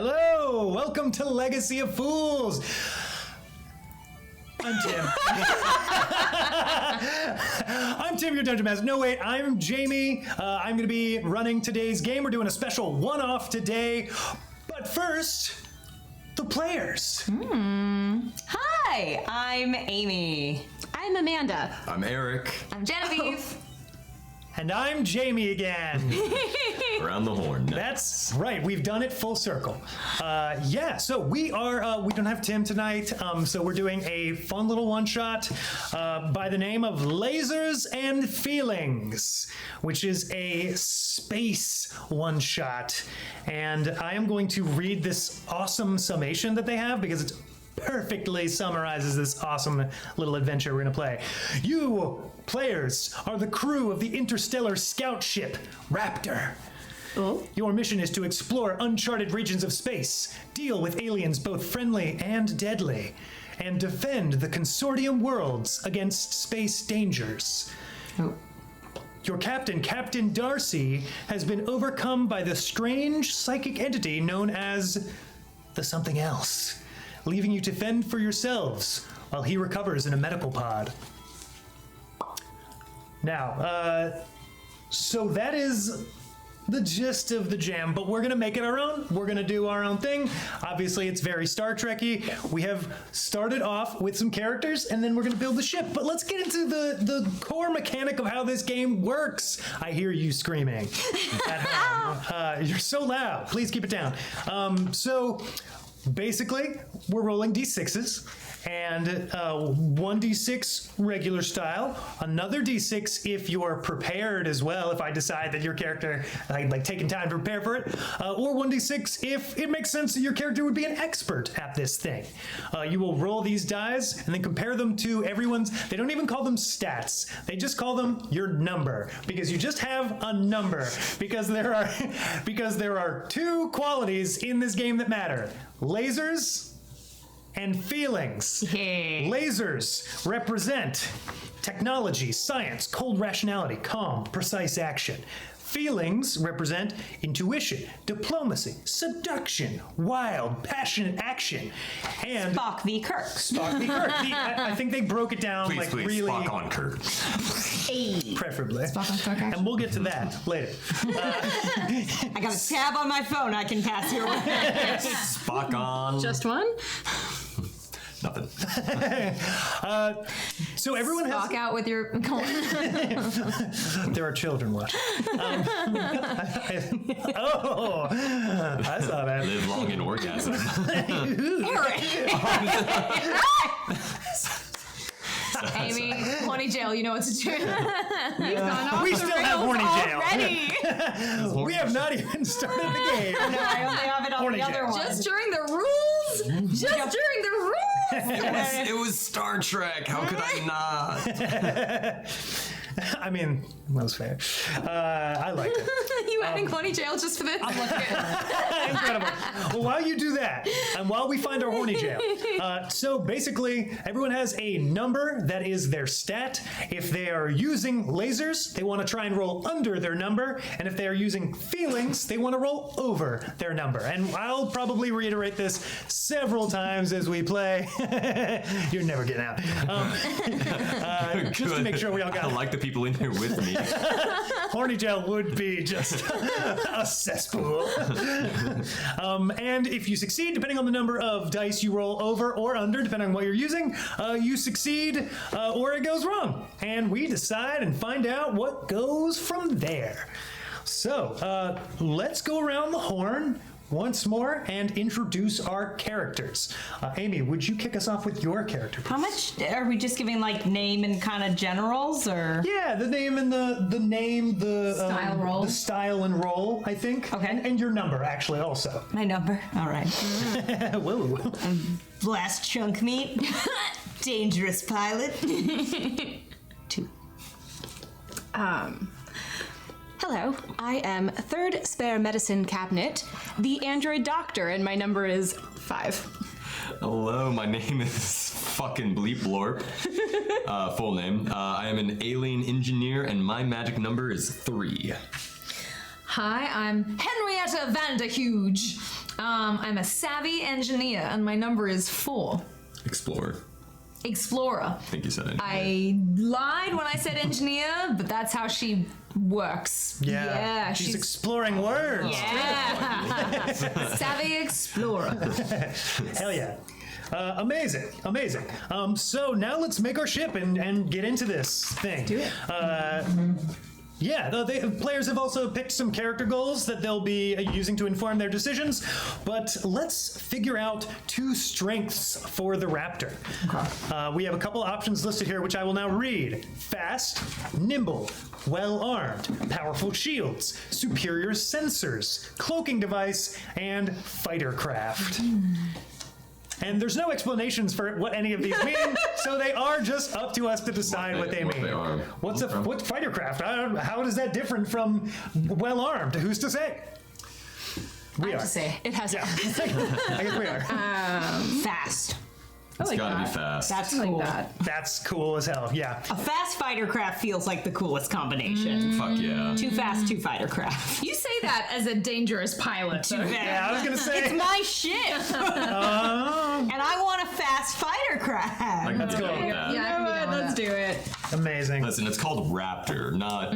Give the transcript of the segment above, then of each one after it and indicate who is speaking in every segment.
Speaker 1: Hello, welcome to Legacy of Fools. I'm Tim. I'm Tim, your Dungeon Master. No, wait, I'm Jamie. I'm going to be running today's game. We're doing a special one-off today. But first, the players.
Speaker 2: Hi, I'm Amy.
Speaker 3: I'm Amanda.
Speaker 4: I'm Eric.
Speaker 2: I'm Genevieve.
Speaker 1: And I'm Jamie again.
Speaker 4: Around the horn.
Speaker 1: That's right. We've done it full circle. So we are, we don't have Tim tonight. So we're doing a fun little one shot by the name of Lasers and Feelings, which is a space one shot. And I am going to read this awesome summation that they have because it's perfectly summarizes this awesome little adventure we're going to play. You players are the crew of the interstellar scout ship Raptor.
Speaker 3: Oh.
Speaker 1: Your mission is to explore uncharted regions of space, deal with aliens both friendly and deadly, and defend the consortium worlds against space dangers.
Speaker 3: Oh.
Speaker 1: Your captain, Captain Darcy, has been overcome by the strange psychic entity known as the something else, leaving you to fend for yourselves while he recovers in a medical pod. Now, so that is the gist of the jam, but we're gonna make it our own. We're gonna do our own thing. Obviously, it's very Star Trek-y. We have started off with some characters, and then we're gonna build the ship. But let's get into the core mechanic of how this game works. I hear you screaming at home. You're so loud. Please keep it down. So basically, we're rolling d6s, and 1d6 regular style, another d6 if you're prepared as well, if I decide that your character, like taking time to prepare for it, or 1d6 if it makes sense that your character would be an expert at this thing. You will roll these dice and then compare them to everyone's, they don't even call them stats, they just call them your number, because you just have a number, because there are two qualities in this game that matter. Lasers and feelings. Lasers represent technology, science, cold rationality, calm, precise action. Feelings represent intuition, diplomacy, seduction, wild, passionate action, and
Speaker 2: Spock v. Kirk.
Speaker 1: Spock v. Kirk. I think they broke it down
Speaker 4: Please,
Speaker 1: really
Speaker 4: Spock on Kirk.
Speaker 1: preferably.
Speaker 3: Spock on Kirk, actually.
Speaker 1: And we'll get to that later.
Speaker 2: I got a tab on my phone I can pass your way.
Speaker 4: Spock on.
Speaker 3: Just one?
Speaker 4: Nothing.
Speaker 1: So everyone has.
Speaker 3: Walk out with your coin.
Speaker 1: There are children watching. Oh, I saw that.
Speaker 4: Live long in orgasm.
Speaker 3: Amy, horny jail, you know what to do. We've gone off
Speaker 1: We
Speaker 3: the
Speaker 1: still have
Speaker 3: rails
Speaker 1: horny jail.
Speaker 3: already.
Speaker 1: We have not even started the game.
Speaker 2: No, I only have it on
Speaker 1: Horny
Speaker 2: the other
Speaker 1: jail.
Speaker 2: one.
Speaker 3: Just during the rules? Just during the rules?
Speaker 4: It was Star Trek. How could I not?
Speaker 1: I mean, that was fair. I liked it.
Speaker 3: You having horny jail just for this?
Speaker 1: Incredible. Well, while you do that, and while we find our horny jail, so basically, everyone has a number that is their stat. If they are using lasers, they want to try and roll under their number, and if they are using feelings, they want to roll over their number. And I'll probably reiterate this several times as we play. You're never getting out. Just to make sure we all got
Speaker 4: I
Speaker 1: it.
Speaker 4: like the people in here with me.
Speaker 1: Horny jail would be just a cesspool. And if you succeed, depending on the number of dice you roll over or under, depending on what you're using, you succeed or it goes wrong. And we decide and find out what goes from there. So let's go around the horn once more and introduce our characters. Amy, would you kick us off with your character, please?
Speaker 2: How much are we just giving like name and kind of generals or?
Speaker 1: Yeah, the name and the name, the
Speaker 3: Style role.
Speaker 1: the style and role, I think.
Speaker 2: Okay.
Speaker 1: And your number, actually, also.
Speaker 2: My number. All right.
Speaker 1: Whoa.
Speaker 2: Blast chunk meat. Dangerous pilot. 2.
Speaker 3: Hello, I am third spare medicine cabinet, the android doctor, and my number is 5.
Speaker 4: Hello, my name is fucking Bleep Blorp. Full name. I am an alien engineer, and my magic number is 3.
Speaker 3: Hi, I'm Henrietta Vanderhuge.
Speaker 5: I'm a savvy engineer, and my number is 4.
Speaker 4: Explorer.
Speaker 5: Explorer.
Speaker 4: I think you said it.
Speaker 5: I lied when I said engineer, but that's how she works.
Speaker 1: Yeah, she's exploring words.
Speaker 5: Yeah. Savvy explorer.
Speaker 1: Hell yeah. Amazing. So now let's make our ship and get into this thing.
Speaker 5: Do it.
Speaker 1: Yeah, the players have also picked some character goals that they'll be using to inform their decisions, but let's figure out 2 strengths for the Raptor. Okay. We have a couple options listed here, which I will now read. Fast, nimble, well-armed, powerful shields, superior sensors, cloaking device, and fighter craft. And there's no explanations for what any of these mean, so they are just up to us to decide what they mean. What's fighter craft? How is that different from well armed? Who's to say? We are.
Speaker 5: To say.
Speaker 3: It has.
Speaker 1: Yeah. I guess we are.
Speaker 2: Fast.
Speaker 4: It's gotta be fast.
Speaker 2: That's cool.
Speaker 5: Like that.
Speaker 1: That's cool as hell. Yeah.
Speaker 2: A fast fighter craft feels like the coolest combination.
Speaker 4: Fuck yeah.
Speaker 2: Too fast, too fighter craft.
Speaker 5: You say that as a dangerous pilot.
Speaker 2: Too
Speaker 5: though.
Speaker 2: fast.
Speaker 1: Yeah, I was gonna say.
Speaker 2: It's my ship, and I want a fast fighter craft.
Speaker 1: That's cool.
Speaker 5: Yeah,
Speaker 3: You know what? Let's do it.
Speaker 1: Amazing.
Speaker 4: Listen, it's called Raptor, not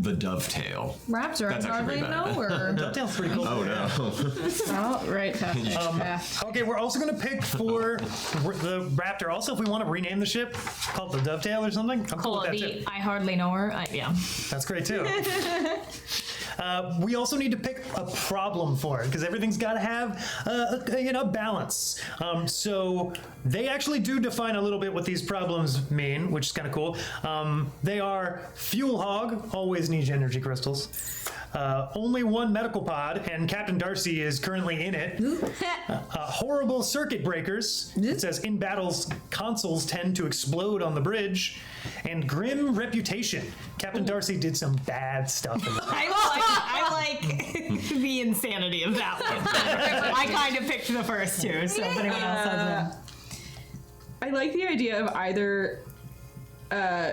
Speaker 4: the Dovetail.
Speaker 5: Raptor,
Speaker 4: That's
Speaker 5: I
Speaker 4: actually
Speaker 5: hardly
Speaker 4: pretty
Speaker 5: know
Speaker 4: bad.
Speaker 5: her.
Speaker 1: Dovetail's pretty cool.
Speaker 4: Oh no.
Speaker 3: Oh, right.
Speaker 1: Okay, we're also gonna pick for the Raptor. Also, if we want to rename the ship, call it the Dovetail or something. I'm cool with that too.
Speaker 5: I hardly know her. Yeah.
Speaker 1: That's great too. We also need to pick a problem for it because everything's got to have a balance. So they actually do define a little bit what these problems mean, which is kind of cool. They are fuel hog, always needs energy crystals. Only 1 medical pod, and Captain Darcy is currently in it. Horrible circuit breakers. It says in battles, consoles tend to explode on the bridge. And grim reputation. Captain Darcy did some bad stuff in the
Speaker 2: I like the insanity of that one. I kind of picked the first 2, so if anyone else has one.
Speaker 3: I like the idea of either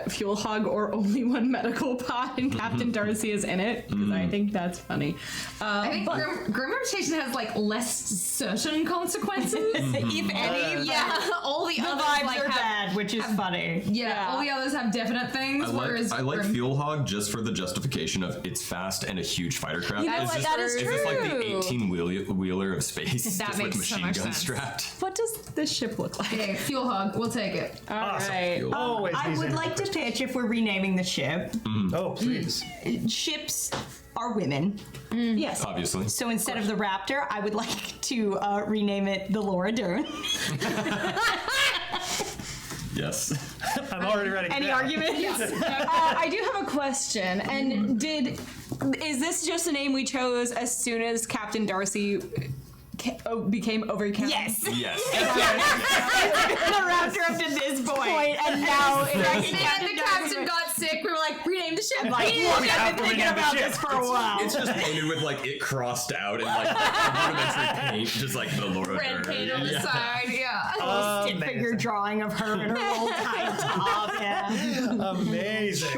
Speaker 3: fuel hog or only 1 medical pod and Captain Darcy is in it because I think that's funny.
Speaker 5: I think grim reputation has like less certain consequences.
Speaker 2: If any,
Speaker 5: Yeah, all the
Speaker 2: the
Speaker 5: others
Speaker 2: vibes
Speaker 5: like
Speaker 2: are
Speaker 5: have,
Speaker 2: bad, which is funny.
Speaker 5: Yeah, all the others have definite things. Whereas
Speaker 4: I like
Speaker 5: grim-
Speaker 4: Fuel Hog just for the justification of it's fast and a huge fighter craft.
Speaker 3: You know what? That is
Speaker 4: Is this like the
Speaker 3: true.
Speaker 4: 18-wheeler of space?
Speaker 5: That
Speaker 4: just like
Speaker 5: makes so
Speaker 4: machine
Speaker 5: much
Speaker 4: gun
Speaker 5: sense.
Speaker 4: strapped.
Speaker 3: What does this ship look like?
Speaker 5: Okay, fuel hog. We'll take it.
Speaker 3: All
Speaker 1: Awesome.
Speaker 3: right.
Speaker 1: Always
Speaker 2: I
Speaker 1: needs
Speaker 2: would
Speaker 1: energy
Speaker 2: like to
Speaker 1: crystals.
Speaker 2: pitch if we're renaming the ship.
Speaker 1: Oh, please.
Speaker 2: Ships are women.
Speaker 3: Yes.
Speaker 4: Obviously.
Speaker 2: So instead of the Raptor, I would like to rename it the Laura Dern.
Speaker 4: Yes.
Speaker 1: I'm already ready.
Speaker 2: Any
Speaker 1: Yeah.
Speaker 2: arguments?
Speaker 3: I do have a question. And is this just a name we chose as soon as Captain Darcy became overcast?
Speaker 2: Yes.
Speaker 4: Yes.
Speaker 2: The Raptor up to this point, and now
Speaker 5: And then the captain got sick. We were like, rename the ship.
Speaker 2: like,
Speaker 1: We
Speaker 2: look,
Speaker 1: have
Speaker 2: I've
Speaker 1: to
Speaker 2: been thinking
Speaker 1: rename the
Speaker 2: about
Speaker 1: ship.
Speaker 2: this for a while.
Speaker 4: It's just painted with like it crossed out and like rudimentary paint, just like the Laura
Speaker 5: Red
Speaker 4: Dern.
Speaker 5: paint on the
Speaker 4: Yeah.
Speaker 5: side. Yeah.
Speaker 2: Stick figure
Speaker 1: Amazing.
Speaker 2: drawing of her in her old tight top. Yeah.
Speaker 1: Amazing.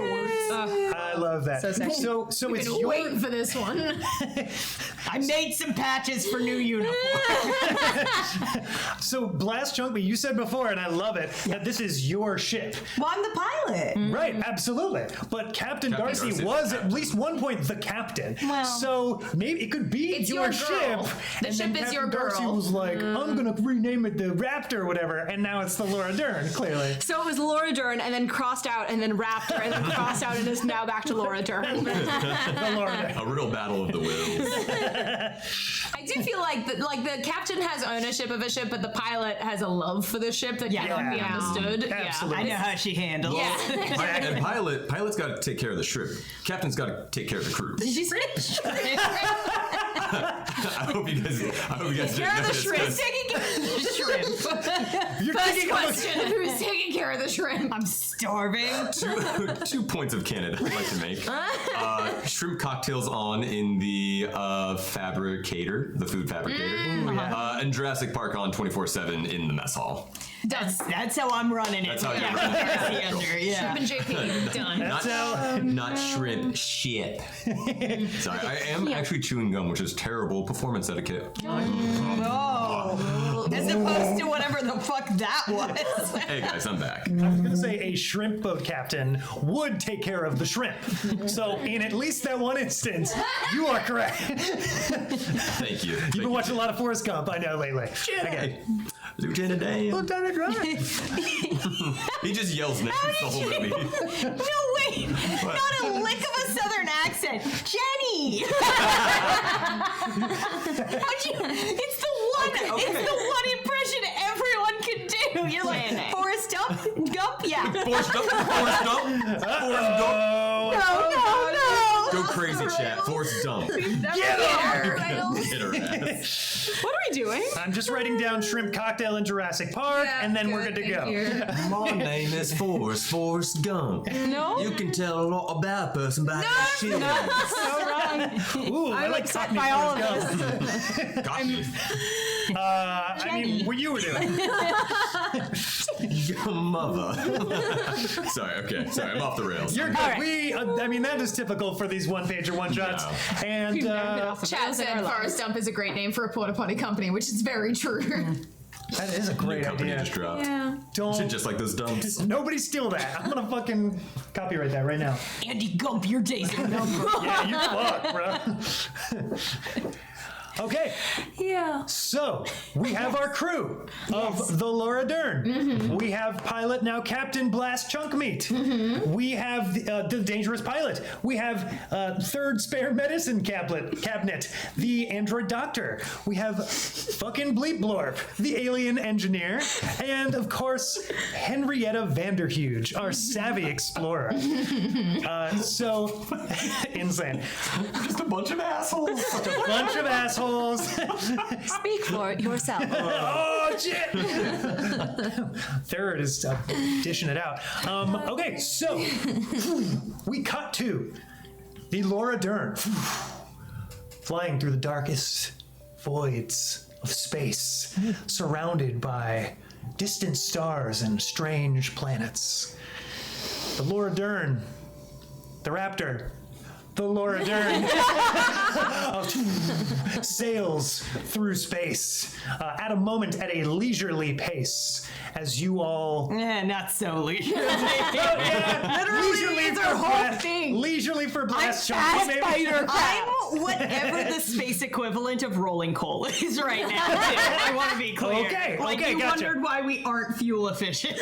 Speaker 1: I love that.
Speaker 3: So sexy.
Speaker 1: So it's
Speaker 5: Been
Speaker 1: your
Speaker 5: waiting for this one.
Speaker 2: I made some patches for new uniform.
Speaker 1: so Blast Chunk, you said before, and I love it, that this is your ship.
Speaker 2: Well, I'm the pilot.
Speaker 1: Right, absolutely. But Captain Darcy
Speaker 4: Darcy
Speaker 1: was
Speaker 4: the
Speaker 1: at least one point the captain.
Speaker 2: Well-
Speaker 1: so maybe it could be
Speaker 5: It's
Speaker 1: your
Speaker 5: your
Speaker 1: ship.
Speaker 5: girl. The
Speaker 1: and
Speaker 5: ship
Speaker 1: then
Speaker 5: is your
Speaker 1: Captain Darcy
Speaker 5: girl.
Speaker 1: was like, I'm gonna rename it the Raptor or whatever, and now it's the Laura Dern, clearly.
Speaker 3: So it was Laura Dern and then crossed out and then Raptor and then crossed out and is now back to Laura Dern.
Speaker 1: The Laura Dern.
Speaker 4: A real battle of the wills.
Speaker 5: I do feel like the captain has ownership of a ship, but the pilot has a love for the ship that cannot be
Speaker 1: Yeah.
Speaker 5: understood.
Speaker 1: Absolutely.
Speaker 2: I know how she handles.
Speaker 5: Yeah.
Speaker 4: And pilot's got to take care of the shrimp. Captain's got to take care of the crew. I hope you guys didn't
Speaker 5: Care of the
Speaker 4: notice,
Speaker 5: shrimp.
Speaker 4: 'cause
Speaker 5: Taking care of the shrimp.
Speaker 1: You're
Speaker 5: First
Speaker 1: thinking of a-
Speaker 5: question: who's taking care of the shrimp?
Speaker 2: I'm starving.
Speaker 4: two points of canon I'd like to make. Shrimp cocktails on in the fabricator, the food fabricator. And Jurassic Park on 24/7 in the mess hall.
Speaker 2: That's how I'm running it.
Speaker 4: That's how you're
Speaker 2: Captain
Speaker 4: running it.
Speaker 2: Darcy under, yeah.
Speaker 5: Shrimp and JP, done.
Speaker 4: Not shrimp, ship. Sorry, I am actually chewing gum, which is terrible performance etiquette.
Speaker 2: Oh, as opposed to whatever the fuck that was.
Speaker 4: Hey guys, I'm back.
Speaker 1: I was going to say a shrimp boat captain would take care of the shrimp. So in at least that one instance, you are correct.
Speaker 4: Thank you.
Speaker 1: You've been watching a lot of Forrest Gump, I know, lately. Okay.
Speaker 4: Lieutenant Dan.
Speaker 1: Lieutenant Dan.
Speaker 4: He just yells names the whole movie.
Speaker 2: No, wait. Not a lick of a southern accent. Jenny! It's the one impression everyone can do. You're like, Forrest Gump? Yeah.
Speaker 4: Forrest Gump. Forrest Gump. Forrest Gump.
Speaker 2: No.
Speaker 4: Go crazy, chat. Forrest Gump.
Speaker 1: Get
Speaker 4: Get her ass.
Speaker 3: What are we doing?
Speaker 1: I'm just writing down shrimp cocktail in Jurassic Park, and then we're good to go.
Speaker 4: My name is Forrest Gump.
Speaker 3: No.
Speaker 4: You can tell a lot about a person by their shoes.
Speaker 3: So wrong.
Speaker 1: Ooh, I like
Speaker 3: upset
Speaker 1: Cockney
Speaker 3: by all of
Speaker 1: Forrest Gump.
Speaker 4: Cockney.
Speaker 1: I mean, what you were doing.
Speaker 4: Your mother. Sorry, I'm off the rails.
Speaker 1: You're good. I mean, that is typical for these one-pager one-shots. And
Speaker 5: Chad said Forrest Gump is a great name for a porta potty company, which is very true.
Speaker 1: that is a great
Speaker 4: Company
Speaker 1: idea.
Speaker 4: just dropped.
Speaker 3: Yeah.
Speaker 1: Don't
Speaker 4: Just like those dumps.
Speaker 1: nobody steal that. I'm gonna fucking copyright that right now.
Speaker 2: Andy Gump, your days are numbered.
Speaker 1: Yeah, you fuck, bro. Okay,
Speaker 3: Yeah.
Speaker 1: so we have our crew of the Laura Dern. We have pilot, now Captain Blast Chunk Meat. We have the Dangerous Pilot. We have third spare medicine cabinet, the android doctor. We have fucking Bleep Blorp, the alien engineer. And of course, Henrietta Vanderhuge, our savvy explorer. So, insane.
Speaker 4: Just a bunch of assholes.
Speaker 1: A bunch of assholes.
Speaker 3: Speak for yourself.
Speaker 1: Oh shit! Third is dishing it out. Okay, so we cut to the Laura Dern flying through the darkest voids of space, surrounded by distant stars and strange planets. The Laura Dern, the Raptor. The Laura Dern sails through space at a leisurely pace as you all.
Speaker 2: Not so leisurely.
Speaker 1: Leisurely
Speaker 2: it's
Speaker 1: for
Speaker 2: our whole
Speaker 1: blast,
Speaker 2: thing.
Speaker 1: leisurely for blast
Speaker 2: I'm
Speaker 1: chunks,
Speaker 2: fast
Speaker 1: maybe.
Speaker 2: fighter. I'm whatever the space equivalent of rolling coal is right now. Too. I want to be clear.
Speaker 1: Okay,
Speaker 2: like
Speaker 1: okay,
Speaker 2: you
Speaker 1: gotcha.
Speaker 2: wondered why we aren't fuel efficient.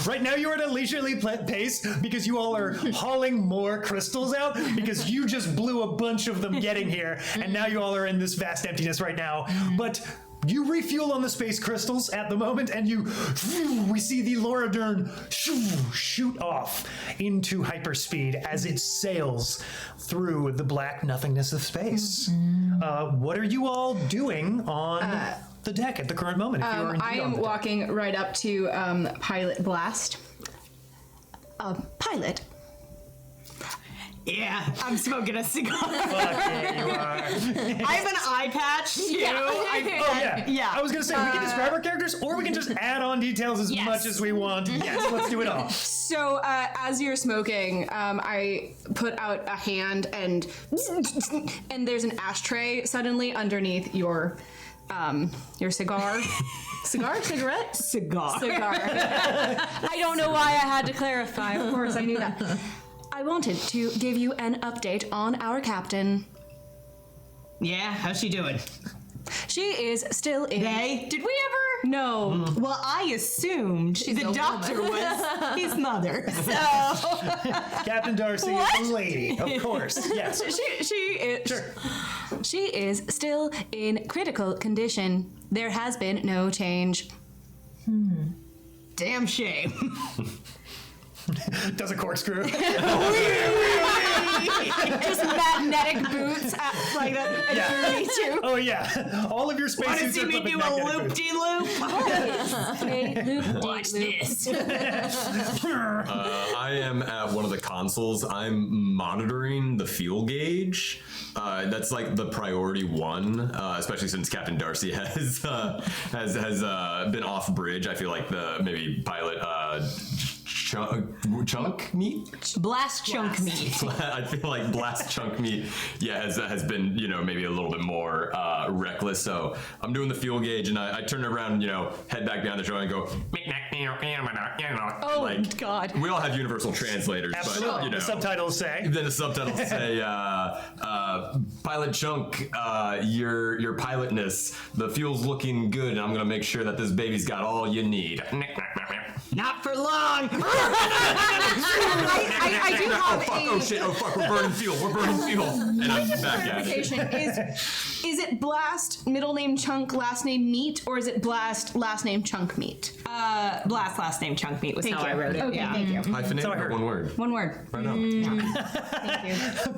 Speaker 1: Right now you're at a leisurely pace because you all are hauling more crystals out because you just blew a bunch of them getting here, and now you all are in this vast emptiness right now. But you refuel on the space crystals at the moment, and we see the Laura Dern shoot off into hyperspeed as it sails through the black nothingness of space. What are you all doing on the deck at the current moment? If you are
Speaker 3: I
Speaker 1: indeed on
Speaker 3: am
Speaker 1: the deck?
Speaker 3: walking right up to Pilot Blast. Pilot.
Speaker 2: Yeah, I'm smoking a cigar.
Speaker 1: Fuck yeah, you are.
Speaker 2: I have an eye patch too.
Speaker 1: Yeah. I was gonna say we can describe our characters, or we can just add on details as much as we want. Yes, let's do it all.
Speaker 3: So as you're smoking, I put out a hand and there's an ashtray suddenly underneath your cigar. Cigarette?
Speaker 2: Cigar.
Speaker 3: I don't know why I had to clarify. Of course, I knew that. I wanted to give you an update on our captain.
Speaker 2: Yeah, how's she doing?
Speaker 3: She is still in.
Speaker 2: Did we ever?
Speaker 3: No.
Speaker 2: Well, I assumed the doctor was his mother. So
Speaker 1: Captain Darcy is a lady, of course. Yes.
Speaker 3: She is.
Speaker 1: Sure.
Speaker 3: She is still in critical condition. There has been no change.
Speaker 2: damn shame.
Speaker 1: Does a corkscrew.
Speaker 2: Just magnetic boots, like that.
Speaker 1: Yeah.
Speaker 2: 32.
Speaker 1: Oh yeah, all of your
Speaker 2: Want to
Speaker 1: spacesuits
Speaker 2: see
Speaker 1: are
Speaker 2: me
Speaker 1: equipped
Speaker 2: do
Speaker 1: with
Speaker 2: a
Speaker 1: magnetic boots.
Speaker 2: loop-de-loop? Watch this.
Speaker 4: I am at one of the consoles. I'm monitoring the fuel gauge. That's like the priority one, especially since Captain Darcy has been off bridge. I feel like the maybe pilot chunk meat.
Speaker 2: Blast chunk meat.
Speaker 4: I feel like blast chunk meat, has been maybe a little bit more reckless. So I'm doing the fuel gauge, and I turn around, head back down the show and go.
Speaker 2: Oh
Speaker 4: like,
Speaker 2: God.
Speaker 4: We all have universal translators,
Speaker 1: Absolutely.
Speaker 4: but
Speaker 1: The subtitles say.
Speaker 4: Then the subtitles say, "Pilot Chunk, your pilotness, the fuel's looking good, and I'm gonna make sure that this baby's got all you need."
Speaker 2: Not for long. I do have
Speaker 4: Oh shit! Oh fuck! We're burning fuel. And I'm back at it.
Speaker 3: Clarification is it Blast middle name Chunk last name Meat, or is it Blast last name Chunk Meat?
Speaker 2: Blast last name chunk meat was
Speaker 3: Thank
Speaker 2: how
Speaker 3: you.
Speaker 2: I wrote it.
Speaker 3: Okay,
Speaker 2: Yeah.
Speaker 3: thank you.
Speaker 4: Hyphenate
Speaker 1: So I
Speaker 4: or
Speaker 1: heard.
Speaker 4: one word?
Speaker 2: One word.
Speaker 4: Right on.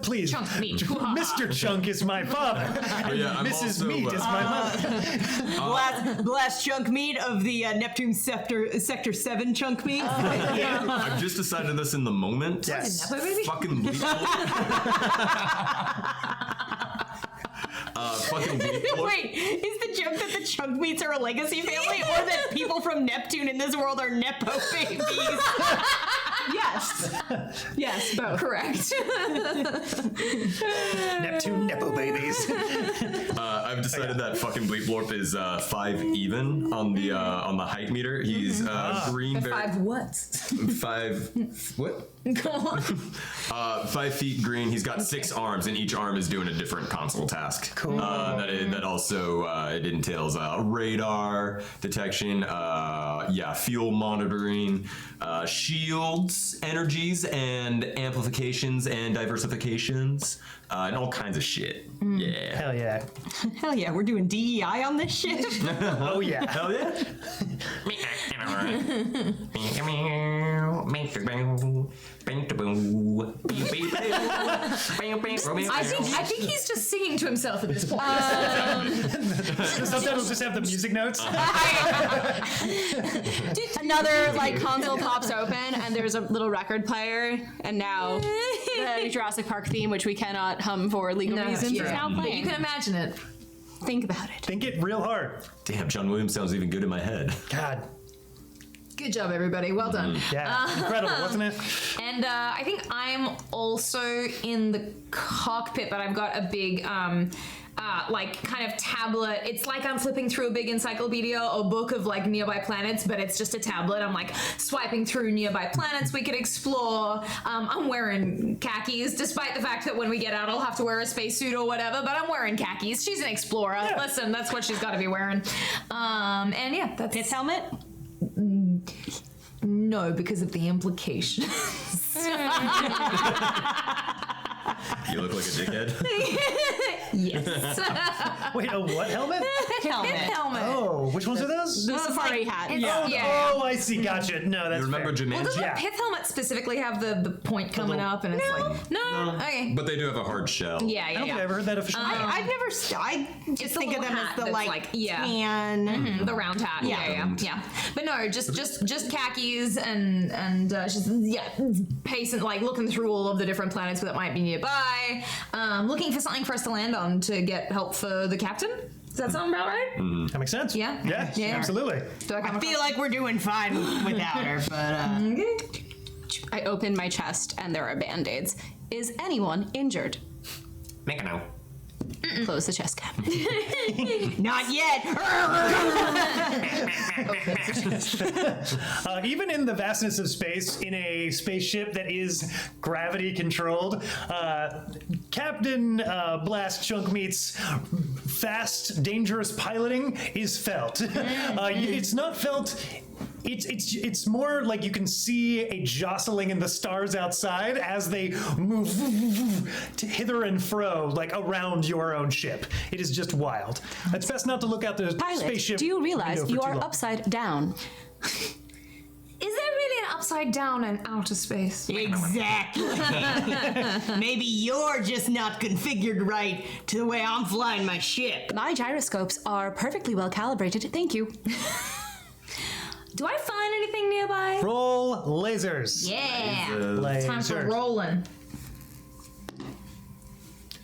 Speaker 1: Please,
Speaker 5: Chunk meat.
Speaker 1: Mr. Chunk is my father.
Speaker 4: But yeah, I'm
Speaker 1: Mrs.
Speaker 4: also,
Speaker 1: Meat is my mother.
Speaker 2: Blast chunk meat of the Neptune Sector 7 chunk meat.
Speaker 4: I've just decided this in the moment.
Speaker 1: Yes.
Speaker 5: Nepo baby?
Speaker 4: Fucking bleep blorp. Fucking bleep blorp.
Speaker 2: Wait, is the joke that the chunk meats are a legacy family, or that people from Neptune in this world are Nepo babies?
Speaker 3: Yes. Yes, both.
Speaker 5: Correct.
Speaker 1: Neptune Nepo babies.
Speaker 4: I've decided that fucking bleep blorp is 5 even on the height meter. He's green.
Speaker 5: 5 what?
Speaker 4: 5 what? 5 feet green. He's got 6 arms, and each arm is doing a different console task.
Speaker 1: Cool.
Speaker 4: That also it entails radar detection, fuel monitoring, shields, energies, and amplifications and diversifications, and all kinds of shit. Yeah.
Speaker 1: Hell yeah.
Speaker 2: Hell yeah, we're doing DEI on this shit.
Speaker 1: Oh yeah.
Speaker 4: Hell yeah.
Speaker 5: I think he's just singing to himself at this point.
Speaker 1: The subtitles just have the music notes.
Speaker 3: Another console pops open and there's a little record player, and now the Jurassic Park theme, which we cannot hum for legal reasons, is now
Speaker 5: But
Speaker 3: playing.
Speaker 5: you can imagine it.
Speaker 3: Think about it.
Speaker 1: Think it real hard.
Speaker 4: Damn, John Williams sounds even good in my head.
Speaker 1: God.
Speaker 5: Good job, everybody. Well done.
Speaker 1: Yeah. Incredible, wasn't it?
Speaker 5: And I think I'm also in the cockpit, but I've got a big, kind of tablet. It's like I'm flipping through a big encyclopedia or book of nearby planets, but it's just a tablet. I'm swiping through nearby planets we could explore. I'm wearing khakis, despite the fact that when we get out, I'll have to wear a spacesuit or whatever, but I'm wearing khakis. She's an explorer.
Speaker 1: Yeah.
Speaker 5: Listen, that's what she's got to be wearing. And yeah, that's
Speaker 2: Pith helmet?
Speaker 5: no, because of the implications.
Speaker 4: You look like a dickhead.
Speaker 5: Yes.
Speaker 1: Wait, a what helmet?
Speaker 2: Helmet.
Speaker 5: Helmet.
Speaker 1: Oh, which ones are those?
Speaker 3: The safari hat.
Speaker 5: It's- yeah.
Speaker 1: Oh, I see. Gotcha. No, that's
Speaker 4: You remember
Speaker 1: fair.
Speaker 5: Well, doesn't
Speaker 4: Jumanji?
Speaker 1: Yeah.
Speaker 5: the pith helmet specifically have the point coming up, and it's no, okay.
Speaker 4: But they do have a hard shell.
Speaker 5: Yeah,
Speaker 1: I
Speaker 5: yeah,
Speaker 1: don't think I
Speaker 5: yeah.
Speaker 1: ever heard that officially.
Speaker 2: I've never. I just
Speaker 5: It's
Speaker 2: think
Speaker 5: the
Speaker 2: of them
Speaker 5: little
Speaker 2: as
Speaker 5: hat
Speaker 2: the
Speaker 5: that's yeah.
Speaker 2: tan.
Speaker 5: The round hat.
Speaker 2: Yeah.
Speaker 5: Yeah. But no, just khakis and just pacing, looking through all of the different planets that might be nearby, looking for something for us to land on to get help for the captain. Does that sound about right?
Speaker 1: That makes sense.
Speaker 5: Yeah.
Speaker 1: Yeah,
Speaker 5: Yeah.
Speaker 1: absolutely.
Speaker 5: Do I come
Speaker 2: I feel like we're doing fine without her, but
Speaker 3: I open my chest and there are band-aids. Is anyone injured?
Speaker 4: Make a no.
Speaker 3: Close the chest cap.
Speaker 2: not yet.
Speaker 1: Even in the vastness of space, in a spaceship that is gravity controlled, Captain Blast Chunk Meat's fast, dangerous piloting is felt. It's not felt. It's more like you can see a jostling in the stars outside as they move to hither and fro, around your own ship. It is just wild. It's best not to look out the
Speaker 3: Pilot,
Speaker 1: spaceship.
Speaker 3: do you
Speaker 1: window
Speaker 3: realize
Speaker 1: for
Speaker 3: you
Speaker 1: too
Speaker 3: are
Speaker 1: long.
Speaker 3: upside down?
Speaker 5: Is there really an upside down in outer space.
Speaker 2: Exactly. Maybe you're just not configured right to the way I'm flying my ship.
Speaker 6: My gyroscopes are perfectly well calibrated. Thank you.
Speaker 5: Do I find anything nearby?
Speaker 1: Roll lasers.
Speaker 5: Yeah.
Speaker 1: Lasers.
Speaker 5: Time for rolling.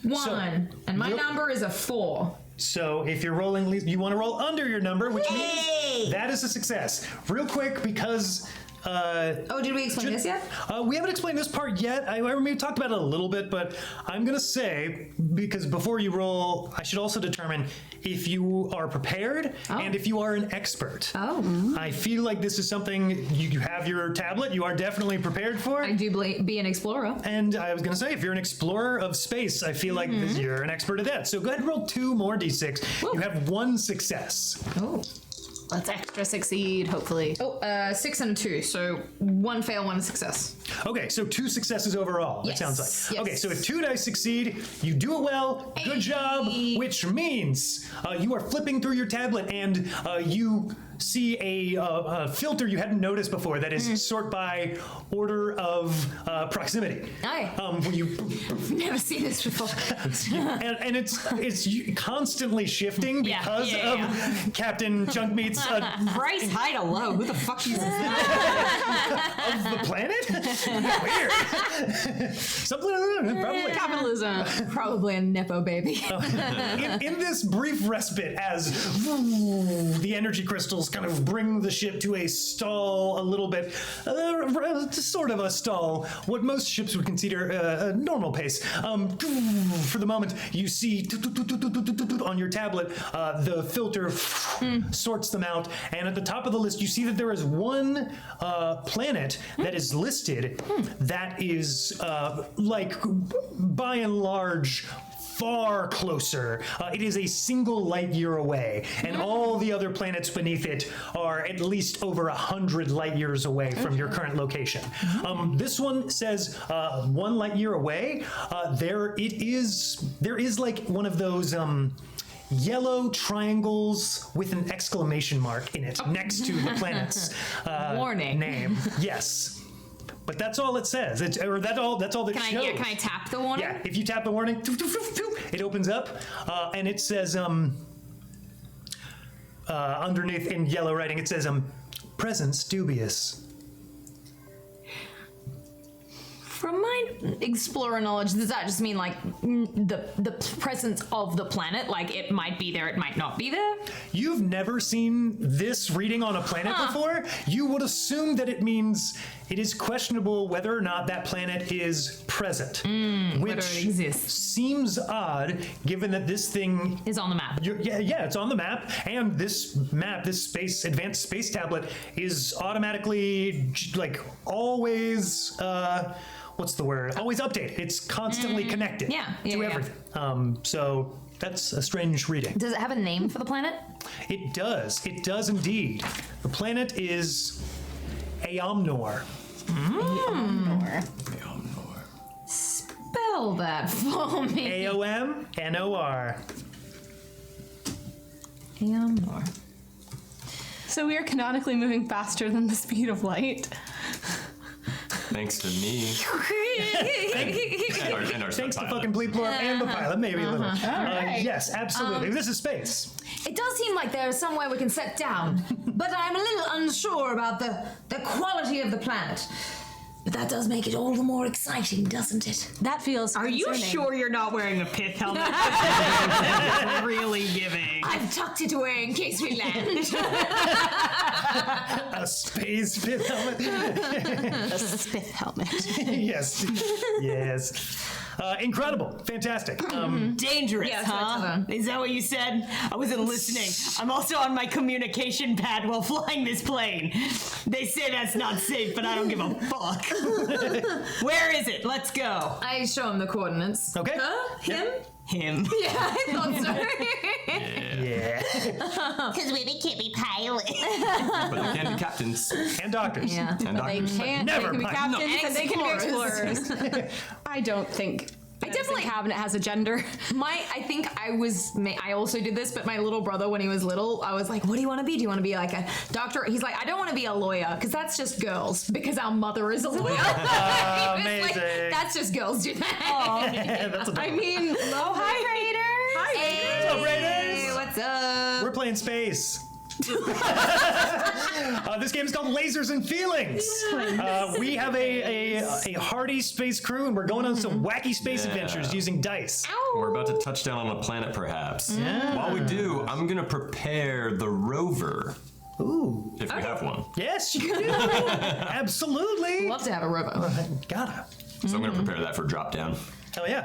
Speaker 5: 1. And my
Speaker 1: real-
Speaker 5: number is a 4.
Speaker 1: So if you're rolling, you want to roll under your number, which means that is a success. Real quick, because
Speaker 5: Oh, did we explain this yet?
Speaker 1: we haven't explained this part yet. I remember we talked about it a little bit, but I'm going to say, because before you roll, I should also determine if you are prepared and if you are an expert.
Speaker 5: Oh.
Speaker 1: I feel like this is something you have your tablet, you are definitely prepared for.
Speaker 5: I do be an explorer.
Speaker 1: And I was going to say, if you're an explorer of space, I feel like you're an expert at that. So go ahead and roll 2 more d6. You have 1 success.
Speaker 5: Oh.
Speaker 6: Let's extra succeed, hopefully.
Speaker 5: Oh, 6 and a 2. So 1 fail, 1 success.
Speaker 1: Okay, so 2 successes overall, it
Speaker 5: Yes,
Speaker 1: sounds like.
Speaker 5: yes.
Speaker 1: Okay, so if 2 dice succeed, you do it well, good job, which means you are flipping through your tablet and you see a filter you hadn't noticed before that is sort by order of proximity.
Speaker 5: Aye.
Speaker 1: When you
Speaker 5: Never seen this before.
Speaker 1: and it's constantly shifting because of Captain Chunkmeat's
Speaker 2: Price high to low. Who the fuck uses that?
Speaker 1: of the planet. Weird. Something like that, probably.
Speaker 3: Capitalism.
Speaker 5: Probably a Nepo baby.
Speaker 1: In this brief respite, as the energy crystals kind of bring the ship to a stall, a little bit, sort of a stall, what most ships would consider a normal pace. For the moment, you see on your tablet, the filter sorts them out, and at the top of the list, you see that there is one planet that is listed that is like by and large far closer. It is a single light year away, and all the other planets beneath it are at least over 100 light years away from your current location. This one says 1 light year away. There is like one of those yellow triangles with an exclamation mark in it next to the planet's
Speaker 5: Warning.
Speaker 1: name. Yes. But that's all it says. That's all that it shows.
Speaker 5: Can I tap the warning?
Speaker 1: Yeah, if you tap the warning, it opens up, and it says, underneath in yellow writing, it says, presence dubious.
Speaker 5: From my explorer knowledge, does that just mean like the presence of the planet? Like it might be there, it might not be there?
Speaker 1: You've never seen this reading on a planet before? You would assume that it means it is questionable whether or not that planet is present.
Speaker 5: Whether it exists.
Speaker 1: Seems odd, given that this thing
Speaker 5: Is on the map.
Speaker 1: yeah, it's on the map, and this map, this advanced space tablet, is automatically like always. What's the word? Always updated. It's constantly connected
Speaker 5: Yeah,
Speaker 1: to
Speaker 5: yeah.
Speaker 1: everything. So that's a strange reading.
Speaker 5: Does it have a name for the planet?
Speaker 1: It does. It does indeed. The planet is Aomnor.
Speaker 5: Spell that for me.
Speaker 1: Aomnor.
Speaker 5: Aomnor.
Speaker 3: So we are canonically moving faster than the speed of light.
Speaker 4: Thanks to me. and our
Speaker 1: Thanks to
Speaker 4: pilot.
Speaker 1: fucking Bleep Blorp and the pilot, maybe a little. Yes, absolutely. This is space.
Speaker 5: It does seem like there is somewhere we can set down, but I'm a little unsure about the quality of the planet. But that does make it all the more exciting, doesn't it?
Speaker 6: That feels
Speaker 2: Are you
Speaker 6: concerning.
Speaker 2: sure you're not wearing a pith helmet? It's really giving.
Speaker 5: I've tucked it away in case we land.
Speaker 1: A space pit helmet.
Speaker 6: A Smith helmet?
Speaker 1: Yes. Yes. Incredible. Fantastic.
Speaker 2: Dangerous,
Speaker 5: Yeah,
Speaker 2: huh?
Speaker 5: that's
Speaker 2: Is that what you said? I wasn't listening. I'm also on my communication pad while flying this plane. They say that's not safe, but I don't give a fuck. Where is it? Let's go.
Speaker 5: I show him the coordinates.
Speaker 1: Okay.
Speaker 5: Him?
Speaker 2: Him.
Speaker 5: Yeah, I thought so.
Speaker 1: Yeah.
Speaker 6: Because women can't be pilots.
Speaker 4: But they can be captains.
Speaker 1: And doctors.
Speaker 5: Yeah.
Speaker 4: And
Speaker 3: They
Speaker 4: doctors.
Speaker 3: can't.
Speaker 1: Never
Speaker 3: They can be
Speaker 1: mind.
Speaker 3: captains and they can be
Speaker 5: explorers.
Speaker 3: explorers. I don't think
Speaker 5: definitely-
Speaker 6: cabinet has a gender.
Speaker 5: I think I also did this, but my little brother, when he was little, I was like, what do you want to be? Do you want to be like a doctor? He's like, I don't want to be a lawyer because that's just girls because our mother is a lawyer. He was
Speaker 1: amazing.
Speaker 5: like, that's just girls do that.
Speaker 1: That's a
Speaker 3: I mean,
Speaker 5: Hi, Raiders.
Speaker 3: Hi,
Speaker 5: Hey,
Speaker 1: What's up, Raiders?
Speaker 5: what's up?
Speaker 1: We're playing space. This game is called Lasers and Feelings. We have a hearty space crew, and we're going on some wacky space adventures using dice.
Speaker 4: We're about to touch down on a planet, perhaps. While we do, I'm gonna prepare the rover.
Speaker 1: Ooh.
Speaker 4: If we have one.
Speaker 1: Yes, you do. Absolutely.
Speaker 5: Love to have a robo.
Speaker 1: Gotta.
Speaker 4: So I'm gonna prepare that for drop down.
Speaker 1: Hell yeah.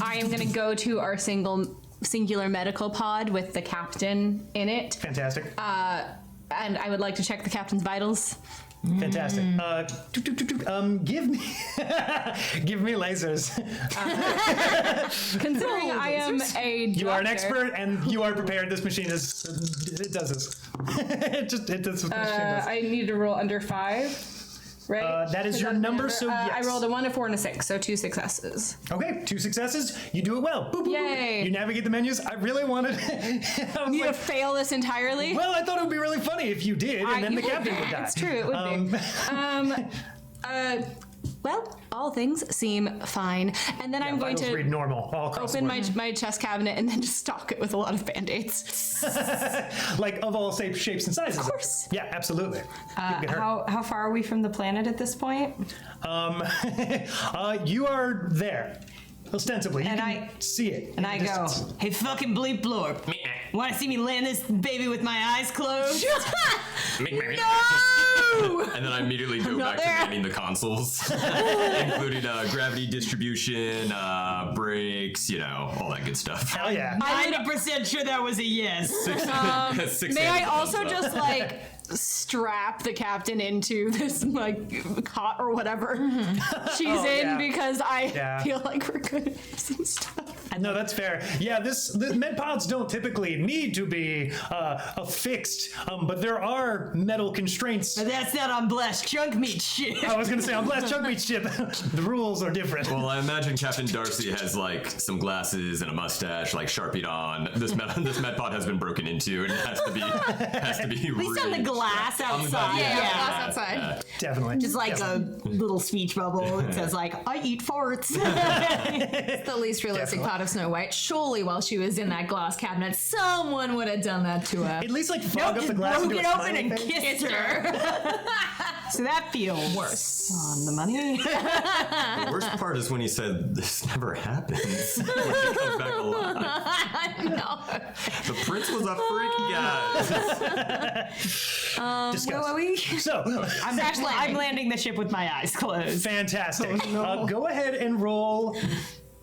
Speaker 6: I am going to go to our singular medical pod with the captain in it.
Speaker 1: Fantastic.
Speaker 6: And I would like to check the captain's vitals.
Speaker 1: Fantastic. Give me give me lasers.
Speaker 6: Considering I am a
Speaker 1: You are an
Speaker 6: doctor-
Speaker 1: expert and you are prepared. This machine it does this. it does what this machine does.
Speaker 3: I need to roll under 5. Right?
Speaker 1: That is your number, so yes.
Speaker 3: I rolled a 1, a 4, and a 6, so 2 successes.
Speaker 1: Okay, 2 successes. You do it well. Boop, boop, boop.
Speaker 6: Yay.
Speaker 1: You navigate the menus. I really wanted. I was
Speaker 6: You
Speaker 1: like,
Speaker 6: to fail this entirely?
Speaker 1: well, I thought it would be really funny if you did, and then the captain would die.
Speaker 6: It's true, it would be. Well, all things seem fine. And then I'm going
Speaker 1: Vitals read
Speaker 6: to
Speaker 1: normal all across
Speaker 6: open
Speaker 1: the board.
Speaker 6: my chest cabinet and then just stock it with a lot of band-aids.
Speaker 1: Like of all shapes and sizes. Of
Speaker 6: course.
Speaker 1: Yeah, absolutely. People get hurt.
Speaker 2: How far are we from the planet at this point?
Speaker 1: You are there. Ostensibly, you
Speaker 2: And
Speaker 1: can
Speaker 2: I-
Speaker 1: see it.
Speaker 2: And I go, hey, fucking bleep blorp. Want to see me land this baby with my eyes closed?
Speaker 5: No!
Speaker 4: And then I immediately go back to manning the consoles, including gravity distribution, brakes, all that good stuff.
Speaker 1: Hell yeah.
Speaker 2: 90% sure that was a yes.
Speaker 4: Six
Speaker 6: May I
Speaker 4: hands
Speaker 6: also
Speaker 4: thumbs up.
Speaker 6: just like strap the captain into this like cot or whatever she's in
Speaker 1: yeah.
Speaker 6: because I
Speaker 1: Yeah.
Speaker 6: feel like we're gonna do some stuff.
Speaker 1: No, that's fair. Yeah, the med pods don't typically need to be affixed, but there are metal constraints.
Speaker 2: But that's not on blast chunk meat shit.
Speaker 1: I was gonna say on Blast Chunk Meat ship, the rules are different.
Speaker 4: Well, I imagine Captain Darcy has like some glasses and a mustache, like Sharpied on. This med pod has been broken into, and it has to be
Speaker 2: At least on the glass outside.
Speaker 5: Yeah,
Speaker 2: Yeah.
Speaker 5: glass outside.
Speaker 1: Definitely.
Speaker 2: Just like a little speech bubble. It says like, I eat farts.
Speaker 5: It's the least realistic part of Snow White. Surely while she was in that glass cabinet, someone would have done that to her.
Speaker 1: At least like fog up the
Speaker 2: Just
Speaker 1: glass
Speaker 2: broke
Speaker 1: into
Speaker 2: it
Speaker 1: a
Speaker 2: open
Speaker 1: smiley
Speaker 2: and
Speaker 1: face.
Speaker 2: kissed her. So that feels worse. On the money.
Speaker 4: The worst part is when he said, "This never happens." When he comes back alive.
Speaker 5: No.
Speaker 4: The prince was a freak, guys.
Speaker 1: Disgust.
Speaker 5: Where were we?
Speaker 1: So,
Speaker 2: I'm landing the ship with my eyes closed.
Speaker 1: fantastic. Go ahead and roll.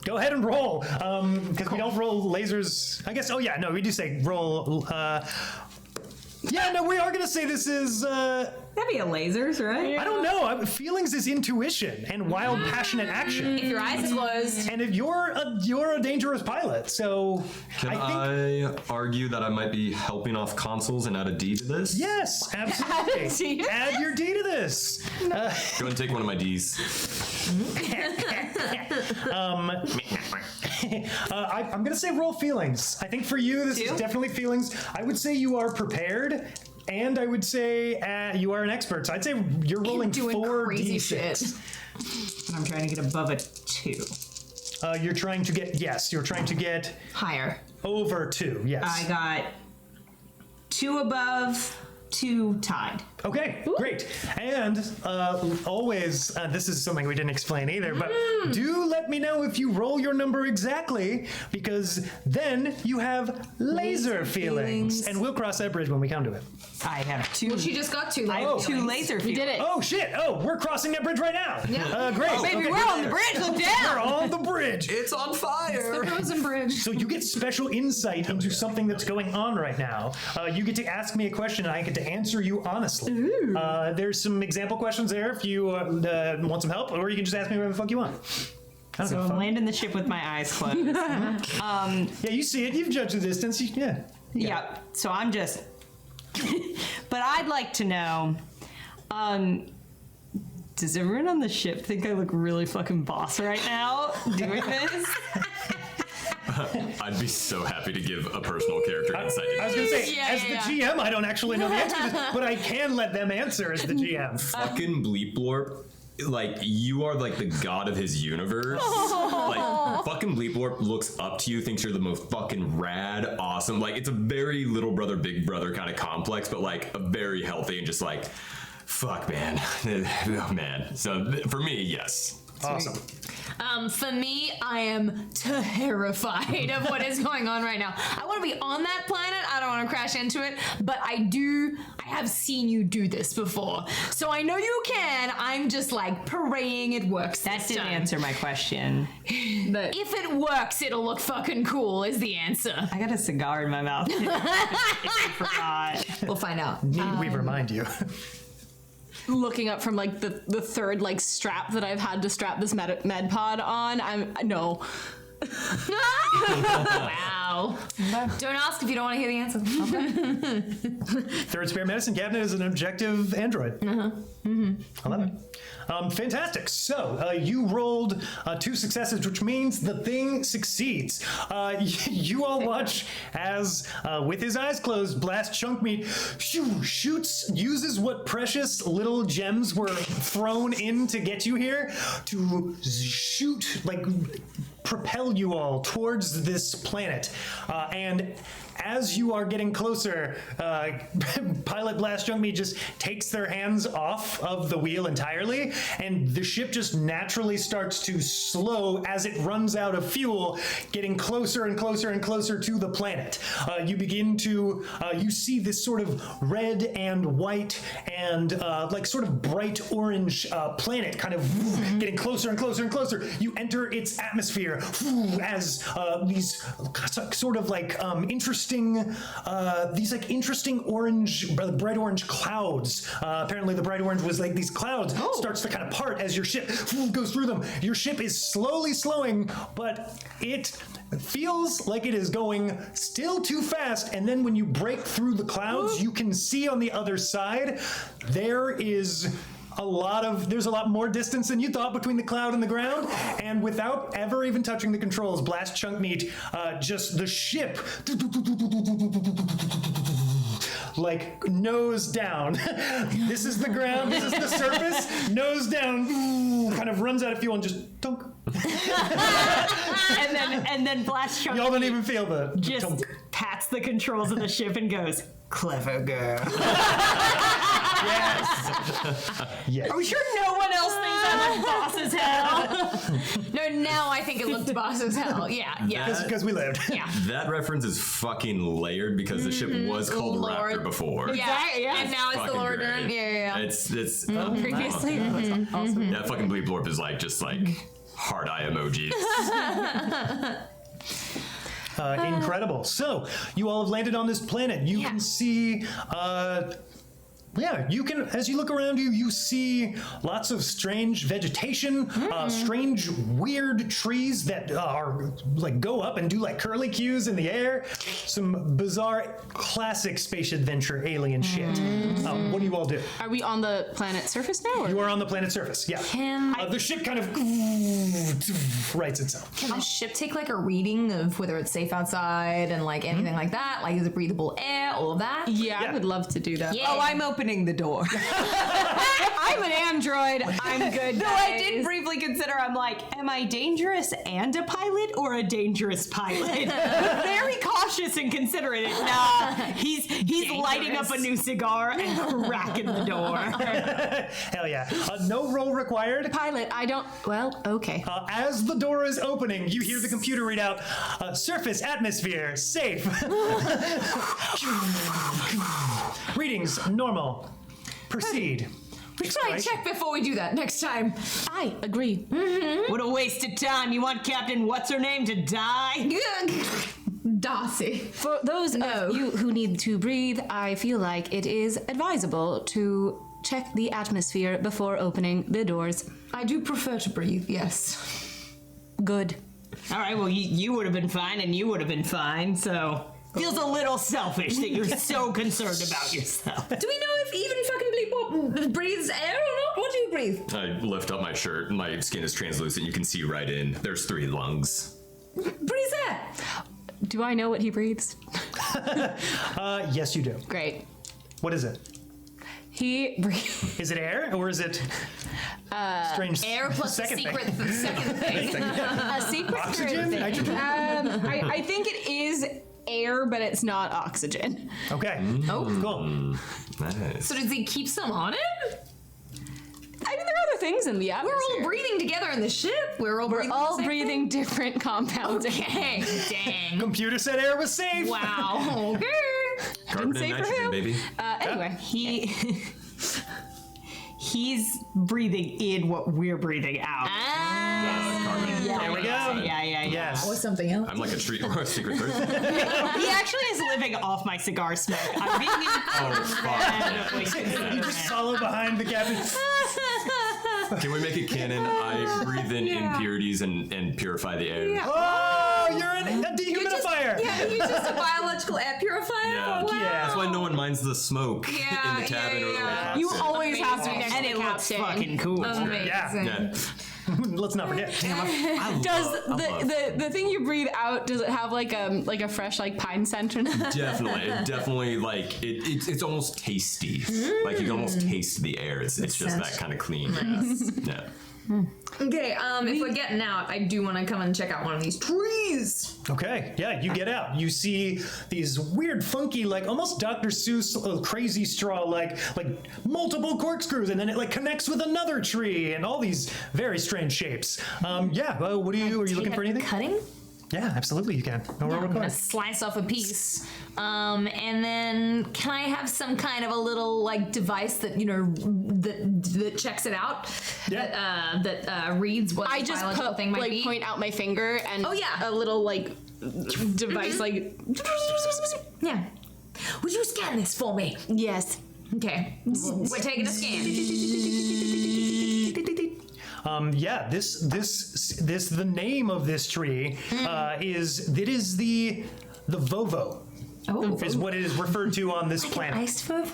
Speaker 1: Go ahead and roll. Because we don't roll lasers. I guess. Oh yeah, no, we do say roll. Yeah, no, we are gonna say this is.
Speaker 2: That'd be a lasers, right?
Speaker 1: I don't know. Feelings is intuition and wild, passionate action.
Speaker 5: If your eyes are closed.
Speaker 1: And if you're a dangerous pilot, so
Speaker 4: Can
Speaker 1: I think
Speaker 4: I argue that I might be helping off consoles and add a D to this?
Speaker 1: yes, absolutely.
Speaker 6: D?
Speaker 1: Add your D to this.
Speaker 4: Go ahead and take one of my Ds.
Speaker 1: I'm gonna say roll feelings. I think for you this is definitely feelings. I would say you are prepared. And I would say you are an expert. So I'd say you're rolling
Speaker 5: Doing
Speaker 1: 4
Speaker 5: crazy
Speaker 1: D6.
Speaker 2: And I'm trying to get above a 2.
Speaker 1: You're trying to get you're trying to get
Speaker 5: Higher.
Speaker 1: over 2. Yes.
Speaker 2: I got 2 above, 2 tied.
Speaker 1: Okay, great. And always, this is something we didn't explain either, but do let me know if you roll your number exactly, because then you have laser feelings. And we'll cross that bridge when we come to it.
Speaker 2: I have 2.
Speaker 5: Well, she just got 2.
Speaker 2: I have 2 laser feelings.
Speaker 6: We did it.
Speaker 1: Oh shit! Oh, we're crossing that bridge right now. Yeah. Great.
Speaker 2: Baby,
Speaker 1: Okay.
Speaker 2: we're on the bridge. Look
Speaker 1: We're
Speaker 2: down.
Speaker 1: on the bridge.
Speaker 4: It's on fire.
Speaker 6: Frozen bridge.
Speaker 1: So you get special insight into something that's going on right now. You get to ask me a question, and I get to answer you honestly. There's some example questions there if you want some help, or you can just ask me whatever the fuck you want. I don't
Speaker 2: So
Speaker 1: give a
Speaker 2: I'm
Speaker 1: fuck.
Speaker 2: landing the ship with my eyes closed.
Speaker 1: Yeah, you see it. You've judged the distance.
Speaker 2: Yep. So I'm just. But I'd like to know, Does everyone on the ship think I look really fucking boss right now doing this?
Speaker 4: I'd be so happy to give a personal character insight.
Speaker 1: I was gonna say,
Speaker 5: Yeah,
Speaker 1: as
Speaker 5: yeah,
Speaker 1: the GM, I don't actually know the answer to this, but I can let them answer as the GM.
Speaker 4: Fucking Bleep Blorp, like, you are like the god of his universe. Like, fucking Bleep Blorp looks up to you, thinks you're the most fucking rad, awesome. Like, it's a very little brother, big brother kind of complex, but like a very healthy and just like, fuck, man. Oh, man. So for me, yes.
Speaker 1: Awesome.
Speaker 5: For me, I am terrified of what is going on right now. I want to be on that planet. I don't want to crash into it, but I have seen you do this before. So I know you can. I'm just like praying it works.
Speaker 2: That didn't answer my question.
Speaker 5: If it works, it'll look fucking cool is the answer.
Speaker 2: I got a cigar in my mouth. I forgot.
Speaker 5: We'll find out.
Speaker 1: Need we remind you?
Speaker 6: Looking up from like the third like strap that I've had to strap this med pod on. No.
Speaker 5: Wow. Don't ask if you don't want to hear the answer.
Speaker 1: Third Spare Medicine Cabinet is an objective android. I love it. Fantastic. So you rolled 2 successes, which means the thing succeeds. You all watch as, with his eyes closed, Blast Chunk Meat shoots, uses what precious little gems were thrown in to get you here to shoot, like, propel you all towards this planet. And as you are getting closer, Pilot Blast Junk Meat just takes their hands off of the wheel entirely, and the ship just naturally starts to slow as it runs out of fuel, getting closer and closer and closer to the planet. You begin to, you see this sort of red and white and like sort of bright orange planet kind of getting closer and closer and closer. You enter its atmosphere as these sort of like these like interesting orange, bright orange clouds. Apparently the bright orange was like these clouds starts to kind of part as your ship goes through them. Your ship is slowly slowing, but it feels like it is going still too fast. And then when you break through the clouds, you can see on the other side, there's a lot more distance than you thought between the cloud and the ground, and without ever even touching the controls, Blast Chunk Meat, just the ship, like nose down. This is the ground, this is the surface, nose down, kind of runs out of fuel and just dunk.
Speaker 2: and then Blast Chunk
Speaker 1: Y'all don't even feel the
Speaker 2: just
Speaker 1: dunk.
Speaker 2: pats the controls of the ship and goes, "Clever girl."
Speaker 1: Yes.
Speaker 2: Are we sure no one else thinks I look boss as hell?
Speaker 5: No, now I think it looked boss as hell. Yeah.
Speaker 1: Because we lived.
Speaker 5: Yeah.
Speaker 4: That reference is fucking layered because the ship was called
Speaker 5: Lord.
Speaker 4: Raptor before.
Speaker 5: Yeah,
Speaker 2: Yeah.
Speaker 5: and now it's the
Speaker 4: Fucking
Speaker 5: Lord.
Speaker 4: great.
Speaker 5: Yeah.
Speaker 4: It's
Speaker 6: Previously.
Speaker 3: Awesome.
Speaker 4: that fucking Bleep Blorp is like just like heart eye emojis.
Speaker 1: Incredible. So, you all have landed on this planet. You can see, you can, as you look around you, you see lots of strange vegetation, strange, weird trees that are, like, go up and do, like, curlicues in the air. Some bizarre, classic space adventure alien shit. What do you all do?
Speaker 6: Are we on the planet surface now? Or?
Speaker 1: You are on the planet's surface, yeah. The ship kind of rights itself.
Speaker 5: Can the ship take like a reading of whether it's safe outside and like anything like that? Like is it breathable air? All of that?
Speaker 6: Yeah, I would love to do that.
Speaker 5: Yeah.
Speaker 2: Oh, I'm opening the door.
Speaker 6: I'm an android. I'm good.
Speaker 2: Though I did briefly consider, I'm like, am I dangerous and a pilot or a dangerous pilot? Very cautious and considerate. Nah, he's lighting up a new cigar and cracking the door.
Speaker 1: Hell yeah. No roll required.
Speaker 6: Pilot, I don't. Well, okay.
Speaker 1: As the door is opening, you hear the computer read out, surface atmosphere, safe. Readings, normal. Proceed.
Speaker 5: We should probably check before we do that next time.
Speaker 6: I agree.
Speaker 2: What a waste of time. You want Captain What's-Her-Name to die?
Speaker 5: Darcy.
Speaker 6: For those of you who need to breathe, I feel like it is advisable to check the atmosphere before opening the doors.
Speaker 5: I do prefer to breathe, yes.
Speaker 6: Good.
Speaker 2: All right, well, you would have been fine and you would have been fine, so... Feels a little selfish that you're so concerned about yourself.
Speaker 5: Do we know if even fucking Bleep breathes air or not? What do you breathe?
Speaker 4: I lift up my shirt. My skin is translucent. You can see right in. There's 3 lungs.
Speaker 5: Breathe air.
Speaker 6: Do I know what he breathes?
Speaker 1: Yes, you do.
Speaker 6: Great.
Speaker 1: What is it?
Speaker 6: He breathes.
Speaker 1: Is it air or is it strange
Speaker 5: Air plus the
Speaker 1: second
Speaker 5: secret
Speaker 1: thing?
Speaker 5: second thing.
Speaker 6: A secret
Speaker 1: Oxygen?
Speaker 6: thing.
Speaker 1: Nitrogen?
Speaker 3: I think it is air, but it's not oxygen.
Speaker 1: Okay.
Speaker 5: Oh.
Speaker 1: Cool.
Speaker 4: Nice.
Speaker 5: So does he keep some on it?
Speaker 6: I mean, there are other things in the
Speaker 5: We're
Speaker 6: atmosphere.
Speaker 5: all breathing together in the ship. We're all breathing.
Speaker 6: all
Speaker 5: the same
Speaker 6: breathing different compounds.
Speaker 5: thing? Okay. Dang.
Speaker 1: Computer said air was safe.
Speaker 5: Wow. Okay.
Speaker 4: Carbon
Speaker 6: say
Speaker 4: and
Speaker 6: for
Speaker 4: nitrogen,
Speaker 6: him.
Speaker 4: baby.
Speaker 6: Anyway,
Speaker 2: He's breathing in what we're breathing out.
Speaker 4: Carbon.
Speaker 1: There we go.
Speaker 2: Yeah.
Speaker 1: Yes.
Speaker 5: Or something else.
Speaker 4: I'm like a street or a secret person.
Speaker 2: He actually is living off my cigar smoke. I'm being incredibly
Speaker 1: You
Speaker 2: considerate.
Speaker 1: just follow behind the captain.
Speaker 4: Can we make it canon? I breathe in impurities and purify the air.
Speaker 1: Oh, you're a dehumidifier.
Speaker 5: You're just a biological air purifier.
Speaker 4: Yeah.
Speaker 5: Wow.
Speaker 4: That's why no one minds the smoke
Speaker 5: Yeah,
Speaker 4: in the cabin
Speaker 5: yeah,
Speaker 4: or
Speaker 5: yeah.
Speaker 4: the
Speaker 3: You
Speaker 4: cockpit.
Speaker 3: always have to be next
Speaker 2: And
Speaker 3: to
Speaker 2: it
Speaker 3: the
Speaker 2: looks
Speaker 3: captain.
Speaker 2: fucking cool.
Speaker 5: Amazing.
Speaker 4: Yeah.
Speaker 1: Let's not forget.
Speaker 6: does the thing you breathe out, does it have like a fresh like pine scent?
Speaker 4: Definitely like it's almost tasty. Like you can almost taste the air. It's just that kind of clean. Yeah.
Speaker 5: Okay, if we're getting out, I do want to come and check out one of these trees.
Speaker 1: Okay, yeah, you get out. You see these weird, funky, like almost Dr. Seuss crazy straw, like multiple corkscrews, and then it like connects with another tree, and all these very strange shapes. Yeah, well, what are you looking for anything?
Speaker 5: Cutting?
Speaker 1: Yeah, absolutely, you can. No roll
Speaker 5: I'm gonna
Speaker 1: required.
Speaker 5: slice off a piece, and then can I have some kind of a little like device that that checks it out?
Speaker 1: Yeah.
Speaker 5: That reads what
Speaker 6: I
Speaker 5: the
Speaker 6: just
Speaker 5: biological thing might
Speaker 6: like
Speaker 5: be.
Speaker 6: point out my finger and
Speaker 5: Oh, yeah.
Speaker 6: a little like device like
Speaker 5: Yeah. Would you scan this for me?
Speaker 6: yes.
Speaker 5: Okay. We're taking a scan.
Speaker 1: Yeah, this the name of this tree is the Vovo.
Speaker 5: Oh.
Speaker 1: Is what it is referred to on this planet.
Speaker 5: Iced food?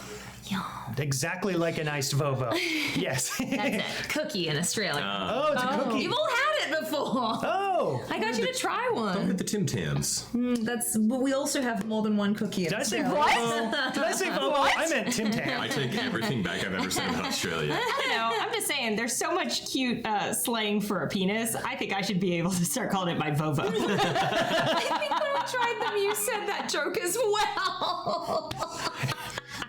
Speaker 5: Yum.
Speaker 1: Exactly like an iced Vovo. Yes.
Speaker 5: That's a cookie in Australia.
Speaker 1: Oh, it's a cookie.
Speaker 5: You've all had it before.
Speaker 1: Oh.
Speaker 5: I got you to try
Speaker 4: Don't
Speaker 5: one.
Speaker 4: get the Tim Tams.
Speaker 5: But we also have more than one cookie in
Speaker 1: Did I say
Speaker 5: Australia.
Speaker 1: Vovo? Did I say Vovo? I meant Tim Tam.
Speaker 4: I take everything back I've ever said about Australia.
Speaker 2: I don't know. I'm just saying, there's so much cute slang for a penis. I think I should be able to start calling it my Vovo.
Speaker 5: I think when I tried them, you said that joke as well.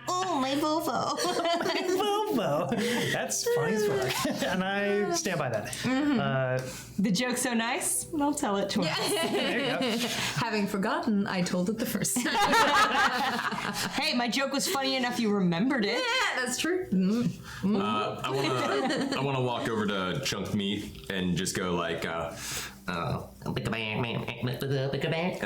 Speaker 2: Oh, my Vovo.
Speaker 1: Vovo. That's funny as fuck. And I stand by that.
Speaker 2: The joke's so nice, I'll tell it twice.
Speaker 1: There you go.
Speaker 5: Having forgotten, I told it the first time.
Speaker 2: Hey, my joke was funny enough you remembered it.
Speaker 5: Yeah, that's true.
Speaker 4: I want to walk over to Chunk Meat and just go like, and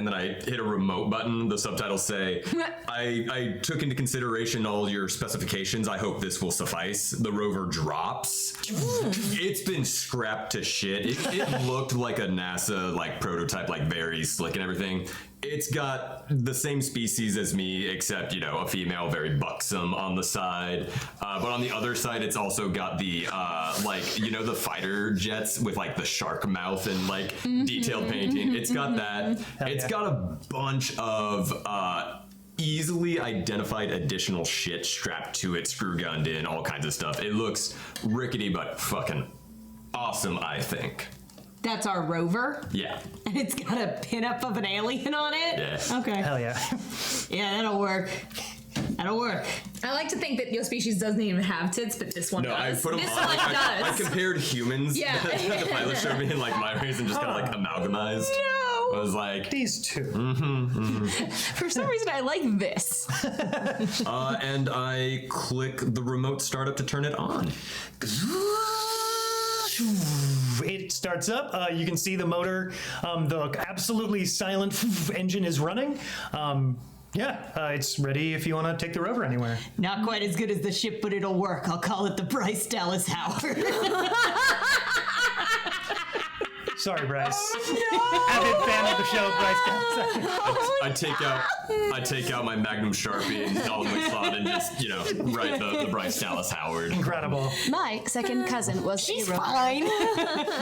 Speaker 4: then I hit a remote button. The subtitles say, I took into consideration all your specifications. I hope this will suffice. The rover drops. It's been scrapped to shit. It looked like a NASA like prototype, like very slick and everything. It's got the same species as me, except, a female, very buxom on the side. But on the other side, it's also got the, the fighter jets with like the shark mouth and like detailed painting. It's got that. It's got a bunch of easily identified additional shit strapped to it, screw gunned in, all kinds of stuff. It looks rickety, but fucking awesome, I think.
Speaker 2: That's our rover,
Speaker 4: Yeah.
Speaker 2: and it's got a pinup of an alien on it?
Speaker 4: Yeah.
Speaker 2: Okay.
Speaker 1: Hell yeah.
Speaker 2: Yeah, that'll work. That'll work.
Speaker 5: I like to think that your species doesn't even have tits, but this one
Speaker 4: No, I
Speaker 5: does.
Speaker 4: put them
Speaker 5: This
Speaker 4: on.
Speaker 5: one
Speaker 4: I
Speaker 5: does.
Speaker 4: compared humans
Speaker 5: Yeah.
Speaker 4: that the pilot showed me and like my race and just kind of like amalgamized. I was like,
Speaker 1: These two.
Speaker 6: For some reason, I like this.
Speaker 4: and I click the remote startup to turn it on.
Speaker 1: It starts up. You can see the motor. The absolutely silent engine is running. It's ready if you want to take the rover anywhere.
Speaker 2: Not quite as good as the ship, but it'll work. I'll call it the Bryce Dallas Howard.
Speaker 1: Sorry, Bryce. Avid fan of the show, Bryce Dallas.
Speaker 4: I take out my Magnum Sharpie and Dollar McCloud and just, write the Bryce Dallas Howard.
Speaker 1: Incredible.
Speaker 6: My second cousin was
Speaker 2: She's
Speaker 6: a robot.
Speaker 2: fine.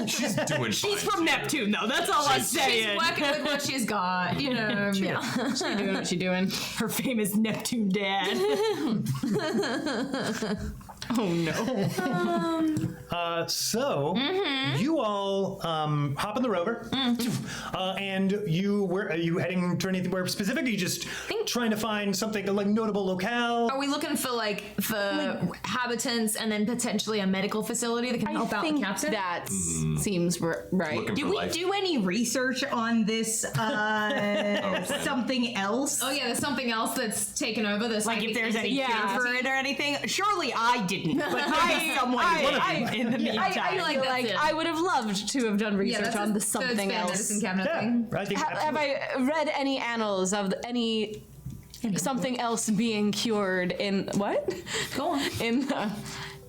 Speaker 4: She's doing
Speaker 2: She's
Speaker 4: fine,
Speaker 2: from
Speaker 4: too.
Speaker 2: Neptune, though. That's all I'm
Speaker 5: She's
Speaker 2: saying.
Speaker 5: working with what she's got, yeah.
Speaker 3: She doing what she doing?
Speaker 2: Her famous Neptune dad.
Speaker 3: Oh no.
Speaker 1: So you all hop in the rover, and are you heading to anywhere specific? Or are you just trying to find something like notable locale?
Speaker 5: Are we looking for habitants and then potentially a medical facility that can help
Speaker 6: I
Speaker 5: out the
Speaker 6: think
Speaker 5: captain?
Speaker 6: that seems right.
Speaker 4: Looking
Speaker 2: Did
Speaker 4: for
Speaker 2: we
Speaker 4: life.
Speaker 2: do any research on this something else?
Speaker 5: Oh yeah, there's something else that's taken over. There's
Speaker 2: Like if there's any
Speaker 6: Yeah.
Speaker 2: cure for it or anything? Surely I didn't, but maybe someone did in the meantime.
Speaker 6: I
Speaker 5: like
Speaker 6: feel
Speaker 5: that's
Speaker 6: like
Speaker 5: it.
Speaker 6: I would have loved to have done research on the something else.
Speaker 5: medicine cabinet
Speaker 1: Yeah,
Speaker 5: thing.
Speaker 1: I think
Speaker 6: Have I read any annals of any something else being cured in what?
Speaker 5: Go on.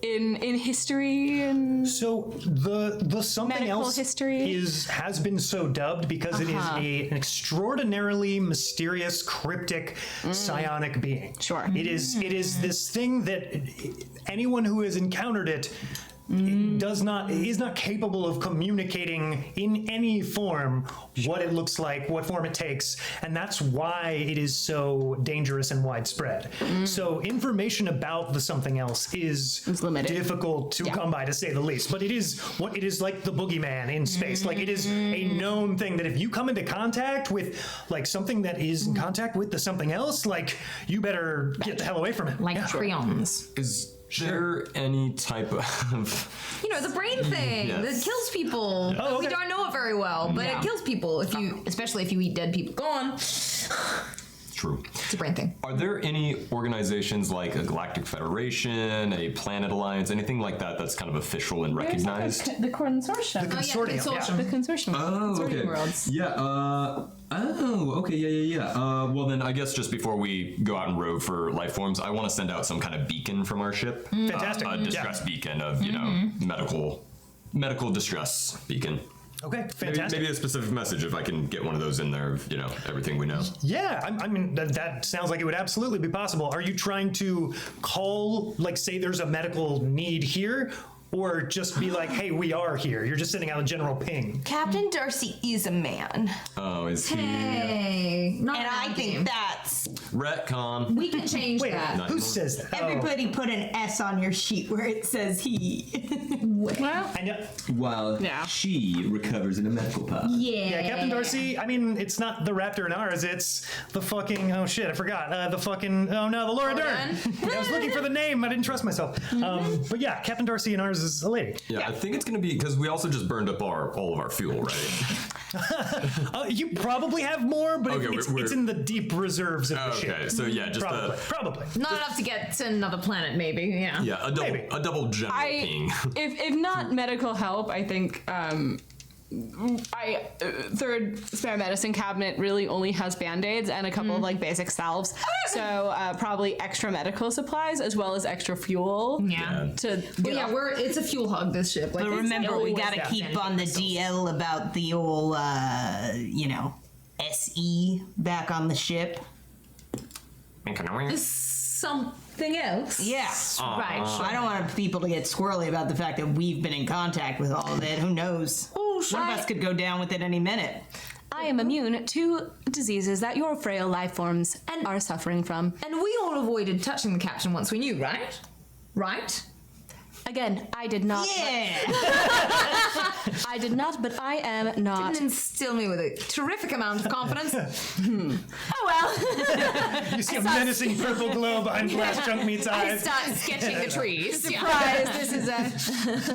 Speaker 6: In history and
Speaker 1: So the something
Speaker 6: Medical
Speaker 1: else
Speaker 6: history?
Speaker 1: has been so dubbed because it is an extraordinarily mysterious, cryptic, psionic being.
Speaker 6: Sure.
Speaker 1: It is this thing that anyone who has encountered it is not capable of communicating in any form what it looks like, what form it takes, and that's why it is so dangerous and widespread. So information about the something else is
Speaker 6: limited.
Speaker 1: difficult to come by, to say the least. But it is like the boogeyman in space. Like it is a known thing that if you come into contact with like something that is in contact with the something else, like you better get the hell away from it.
Speaker 5: Like
Speaker 1: Yeah.
Speaker 5: prions.
Speaker 4: Is there any type of...
Speaker 5: The brain thing
Speaker 4: Yes.
Speaker 5: that kills people.
Speaker 1: Oh,
Speaker 5: We
Speaker 1: okay.
Speaker 5: don't know it very well, but it kills people especially if you eat dead people. Go on.
Speaker 4: True.
Speaker 5: It's a brain thing.
Speaker 4: Are there any organizations like a Galactic Federation, a Planet Alliance, anything like that that's kind of official and recognized?
Speaker 6: the consortium.
Speaker 1: Consortium,
Speaker 5: consortium.
Speaker 6: The consortium.
Speaker 4: Oh,
Speaker 6: Consortium
Speaker 4: okay.
Speaker 6: worlds.
Speaker 4: Yeah, okay, yeah. Well, then I guess just before we go out and rove for life forms, I want to send out some kind of beacon from our ship.
Speaker 1: Fantastic.
Speaker 4: A distress beacon of, medical distress beacon.
Speaker 1: Okay, fantastic.
Speaker 4: Maybe a specific message if I can get one of those in there of, everything we know.
Speaker 1: Yeah, I mean, that sounds like it would absolutely be possible. Are you trying to call, like, say there's a medical need here? Or just be like, hey, we are here. You're just sending out a general ping.
Speaker 2: Captain Darcy is a man,
Speaker 4: Oh, is he...
Speaker 5: Hey, not
Speaker 2: and I think that's
Speaker 4: Retcon.
Speaker 5: we can change
Speaker 1: Wait,
Speaker 5: that.
Speaker 1: who says that?
Speaker 2: everybody put an S on your sheet where it says he.
Speaker 6: Well,
Speaker 1: I know.
Speaker 7: While she recovers in a medical pod.
Speaker 1: Yeah, Captain Darcy, I mean, it's not the Raptor in ours, it's the fucking, oh shit, I forgot. The Laura Dern. I was looking for the name, I didn't trust myself. But yeah, Captain Darcy in ours is a lady.
Speaker 4: Yeah, I think it's going to be, because we also just burned up all of our fuel, right?
Speaker 1: You probably have more, but
Speaker 4: Okay,
Speaker 1: it's in the deep reserves of the ship.
Speaker 4: Okay, so yeah, just
Speaker 1: Probably.
Speaker 5: Not enough to get to another planet, maybe. Yeah.
Speaker 4: a
Speaker 1: Maybe.
Speaker 4: double general ping.
Speaker 6: if not medical help, I think third spare medicine cabinet really only has band-aids and a couple of like basic salves. So probably extra medical supplies as well as extra fuel.
Speaker 5: Yeah.
Speaker 6: To
Speaker 5: But yeah, it's a fuel hog, this ship. Like,
Speaker 2: But
Speaker 5: it's
Speaker 2: remember, we
Speaker 5: always
Speaker 2: gotta
Speaker 5: got
Speaker 2: keep on the DL about the old, SE back on the ship.
Speaker 5: something else.
Speaker 2: Yeah.
Speaker 5: Right.
Speaker 2: I don't want people to get squirrely about the fact that we've been in contact with all of it. Who knows?
Speaker 5: Oh,
Speaker 2: One of us could go down with it any minute.
Speaker 6: I am immune to diseases that your frail life forms are suffering from.
Speaker 5: And we all avoided touching the captain once we knew, right? Right?
Speaker 6: Again, I did not.
Speaker 2: Yeah.
Speaker 6: I did not, but I am not.
Speaker 5: Didn't instill me with a terrific amount of confidence. Oh well.
Speaker 1: You see a menacing purple glow behind Glass Chunk Meat's
Speaker 5: I
Speaker 1: eyes.
Speaker 5: start sketching the trees.
Speaker 6: Surprise! This is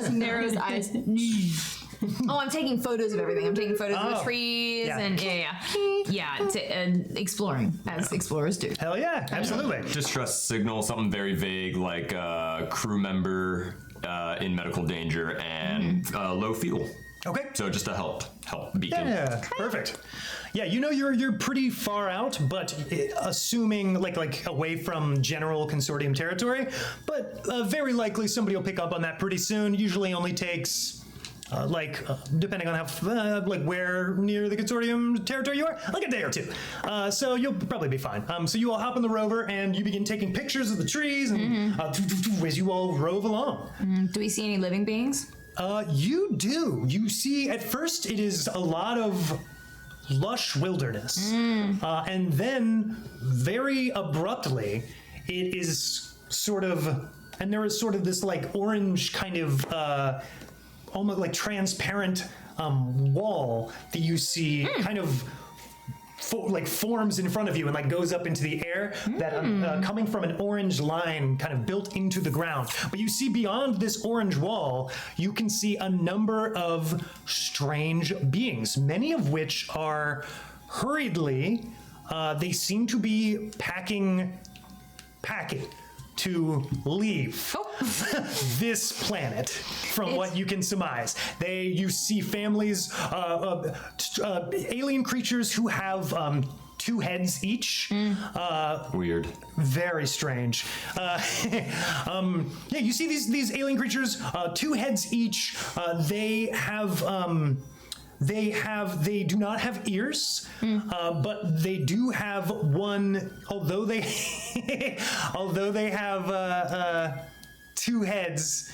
Speaker 6: a narrows eyes.
Speaker 5: Oh, I'm taking photos of everything. I'm taking photos of the trees
Speaker 1: yeah.
Speaker 5: and and exploring as explorers do.
Speaker 1: Hell yeah, absolutely.
Speaker 4: Distress signal, something very vague like crew member in medical danger and low fuel.
Speaker 1: Okay.
Speaker 4: So just a help beacon.
Speaker 1: Yeah, perfect. Yeah, you're pretty far out, but assuming like away from general consortium territory, but very likely somebody will pick up on that pretty soon. Usually only takes depending on how, where near the consortium territory you are, like a day or two. So you'll probably be fine. So you all hop in the rover and you begin taking pictures of the trees and as you all rove along.
Speaker 5: Do we see any living beings?
Speaker 1: You do. You see, at first it is a lot of lush wilderness. And then very abruptly, it is sort of, and there is sort of this like orange kind of, almost like transparent wall that you see kind of forms in front of you and like goes up into the air that coming from an orange line kind of built into the ground. But you see beyond this orange wall, you can see a number of strange beings, many of which are hurriedly, they seem to be packing to leave this planet, from what you can surmise. You see families, alien creatures who have 2 heads each.
Speaker 4: Weird.
Speaker 1: Very strange. You see these alien creatures, 2 heads each. They do not have ears, but they do have one, although they have 2 heads.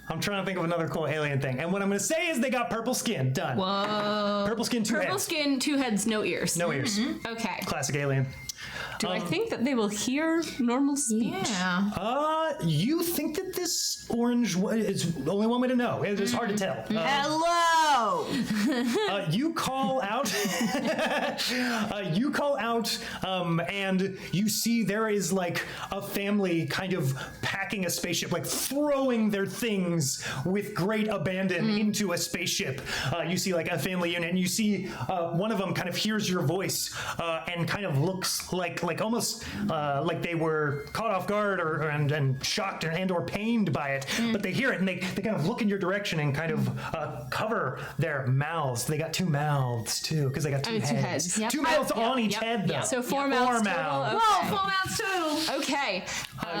Speaker 1: I'm trying to think of another cool alien thing. And what I'm going to say is they got purple skin. Done.
Speaker 6: Whoa.
Speaker 1: Purple skin, 2 heads.
Speaker 6: Purple skin, 2 heads, no ears.
Speaker 1: No ears.
Speaker 6: Okay.
Speaker 1: Classic alien.
Speaker 6: Do I think that they will hear normal speech?
Speaker 5: Yeah.
Speaker 1: You think that this orange is only one way to know. It's hard to tell.
Speaker 2: Hello!
Speaker 1: You call out. And you see there is like a family kind of packing a spaceship, like throwing their things with great abandon into a spaceship. You see like a family unit, and you see one of them kind of hears your voice and kind of looks like almost like they were caught off guard and shocked and or pained by it, but they hear it and they kind of look in your direction and kind of cover their mouths. They got 2 mouths too, because they got 2 heads.
Speaker 6: Yep.
Speaker 1: 2 mouths on each head though.
Speaker 6: So 4 mouths total.
Speaker 1: mouths.
Speaker 6: Okay.
Speaker 5: Whoa, 4 mouths total.
Speaker 6: Okay.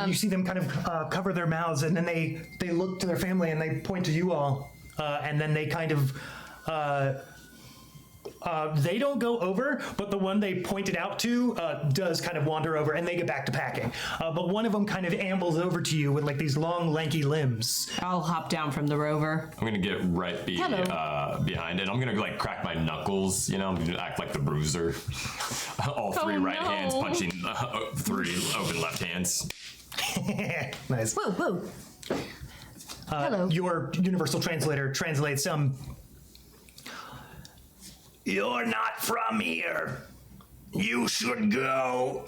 Speaker 1: You see them kind of cover their mouths, and then they look to their family and they point to you all, and then they kind of they don't go over, but the one they pointed out to does kind of wander over, and they get back to packing. But one of them kind of ambles over to you with like these long, lanky limbs.
Speaker 2: I'll hop down from the rover.
Speaker 4: I'm gonna get right behind it. I'm gonna like crack my knuckles, you know, I'm gonna act like the bruiser. All 3 right hands punching 3 open left hands.
Speaker 1: Nice.
Speaker 5: Whoa. Hello.
Speaker 1: Your universal translator translates "You're not from here. You should go."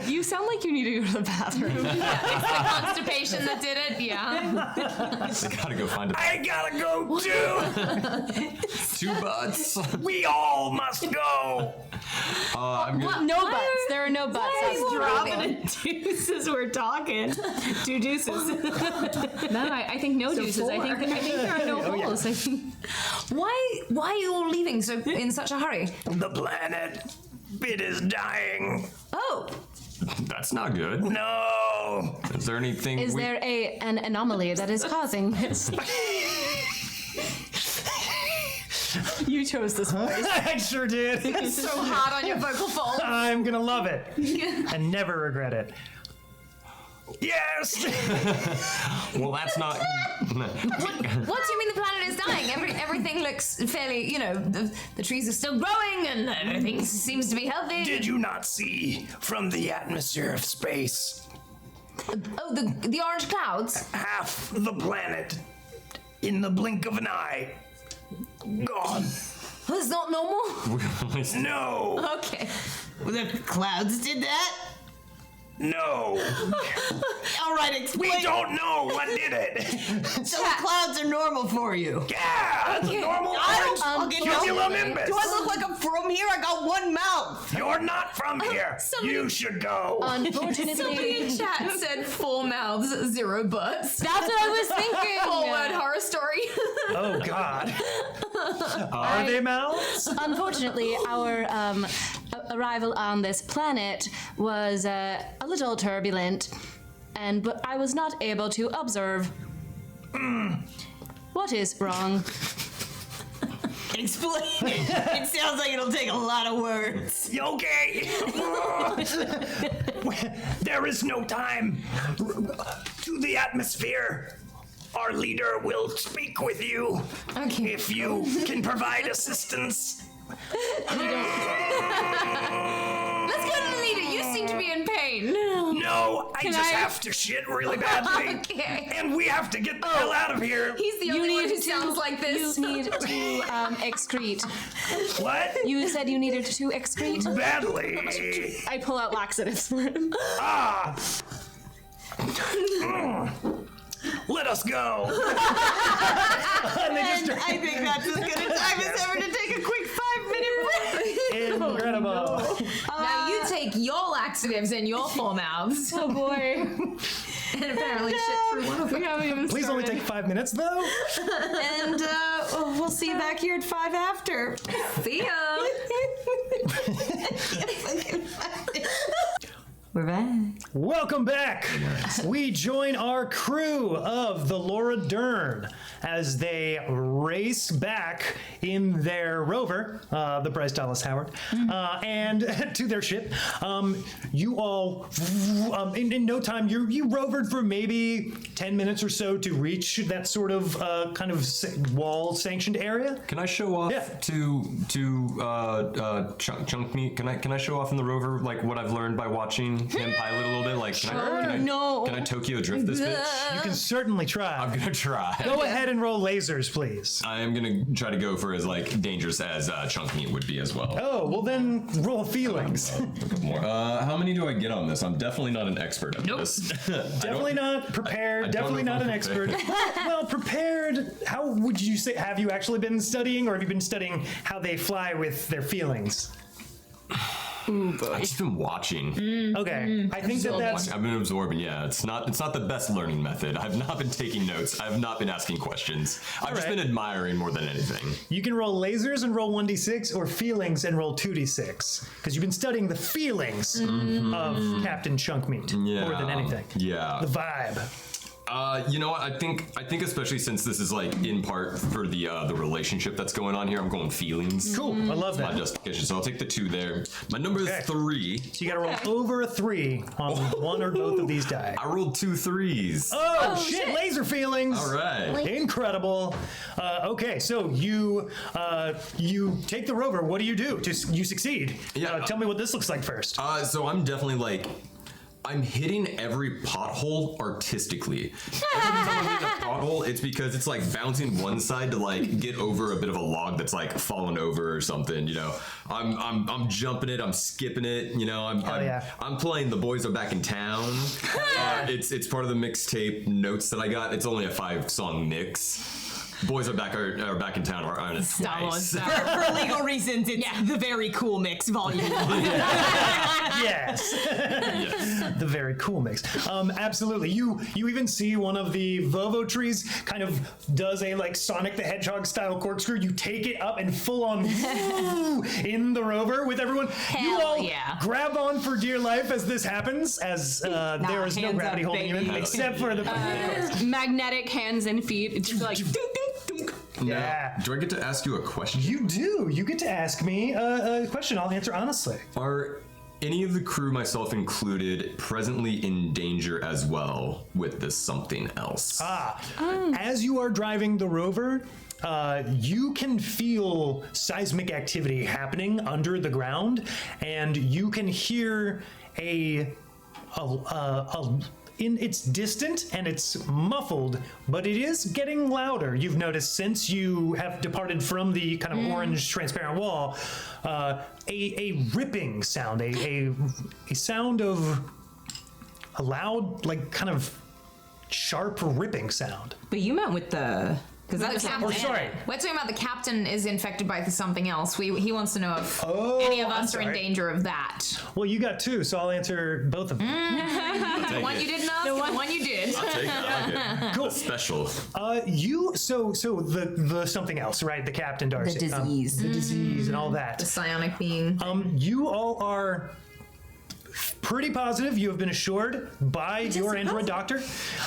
Speaker 6: You sound like you need to go to the bathroom.
Speaker 5: It's the constipation that did it. Yeah.
Speaker 4: I gotta go find
Speaker 1: I gotta go too.
Speaker 4: 2 butts.
Speaker 1: We all must go.
Speaker 4: I'm gonna,
Speaker 6: No butts. There are no butts. That's
Speaker 2: Dropping a deuce as we're talking. 2 deuces.
Speaker 6: No, I think no deuces. I think there are no holes. I think.
Speaker 5: Why are you all leaving in such a hurry?
Speaker 1: The planet, it is dying.
Speaker 5: Oh.
Speaker 4: that's not good.
Speaker 1: No.
Speaker 4: Is there anything?
Speaker 6: Is there an anomaly that is causing this? You chose this voice.
Speaker 1: I sure did.
Speaker 5: So hard on your vocal folds.
Speaker 1: I'm gonna love it and never regret it. Yes.
Speaker 4: Well, that's not.
Speaker 5: What do you mean the planet is dying? Everything looks fairly, the trees are still growing and everything seems to be healthy.
Speaker 1: Did you not see from the atmosphere of space?
Speaker 5: Oh, the orange clouds?
Speaker 1: Half the planet in the blink of an eye. Gone.
Speaker 5: That's not normal?
Speaker 1: No.
Speaker 5: Okay.
Speaker 2: The clouds did that?
Speaker 1: No.
Speaker 2: All right, explain.
Speaker 1: We don't know what did it.
Speaker 2: So the clouds are normal for you.
Speaker 1: Yeah, it's normal
Speaker 2: I don't
Speaker 1: orange
Speaker 2: fucking know.
Speaker 1: cumulonimbus.
Speaker 2: Do I look like I'm from here? I got 1 mouth.
Speaker 1: You're not from here. You should go.
Speaker 6: Unfortunately,
Speaker 5: Somebody in chat said 4 mouths, 0 butts.
Speaker 6: that's what I was thinking.
Speaker 5: 4-word horror story.
Speaker 1: Oh God. Are they mouths?
Speaker 6: Unfortunately, our arrival on this planet was a little turbulent, but I was not able to observe. What is wrong?
Speaker 2: Explain it. It sounds like it'll take a lot of words.
Speaker 1: Okay. There is no time. To the atmosphere. Our leader will speak with you.
Speaker 5: Okay.
Speaker 1: If you can provide assistance.
Speaker 5: Let's go to the leader. You seem to be in pain.
Speaker 1: No, I just have to shit really badly.
Speaker 5: Okay.
Speaker 1: And we have to get the hell out of here.
Speaker 5: He's the only one who sounds like this.
Speaker 6: You need to excrete.
Speaker 1: What?
Speaker 6: You said you needed to excrete?
Speaker 1: Badly.
Speaker 6: I pull out laxatives for him.
Speaker 1: Ah. Let us go. And they just
Speaker 2: I think that's as good a time as ever to take a quick 5-minute break.
Speaker 1: incredible.
Speaker 5: Now you take your laxatives in your full mouths.
Speaker 6: Oh boy.
Speaker 5: And apparently shit through one of them.
Speaker 6: We haven't even
Speaker 1: Please only take 5 minutes, though.
Speaker 2: And we'll see you back here at 5 after.
Speaker 5: See ya.
Speaker 2: We're back.
Speaker 1: Welcome back. We join our crew of the Laura Dern as they race back in their rover, the Bryce Dallas Howard, and to their ship. You all, in no time, you rovered for maybe 10 minutes or so to reach that sort of kind of wall-sanctioned area.
Speaker 4: Can I show off
Speaker 1: Yeah.
Speaker 4: to Chunk Meat? Can I show off in the rover like what I've learned by watching him pilot a little bit? Like, can I Tokyo drift this bitch?
Speaker 1: You can certainly try.
Speaker 4: I'm gonna try.
Speaker 1: Go ahead and roll lasers, please.
Speaker 4: I am gonna try to go for as like dangerous as Chunk Meat would be as well.
Speaker 1: Oh, well then roll feelings.
Speaker 4: A couple more. How many do I get on this? I'm definitely not an expert at this.
Speaker 1: Definitely not prepared.
Speaker 4: I don't
Speaker 1: Definitely
Speaker 4: know if
Speaker 1: not an
Speaker 4: I'm
Speaker 1: expert. Well, prepared. How would you say? Have you actually been studying, or have you been studying how they fly with their feelings?
Speaker 4: I've just been watching.
Speaker 1: Okay, I think that's.
Speaker 4: I've been absorbing. Yeah, it's not the best learning method. I've not been taking notes. I've not been asking questions. I've just
Speaker 1: right.
Speaker 4: been admiring more than anything.
Speaker 1: You can roll lasers and roll 1d6, or feelings and roll 2d6, because you've been studying the feelings of Captain Chunk Meat more than anything.
Speaker 4: Yeah.
Speaker 1: The vibe.
Speaker 4: You know what? I think especially since this is like in part for the relationship that's going on here, I'm going feelings.
Speaker 1: Cool. I love
Speaker 4: My
Speaker 1: that.
Speaker 4: justification. So I'll take the 2 there. My number is 3.
Speaker 1: So you got to roll over a 3 on one or both of these die.
Speaker 4: I rolled 2 3s.
Speaker 1: Oh, shit! Laser feelings.
Speaker 4: All right.
Speaker 1: Incredible. Okay, so you take the rover. What do? You succeed.
Speaker 4: Yeah.
Speaker 1: Tell me what this looks like first.
Speaker 4: So I'm definitely like, I'm hitting every pothole artistically. Every time I'm hitting a pothole, it's because it's like bouncing one side to like get over a bit of a log that's like fallen over or something. You know, I'm jumping it, I'm skipping it. You know, I'm playing The Boys Are Back in Town. It's part of the mixtape notes that I got. It's only a 5-song mix. Boys are back in town are on it twice.
Speaker 2: For legal reasons, it's the Very Cool Mix Volume 1.
Speaker 1: Yes. The very cool mix. Absolutely. You even see one of the Vovo trees kind of does a like Sonic the Hedgehog style corkscrew. You take it up and full on in the rover with everyone. You all grab on for dear life as this happens, as there is no gravity holding you in except for the
Speaker 6: magnetic hands and feet. It's just like
Speaker 1: Yeah.
Speaker 4: Do I get to ask you a question?
Speaker 1: You do. You get to ask me a question. I'll answer honestly.
Speaker 4: Are any of the crew, myself included, presently in danger as well with this something else?
Speaker 1: As you are driving the rover, you can feel seismic activity happening under the ground, and you can hear it's distant and it's muffled, but it is getting louder. You've noticed since you have departed from the kind of orange transparent wall, a ripping sound, a sound of a loud, like kind of sharp ripping sound.
Speaker 2: But you meant with the
Speaker 5: Because that's
Speaker 1: sorry.
Speaker 5: We're talking about the captain is infected by something else. He wants to know if any of us are in danger of that.
Speaker 1: Well, you got 2, so I'll answer both of them.
Speaker 5: The one you didn't ask, the one you did.
Speaker 4: I'll take it. I like it. Cool. Special.
Speaker 1: So the something else, right? The Captain Darcy.
Speaker 5: The disease.
Speaker 1: The disease and all that.
Speaker 5: The psionic being.
Speaker 1: You all are pretty positive. You have been assured by your android doctor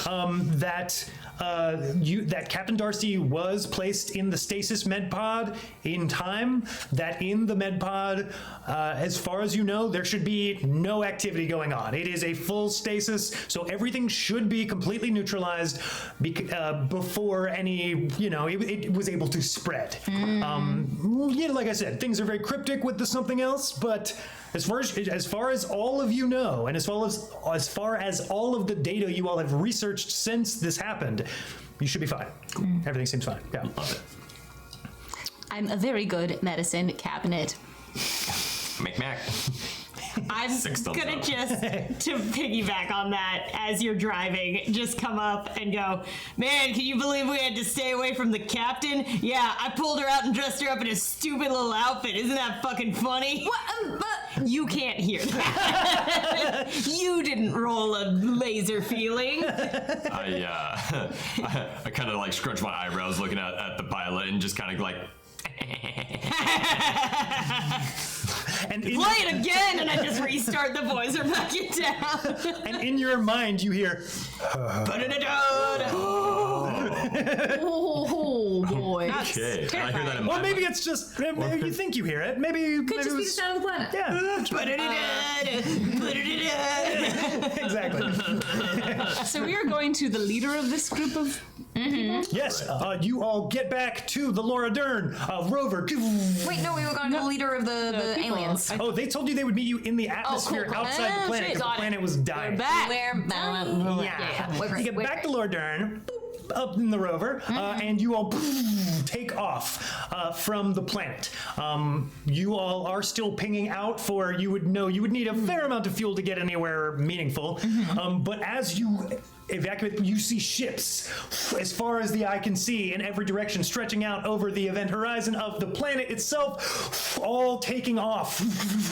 Speaker 1: that that Captain Darcy was placed in the stasis med pod in time. That in the med pod, as far as you know, there should be no activity going on. It is a full stasis, so everything should be completely neutralized before any, it was able to spread. Like I said, things are very cryptic with the something else, but as far as all of you know, and as far as all of the data you all have researched since this happened, you should be fine. Cool. Everything seems fine. Yeah.
Speaker 4: Love it.
Speaker 6: I'm a very good medicine cabinet.
Speaker 4: Mac.
Speaker 2: I'm gonna just, to piggyback on that, as you're driving, just come up and go, man, can you believe we had to stay away from the captain? Yeah, I pulled her out and dressed her up in a stupid little outfit. Isn't that fucking funny? What? But you can't hear that. You didn't roll a laser feeling.
Speaker 4: I kind of like scrunch my eyebrows looking at the pilot and just kind of like...
Speaker 1: And
Speaker 2: Play it again, and I just restart the voice or back it down.
Speaker 1: And in your mind, you hear.
Speaker 5: Oh boy.
Speaker 4: Okay. I hear that in my
Speaker 1: Or maybe it's just. Maybe you think you hear it. Maybe
Speaker 5: Could
Speaker 1: it
Speaker 5: just be the
Speaker 1: was.
Speaker 5: sound of the planet.
Speaker 1: Yeah. Exactly.
Speaker 6: So we are going to the leader of this group of people?
Speaker 1: Yes. You all get back to the Laura Dern rover.
Speaker 5: Wait, no, we were going to the leader of the aliens.
Speaker 1: Oh, they told you they would meet you in the atmosphere
Speaker 5: cool.
Speaker 1: outside the planet because the planet was dying.
Speaker 5: We're
Speaker 1: Yeah.
Speaker 5: We're
Speaker 1: You get
Speaker 5: great.
Speaker 1: back to Laura Dern. Up in the rover, and you all take off from the planet. You all are still pinging out for, you would need a fair amount of fuel to get anywhere meaningful. But as you evacuate, you see ships as far as the eye can see in every direction, stretching out over the event horizon of the planet itself, all taking off.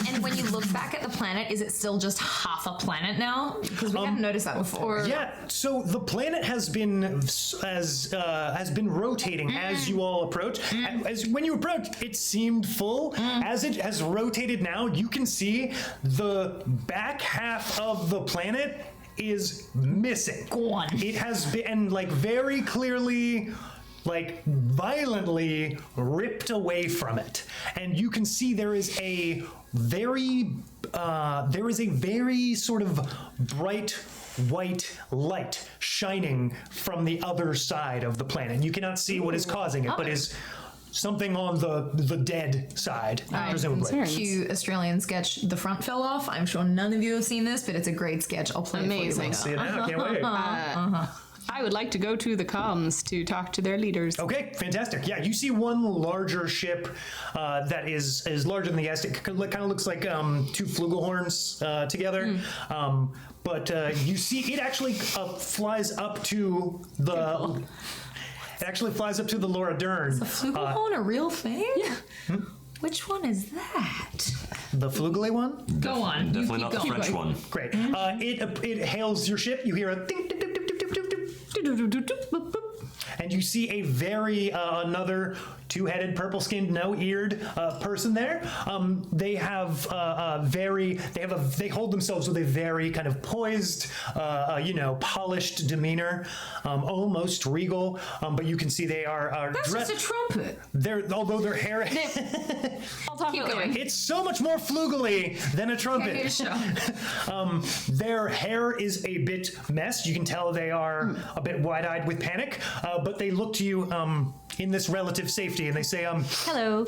Speaker 5: And when you look back at the planet, is it still just half a planet now? Because we hadn't noticed that before.
Speaker 1: Yeah, so the planet has been rotating as you all approach. As when you approach, it seemed full. As it has rotated now, you can see the back half of the planet is missing.
Speaker 5: Gone.
Speaker 1: It has been very clearly, violently ripped away from it, and you can see there is a very sort of bright white light shining from the other side of the planet. You cannot see what is causing it, but is something on the dead side, presumably.
Speaker 5: Cue Australian sketch, The Front Fell Off. I'm sure none of you have seen this, but it's a great sketch. I'll play it for you later.
Speaker 1: See it now. Can't wait.
Speaker 6: I would like to go to the comms to talk to their leaders.
Speaker 1: Okay, fantastic. Yeah, you see one larger ship that is larger than the guest. It kind of looks like two flugelhorns together. But you see it actually flies up to the... It actually flies up to the Laura Dern.
Speaker 5: Is the flugelhorn a real thing? Yeah. Which one is that?
Speaker 1: The flugele one?
Speaker 5: Go on.
Speaker 4: Definitely not the French one.
Speaker 1: Great. It hails your ship. You hear a ding, ding, ding, ding, ding, ding, ding, ding, and you see a very another two-headed, purple-skinned, no-eared person there. They have they hold themselves with a very kind of poised, polished demeanor, almost regal. But you can see they are
Speaker 5: That's
Speaker 1: dressed.
Speaker 5: just a trumpet.
Speaker 1: Although their hair,
Speaker 6: I'll talk
Speaker 5: Keep
Speaker 6: about
Speaker 5: going.
Speaker 1: it's so much more flugely than a trumpet.
Speaker 5: Okay, show.
Speaker 1: Their hair is a bit messed. You can tell they are a bit wide-eyed with panic, but they look to you in this relative safety, and they say,
Speaker 6: Hello.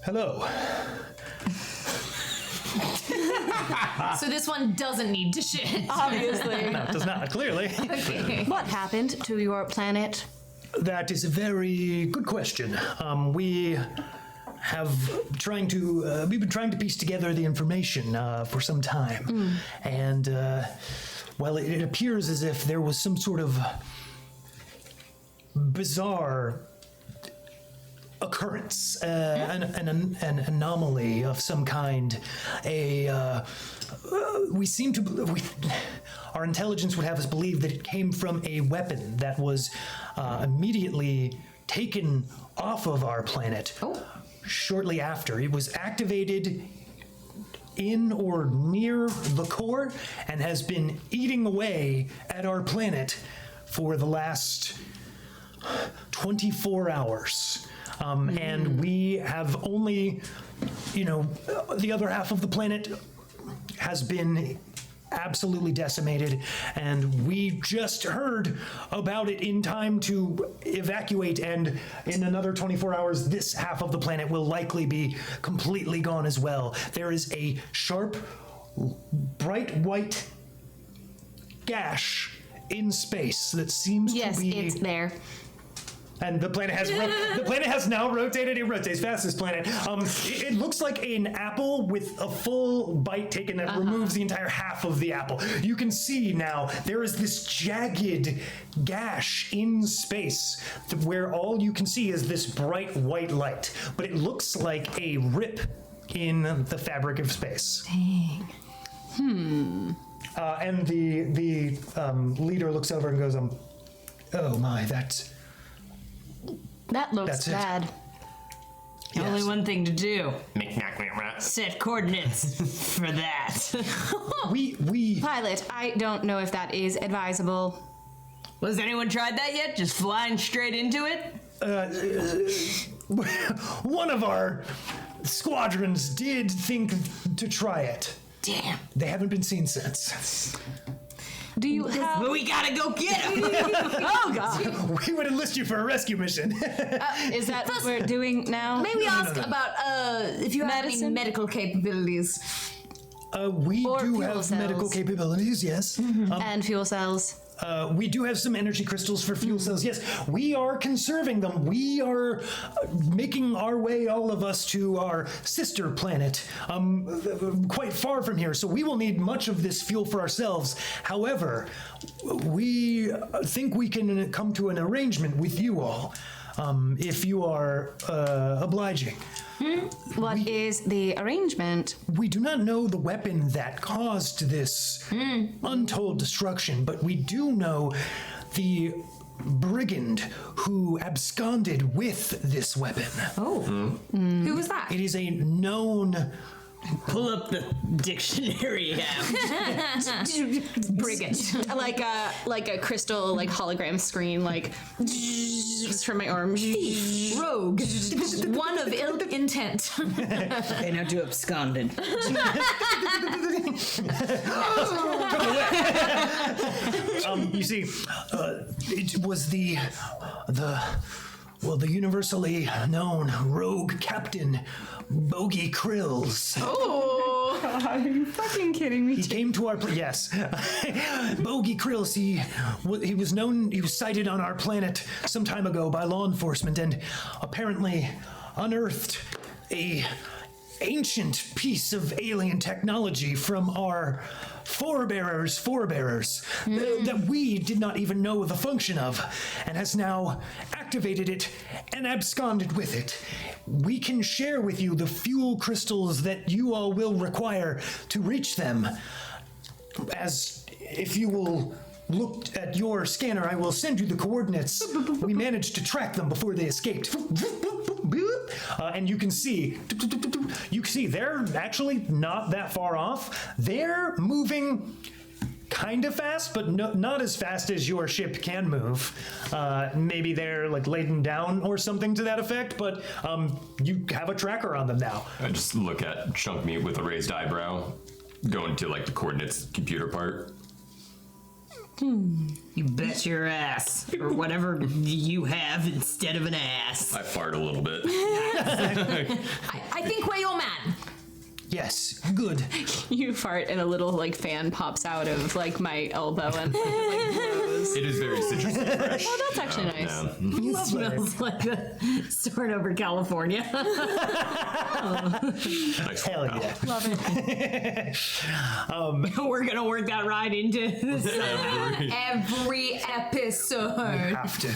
Speaker 1: hello.
Speaker 5: So this one doesn't need to shit.
Speaker 6: Obviously.
Speaker 1: No, it does not, clearly.
Speaker 5: Okay.
Speaker 6: What happened to your planet?
Speaker 1: That is a very good question. We have we've been trying to piece together the information for some time. And, it appears as if there was some sort of bizarre occurrence, an anomaly of some kind. Our intelligence would have us believe that it came from a weapon that was immediately taken off of our planet. Shortly after, it was activated in or near the core and has been eating away at our planet for the last 24 hours. And we have only, the other half of the planet has been absolutely decimated, and we just heard about it in time to evacuate, and in another 24 hours, this half of the planet will likely be completely gone as well. There is a sharp, bright white gash in space that seems to be...
Speaker 5: Yes, it's there.
Speaker 1: And the planet has now rotated. It rotates fast, this planet. It looks like an apple with a full bite taken that removes the entire half of the apple. You can see now there is this jagged gash in space where all you can see is this bright white light. But it looks like a rip in the fabric of space.
Speaker 5: Dang.
Speaker 1: And the leader looks over and goes, oh my,
Speaker 6: That looks
Speaker 1: That's it.
Speaker 6: bad.
Speaker 2: Only one thing to do. Set coordinates for that.
Speaker 1: We
Speaker 6: Pilot, I don't know if that is advisable.
Speaker 2: Has anyone tried that yet? Just flying straight into it?
Speaker 1: one of our squadrons did think to try it.
Speaker 2: Damn.
Speaker 1: They haven't been seen since.
Speaker 6: Do you have...
Speaker 2: But we gotta go get him.
Speaker 6: Oh, God.
Speaker 1: We would enlist you for a rescue mission.
Speaker 6: Is that what we're doing now?
Speaker 5: May we ask about if you have any
Speaker 6: Medicine?
Speaker 5: medical capabilities?
Speaker 1: We
Speaker 6: Or
Speaker 1: do
Speaker 6: fuel
Speaker 1: have
Speaker 6: cells.
Speaker 1: medical capabilities, yes.
Speaker 6: And fuel cells.
Speaker 1: We do have some energy crystals for fuel cells, yes. We are conserving them. We are making our way, all of us, to our sister planet, quite far from here, so we will need much of this fuel for ourselves. However, we think we can come to an arrangement with you all, if you are obliging.
Speaker 6: What is the arrangement?
Speaker 1: We do not know the weapon that caused this untold destruction, but we do know the brigand who absconded with this weapon.
Speaker 5: Who was that?
Speaker 1: It is a known...
Speaker 2: Pull up the dictionary app.
Speaker 5: Brigand.
Speaker 6: Like a crystal, hologram screen, just from my arm.
Speaker 5: Rogue. One of ill intent.
Speaker 2: Okay, now do absconded.
Speaker 1: You see, it was the universally known rogue captain, Bogey Krills.
Speaker 3: Oh, God, are you fucking kidding me?
Speaker 1: He came to our yes. Bogey Krills, he was known, he was sighted on our planet some time ago by law enforcement and apparently unearthed a ancient piece of alien technology from our forebears that we did not even know the function of, and has now activated it and absconded with it. We can share with you the fuel crystals that you all will require to reach them. As if you will look at your scanner, I will send you the coordinates. We managed to track them before they escaped. And you can see they're actually not that far off. They're moving kind of fast, but not as fast as your ship can move. Maybe they're laden down or something to that effect, but you have a tracker on them now.
Speaker 4: I just look at Chunk Meat with a raised eyebrow, going to the coordinates computer part.
Speaker 2: You bet your ass. Or whatever you have instead of an ass.
Speaker 4: I fart a little bit.
Speaker 5: I think we're your man.
Speaker 1: Yes, good.
Speaker 6: You fart and a little like fan pops out of like my elbow and like blows.
Speaker 4: It is very citrusy fresh.
Speaker 6: Oh, that's actually nice.
Speaker 4: Yeah.
Speaker 2: It smells like the store over California.
Speaker 4: Nice.
Speaker 1: Hell yeah.
Speaker 6: Love it.
Speaker 2: We're gonna work that right into this.
Speaker 5: Every episode.
Speaker 1: Have to.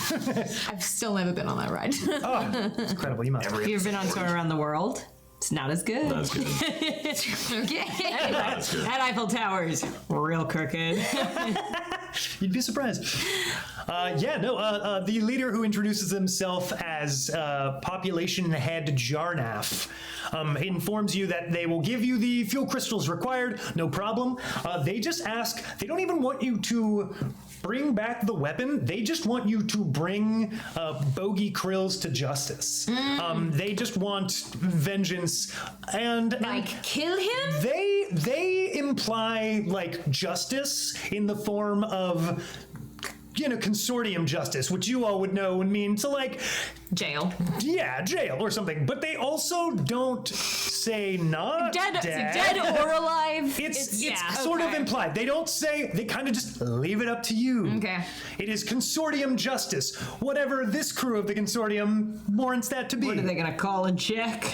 Speaker 5: I've still never been on that ride.
Speaker 1: Oh, it's incredible. You must.
Speaker 2: You've been on tour around the world. It's not as good.
Speaker 4: That's good.
Speaker 5: Okay.
Speaker 4: That's good.
Speaker 2: That Eiffel Tower's real crooked.
Speaker 1: You'd be surprised. The leader who introduces himself as Population Head Jarnaf informs you that they will give you the fuel crystals required, no problem. They just ask, they don't even want you to bring back the weapon. They just want you to bring Bogey Krills to justice. They just want vengeance and
Speaker 5: Like, kill him?
Speaker 1: they imply like justice in the form of consortium justice, which you all would know would mean to like
Speaker 5: Jail.
Speaker 1: jail or something. But they also don't say not
Speaker 6: Dead or alive.
Speaker 1: It's
Speaker 5: yeah,
Speaker 1: sort of
Speaker 5: okay.
Speaker 1: implied. They don't say, they kind of just leave it up to you.
Speaker 5: Okay.
Speaker 1: It is consortium justice. Whatever this crew of the consortium warrants that to be.
Speaker 2: What are they gonna call and check?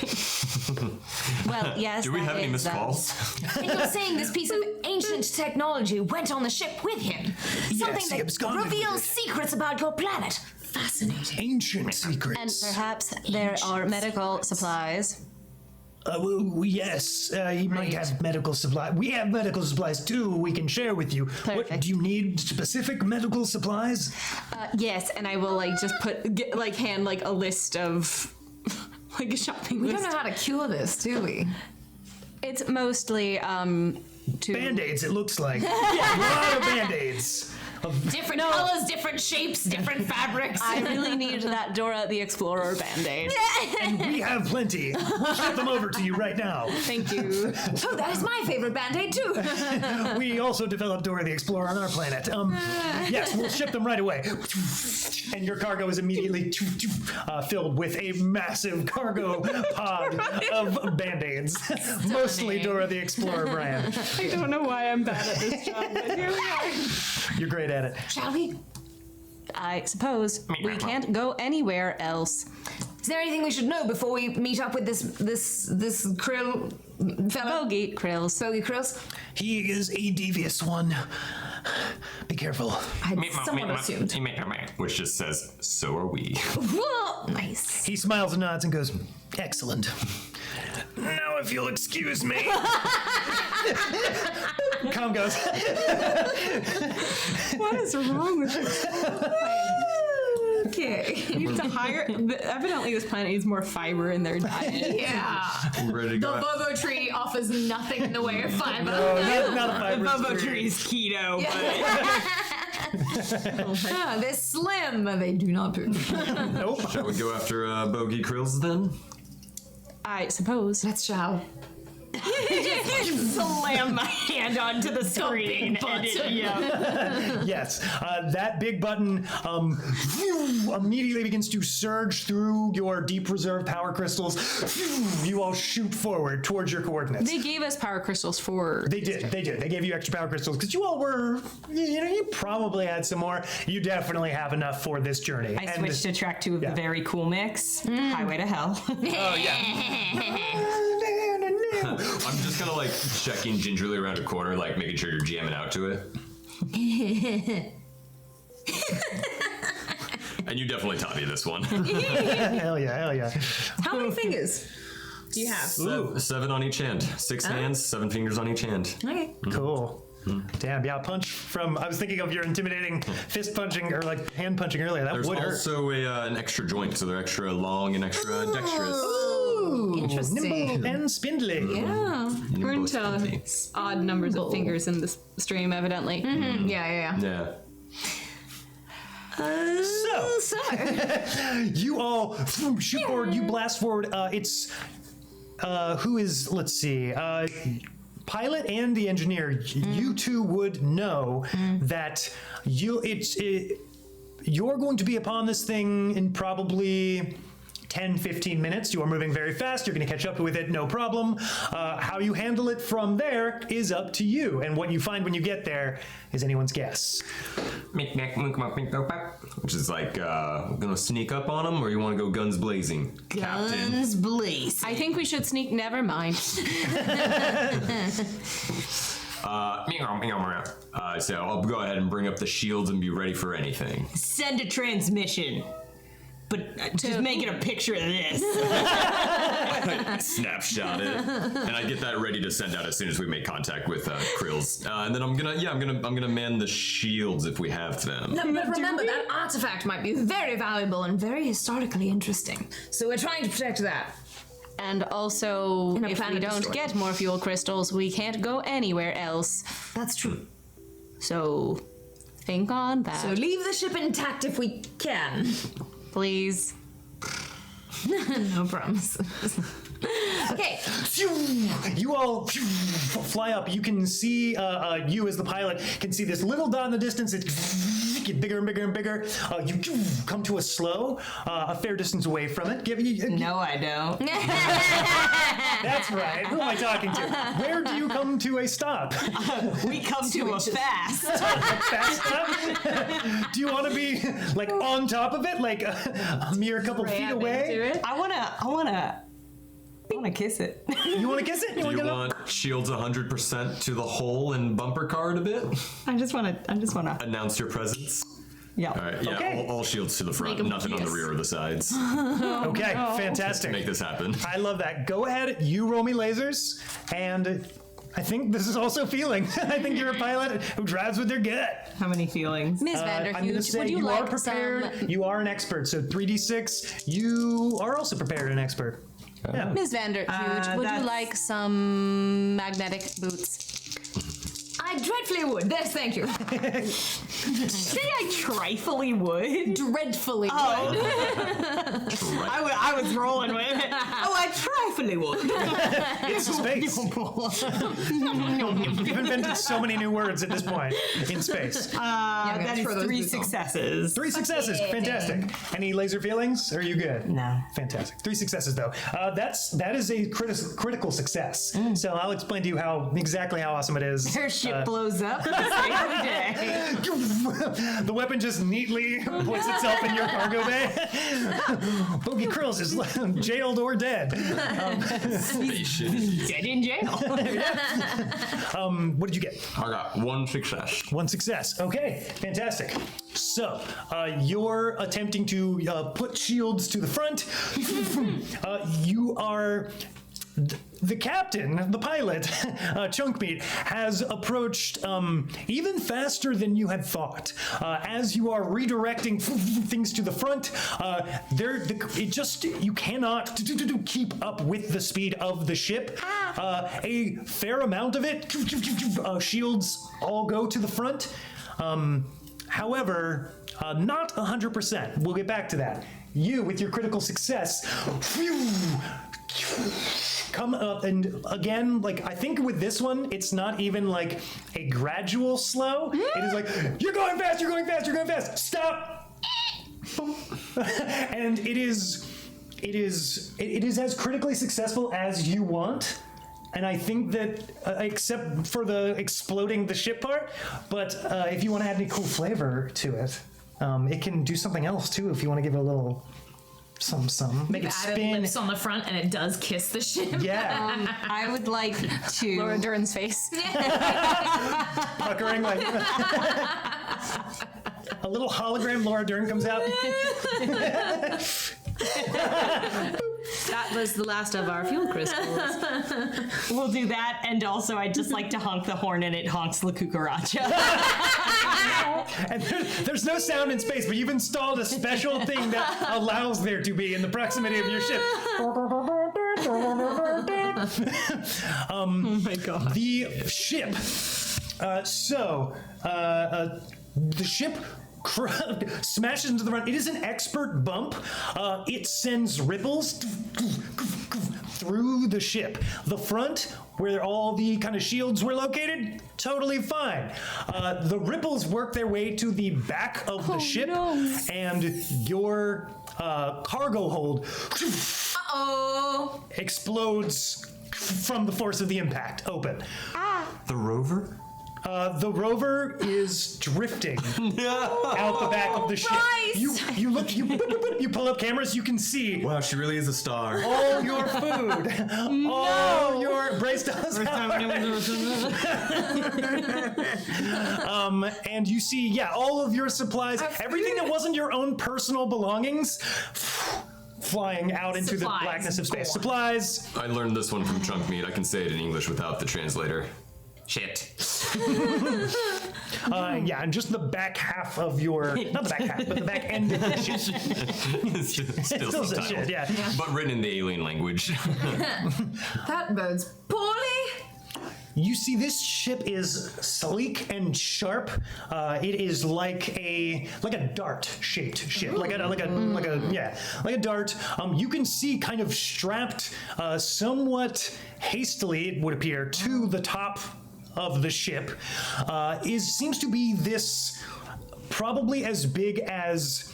Speaker 6: Well, yes.
Speaker 4: Do we
Speaker 6: that
Speaker 4: have any
Speaker 6: is,
Speaker 4: missed calls?
Speaker 5: And you're saying this piece of ancient technology went on the ship with him? Something
Speaker 1: he
Speaker 5: that
Speaker 1: absconded with
Speaker 5: reveals
Speaker 1: it.
Speaker 5: secrets about your planet. Fascinating.
Speaker 1: Ancient secrets.
Speaker 6: And perhaps there are medical supplies.
Speaker 1: Yes, he might have medical supply. We have medical supplies too. We can share with you. What
Speaker 6: Perfect.
Speaker 1: do you need? Specific medical supplies?
Speaker 6: Yes, and I will like just hand like a list of like a shopping
Speaker 5: We
Speaker 6: list.
Speaker 5: don't know how to cure this, do we?
Speaker 6: It's mostly to
Speaker 1: Band-aids, it looks like. A lot of band-aids.
Speaker 5: Different colors, different shapes, different fabrics.
Speaker 6: I really need that Dora the Explorer band-aid.
Speaker 1: And we have plenty. We'll ship them over to you right now.
Speaker 6: Thank you.
Speaker 5: Oh, that is my favorite band-aid too.
Speaker 1: We also developed Dora the Explorer on our planet. Yes, we'll ship them right away. And your cargo is immediately filled with a massive cargo pod of band-aids. Mostly Dora the Explorer brand.
Speaker 6: I don't know why I'm bad at this job, but here we are.
Speaker 1: You're great at it.
Speaker 5: Shall we?
Speaker 6: I suppose we can't go anywhere else.
Speaker 5: Is there anything we should know before we meet up with this krill fellow?
Speaker 6: Bogey Krills.
Speaker 5: Bogey Krills?
Speaker 1: He is a devious one. Be careful.
Speaker 5: I somewhat assumed.
Speaker 4: Which just says, so are we.
Speaker 5: Whoa, nice.
Speaker 1: He smiles and nods and goes, excellent. Now if you'll excuse me. Calm goes.
Speaker 6: What is wrong with this?
Speaker 5: Okay.
Speaker 6: You have to hire. Evidently, this planet needs more fiber in their diet.
Speaker 5: Yeah.
Speaker 4: We're ready to
Speaker 5: The
Speaker 4: go.
Speaker 5: bobo tree offers nothing in the way of fiber.
Speaker 1: Not a
Speaker 2: The
Speaker 1: fibrous
Speaker 2: Bobo
Speaker 1: tree.
Speaker 2: tree's keto,
Speaker 5: Ah, they're slim. They do not poop.
Speaker 1: Nope.
Speaker 4: Shall we go after Bogey Krills then?
Speaker 6: I suppose.
Speaker 5: Let's shall.
Speaker 2: slam my hand onto the screen. And
Speaker 1: Yes, that big button immediately begins to surge through your deep reserve power crystals. You all shoot forward towards your coordinates.
Speaker 6: They gave us power crystals for.
Speaker 1: They did. They gave you extra power crystals because you all were, you probably had some more. You definitely have enough for this journey.
Speaker 2: I switched to track 2 of the very cool mix. Highway to Hell.
Speaker 1: Oh yeah.
Speaker 4: I'm just kind of like checking gingerly around a corner, like making sure you're jamming out to it. And you definitely taught me this one.
Speaker 1: Hell yeah.
Speaker 5: How many fingers do you have?
Speaker 4: 7 on each hand. 6 hands, 7 fingers on each hand.
Speaker 5: Okay.
Speaker 1: Cool. Damn, yeah, punch from, I was thinking of your intimidating fist punching or like hand punching earlier. That
Speaker 4: There's
Speaker 1: would hurt.
Speaker 4: also an extra joint, so they're extra long and extra dexterous.
Speaker 5: Ooh, interesting.
Speaker 1: Nimble and spindly.
Speaker 5: Yeah.
Speaker 6: We're into odd numbers of fingers in this stream, evidently.
Speaker 5: Yeah.
Speaker 4: Yeah.
Speaker 1: So, you all shoot forward, you blast forward. It's, who is, let's see, pilot and the engineer, you two would know that you're going to be upon this thing in probably 10, 15 minutes. You are moving very fast. You're going to catch up with it, no problem. How you handle it from there is up to you. And what you find when you get there is anyone's guess.
Speaker 4: Which is like, gonna sneak up on them, or you want to go guns blazing? Captain.
Speaker 2: Guns blazing.
Speaker 6: I think we should sneak. Never mind.
Speaker 4: So I'll go ahead and bring up the shields and be ready for anything.
Speaker 2: Send a transmission. But just make it a picture of this.
Speaker 4: Snapshot it, and I get that ready to send out as soon as we make contact with Krill's. And then I'm gonna man the shields if we have them.
Speaker 5: No, but remember that artifact might be very valuable and very historically interesting. So we're trying to protect that.
Speaker 6: And also,
Speaker 5: In a
Speaker 6: if we
Speaker 5: planet
Speaker 6: don't
Speaker 5: destroyed.
Speaker 6: get more fuel crystals, we can't go anywhere else.
Speaker 5: That's true.
Speaker 6: So, think on that,
Speaker 5: So leave the ship intact if we can.
Speaker 6: please.
Speaker 5: No promise. Okay.
Speaker 1: You all fly up. You can see, you as the pilot can see this little dot in the distance. It get bigger and bigger and bigger. You come to a slow, a fair distance away from it.
Speaker 2: No, I don't.
Speaker 1: That's right. Who am I talking to? Where do you come to a stop?
Speaker 2: We come to a fast.
Speaker 1: Fast stop? Do you want to be like on top of it, like a mere couple feet away?
Speaker 2: I wanna kiss it.
Speaker 1: You want to kiss it?
Speaker 4: Do
Speaker 1: wanna
Speaker 4: you
Speaker 1: get up?
Speaker 4: want shields 100% to the hole and bumper card a bit?
Speaker 2: I just wanna.
Speaker 4: Announce your presence.
Speaker 2: Yeah.
Speaker 4: All right, yeah,
Speaker 1: Okay.
Speaker 4: all shields to the front,
Speaker 6: Make 'em
Speaker 4: nothing on the
Speaker 6: kiss.
Speaker 4: rear or the sides.
Speaker 1: Okay, fantastic.
Speaker 4: Make this happen.
Speaker 1: I love that. Go ahead, you roll me lasers, and I think this is also feeling. I think you're a pilot who drives with their gut.
Speaker 2: How many feelings?
Speaker 6: Ms.
Speaker 1: I'm going to
Speaker 6: Vanderhuge,
Speaker 1: say
Speaker 6: would you
Speaker 1: you are
Speaker 6: like
Speaker 1: prepared.
Speaker 6: some...
Speaker 1: You are an expert. So 3d6, you are also prepared and expert. Yeah.
Speaker 6: Ms. Vanderhuge, would you
Speaker 2: that's-
Speaker 6: like some magnetic boots?
Speaker 5: I dreadfully would. Yes, thank you.
Speaker 2: Say I trifly would.
Speaker 6: Dreadfully
Speaker 2: I was rolling with it. Oh, I trifly would.
Speaker 1: It's space. You've invented so many new words at this point in space.
Speaker 2: That is
Speaker 5: throw those
Speaker 2: 3
Speaker 5: boots on.
Speaker 2: successes.
Speaker 1: 3 successes. Fantastic. Any laser feelings? Are you good?
Speaker 2: No.
Speaker 1: Fantastic. 3 successes though. That is a critical success. So I'll explain to you exactly how awesome it is.
Speaker 2: Her ship blows up every day.
Speaker 1: The weapon just neatly puts itself in your cargo bay. Bogey Krills is jailed or dead.
Speaker 2: Dead in jail.
Speaker 1: What did you get?
Speaker 4: I got 1 success.
Speaker 1: 1 success. Okay, fantastic. So, you're attempting to put shields to the front. You are... The captain, the pilot, Chunkmeat, has approached even faster than you had thought. As you are redirecting things to the front, you cannot keep up with the speed of the ship. A fair amount of it, shields all go to the front. However, not 100%. We'll get back to that. You, with your critical success, come up, and again, like, I think with this one, it's not even like a gradual slow. It is like, you're going fast, you're going fast, you're going fast. Stop. And it is as critically successful as you want. And I think that, except for the exploding the ship part, but if you want to add any cool flavor to it, it can do something else too. If you want to give it a little some, make it
Speaker 5: Added
Speaker 1: spin.
Speaker 5: lips on the front and it does kiss the ship.
Speaker 1: Yeah,
Speaker 2: I would like to.
Speaker 6: Laura Dern's face.
Speaker 1: puckering like a little hologram. Laura Dern comes out.
Speaker 6: That was the last of our fuel crystals.
Speaker 2: We'll do that, and also I'd just like to honk the horn, and it honks La Cucaracha.
Speaker 1: And there's no sound in space, but you've installed a special thing that allows there to be in the proximity of your ship.
Speaker 2: Oh my god.
Speaker 1: The ship. The ship smashes into the front. It is an expert bump. It sends ripples through the ship. The front, where all the kind of shields were located, totally fine. The ripples work their way to the back of the ship, and your cargo hold
Speaker 5: Oh.
Speaker 1: explodes from the force of the impact open.
Speaker 4: The rover?
Speaker 1: The rover is drifting out the back of the ship.
Speaker 5: Bryce!
Speaker 1: You look, you pull up cameras, you can see
Speaker 4: Wow, she really is a star.
Speaker 1: all your food, all your braised and you see, all of your supplies, everything that wasn't your own personal belongings, flying out into the
Speaker 2: Supplies,
Speaker 1: blackness of space.
Speaker 2: gone.
Speaker 1: Supplies.
Speaker 4: I learned this one from Chunk Meat. I can say it in English without the translator. Shit.
Speaker 1: And just the back half of your, not the back half, but the back end of the ship.
Speaker 4: Still
Speaker 1: Still says
Speaker 4: subtitled.
Speaker 1: shit, yeah.
Speaker 4: But written in the alien language.
Speaker 5: That bodes poorly.
Speaker 1: You see, this ship is sleek and sharp. It is like a dart-shaped ship, like a dart. You can see, kind of strapped, somewhat hastily, it would appear, to the top of the ship, seems to be this, probably as big as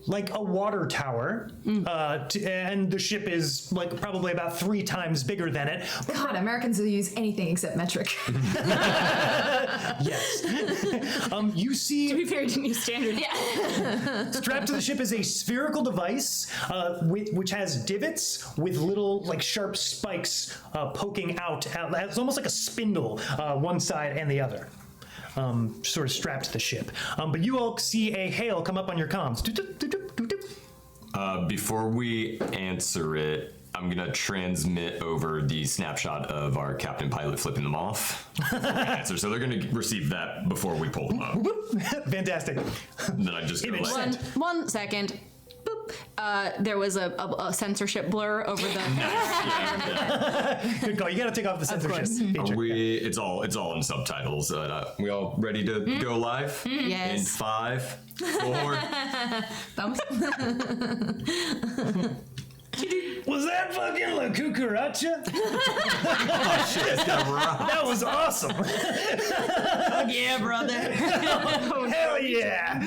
Speaker 1: like a water tower, and the ship is like probably about 3 times bigger than it.
Speaker 5: God, Americans will use anything except metric.
Speaker 1: Yes. You see,
Speaker 3: To be fair, you didn't use standard.
Speaker 1: strapped to the ship is a spherical device which has divots with little like sharp spikes poking out. It's almost like a spindle, one side and the other. Sort of strapped to the ship. But you all see a hail come up on your comms.
Speaker 4: Before we answer it, I'm gonna transmit over the snapshot of our captain pilot flipping them off. Answer. So they're gonna receive that before we pull them up.
Speaker 1: Fantastic.
Speaker 4: And then I just go
Speaker 1: Image
Speaker 4: like,
Speaker 1: sent.
Speaker 6: 1 second. Boop. There was a censorship blur over the.
Speaker 1: Good call. You got to take off the censorship feature.
Speaker 4: it's all in subtitles. We all ready to go live?
Speaker 6: Yes.
Speaker 4: In 5, 4.
Speaker 5: Thumbs.
Speaker 1: Was that fucking La Cucaracha?
Speaker 4: Oh shit! It's got a rock.
Speaker 1: That was awesome.
Speaker 2: Yeah, brother.
Speaker 1: Hell yeah.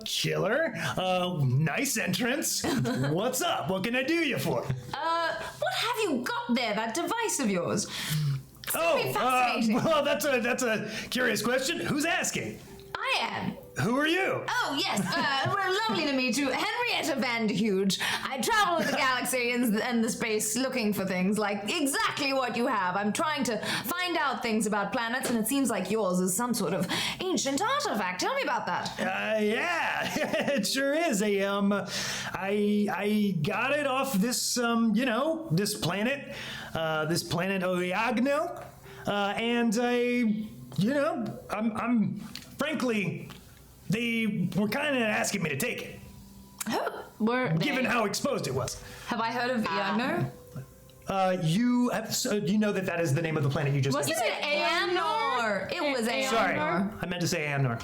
Speaker 1: Killer. Nice entrance. What's up? What can I do you for?
Speaker 5: What have you got there? That device of yours?
Speaker 1: Oh,
Speaker 5: fascinating.
Speaker 1: well, that's a curious question. Who's asking?
Speaker 5: I am.
Speaker 1: Who are you?
Speaker 5: Oh, yes. Well, lovely to meet you. Henrietta Van Huge. I travel the galaxy and the space looking for things like exactly what you have. I'm trying to find out things about planets, and it seems like yours is some sort of ancient artifact. Tell me about that.
Speaker 1: Yeah, it sure is. I got it off this, this planet Oyagno, and I'm frankly, they were kind of asking me to take it, given how exposed it was.
Speaker 5: Have I heard of Iagno?
Speaker 1: You know that is the name of the planet you just.
Speaker 5: Was it Aeonor? It was Aeonor.
Speaker 1: Sorry, I meant to say Aeonor.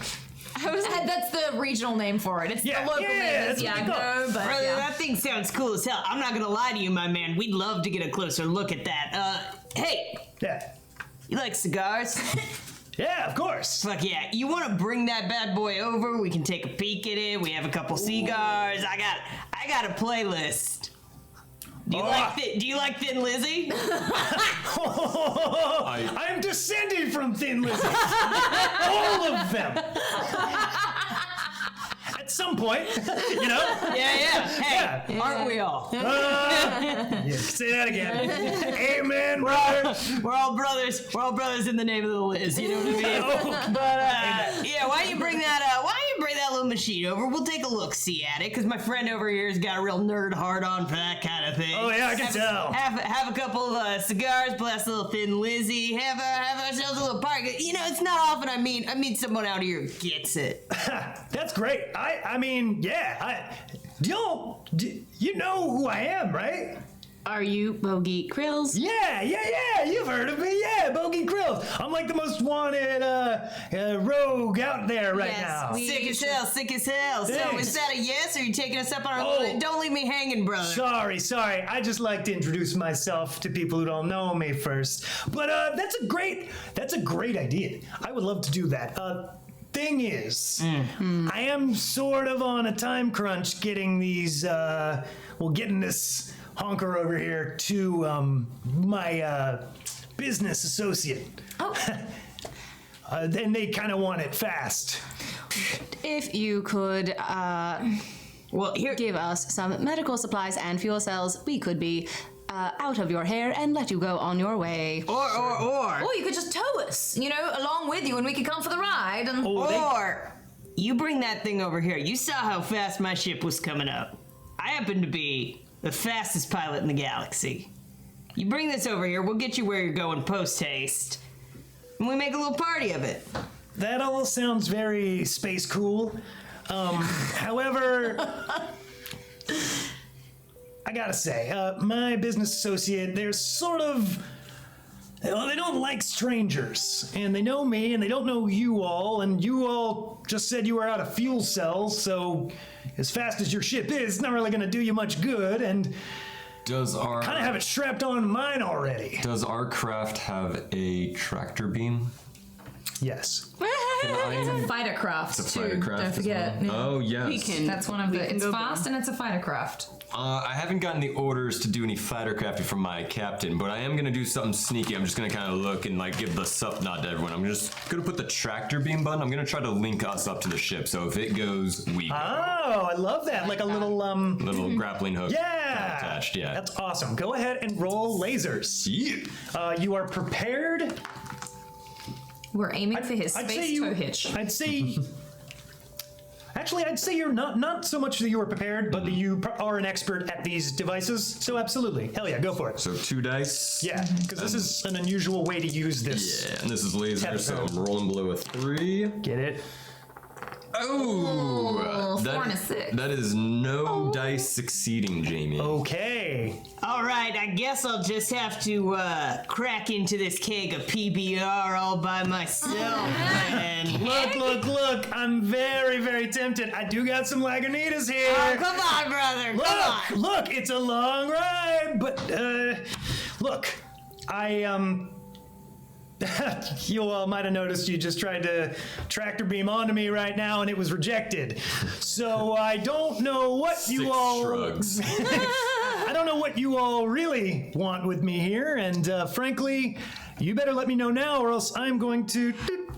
Speaker 5: That's the regional name for it. It's the local name is
Speaker 1: that's what they call
Speaker 5: Iagno, but
Speaker 2: Brother,
Speaker 5: yeah.
Speaker 2: that thing sounds cool as hell. I'm not gonna lie to you, my man. We'd love to get a closer look at that. Hey,
Speaker 1: Yeah.
Speaker 2: you like cigars?
Speaker 1: Yeah, of course.
Speaker 2: Fuck yeah. You want to bring that bad boy over? We can take a peek at it. We have a couple cigars. I got a playlist. Do you like Thin Lizzy?
Speaker 1: I'm descending from Thin Lizzy. All of them. At some point,
Speaker 2: Yeah. Hey,
Speaker 1: Yeah.
Speaker 2: aren't we all?
Speaker 1: Yeah, say that again. Amen, brother.
Speaker 2: We're all brothers. We're all brothers in the name of the Liz. You know what I mean? But yeah, why don't you bring that little machine over? We'll take a look, see at it, because my friend over here has got a real nerd hard on for that kind of thing.
Speaker 1: Oh yeah, I can tell.
Speaker 2: Have a couple of cigars, blast a little Thin Lizzy, have ourselves a little party. It's not often I meet someone out here who gets it.
Speaker 1: That's great. I mean, yeah. You know who I am, right?
Speaker 6: Are you Bogey Krills?
Speaker 1: Yeah. You've heard of me. Yeah, Bogey Krills. I'm like the most wanted rogue out there right now.
Speaker 2: Sick as hell. So
Speaker 1: Thanks.
Speaker 2: is that a yes, or are you taking us up on our
Speaker 1: Oh.
Speaker 2: little... Don't leave me hanging, brother.
Speaker 1: Sorry. I just like to introduce myself to people who don't know me first. But that's a great idea. I would love to do that. thing is, I am sort of on a time crunch getting these, getting this honker over here to my business associate.
Speaker 5: Oh.
Speaker 1: And they kind of want it fast.
Speaker 6: If you could give us some medical supplies and fuel cells, we could be out of your hair and let you go on your way.
Speaker 2: Or
Speaker 5: Or you could just tow us, along with you, and we could come for the ride. And
Speaker 2: or you bring that thing over here. You saw how fast my ship was coming up. I happen to be the fastest pilot in the galaxy. You bring this over here, we'll get you where you're going post-haste. And we make a little party of it.
Speaker 1: That all sounds very space cool. However, I gotta say, my business associate, they're sort of... Well, they don't like strangers, and they know me, and they don't know you all, and you all just said you were out of fuel cells, so as fast as your ship is, it's not really gonna do you much good, and
Speaker 4: Does our
Speaker 1: kind of have it strapped on mine already.
Speaker 4: Does our craft have a tractor beam?
Speaker 1: Yes.
Speaker 5: it's a fighter craft,
Speaker 4: It's a
Speaker 5: too.
Speaker 4: fighter craft
Speaker 5: Don't
Speaker 4: as
Speaker 5: forget.
Speaker 4: well. Oh yes.
Speaker 5: That's one of the. It's
Speaker 3: go
Speaker 5: fast and it's a fighter craft.
Speaker 4: I haven't gotten the orders to do any fighter crafting from my captain, but I am gonna do something sneaky. I'm just gonna kind of look and give the sup nod to everyone. I'm just gonna put the tractor beam button. I'm gonna try to link us up to the ship. So if it goes, we go.
Speaker 1: Oh, I love that. Like a little,
Speaker 4: Little grappling hook.
Speaker 1: yeah.
Speaker 4: Attached. Yeah.
Speaker 1: That's awesome. Go ahead and roll lasers.
Speaker 4: Yeah.
Speaker 1: You are prepared.
Speaker 5: We're aiming for his space tow hitch.
Speaker 1: I'd say. Actually, I'd say you're not so much that you were prepared, but that you are an expert at these devices. So absolutely, hell yeah, go for it.
Speaker 4: So 2 dice.
Speaker 1: Yeah, because this is an unusual way to use this.
Speaker 4: Yeah, and this is laser, so I'm rolling below a 3.
Speaker 1: Get it?
Speaker 5: Oh, 4 and a 6.
Speaker 4: That is no dice succeeding, Jamie.
Speaker 1: Okay.
Speaker 2: All right, I guess I'll just have to crack into this keg of PBR all by myself. And
Speaker 1: Look, I'm very, very tempted. I do got some Lagunitas here.
Speaker 2: oh, come on, brother, come on.
Speaker 1: Look, it's a long ride, but, look, you all might have noticed you just tried to tractor beam onto me right now and it was rejected. So I don't know what you
Speaker 4: 6
Speaker 1: all...
Speaker 4: shrugs.
Speaker 1: I don't know what you all really want with me here, and frankly, you better let me know now or else I'm going to...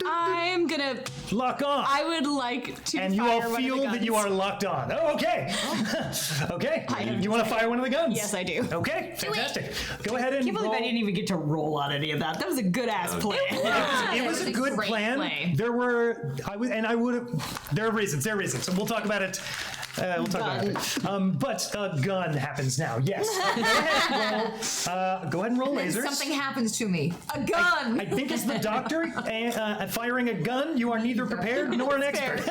Speaker 6: I'm gonna.
Speaker 1: Lock on.
Speaker 6: I would like to.
Speaker 1: And you
Speaker 6: fire
Speaker 1: all
Speaker 6: one of the
Speaker 1: feel that you
Speaker 6: guns.
Speaker 1: are locked on. Oh, okay. Okay. You want to fire one of the guns?
Speaker 6: Yes, I do.
Speaker 1: Okay. Fantastic. Go ahead and
Speaker 2: I can't believe
Speaker 1: roll.
Speaker 2: I didn't even get to roll on any of that. That was a good ass plan.
Speaker 1: It was a good
Speaker 5: great
Speaker 1: plan.
Speaker 5: play.
Speaker 1: There were, I would have. There are reasons. So we'll talk about it. We'll talk about it. But a gun happens now. Yes. Go ahead and roll lasers.
Speaker 5: Something happens to me. A gun.
Speaker 1: I think it's the doctor firing a gun. You are neither prepared nor an expert.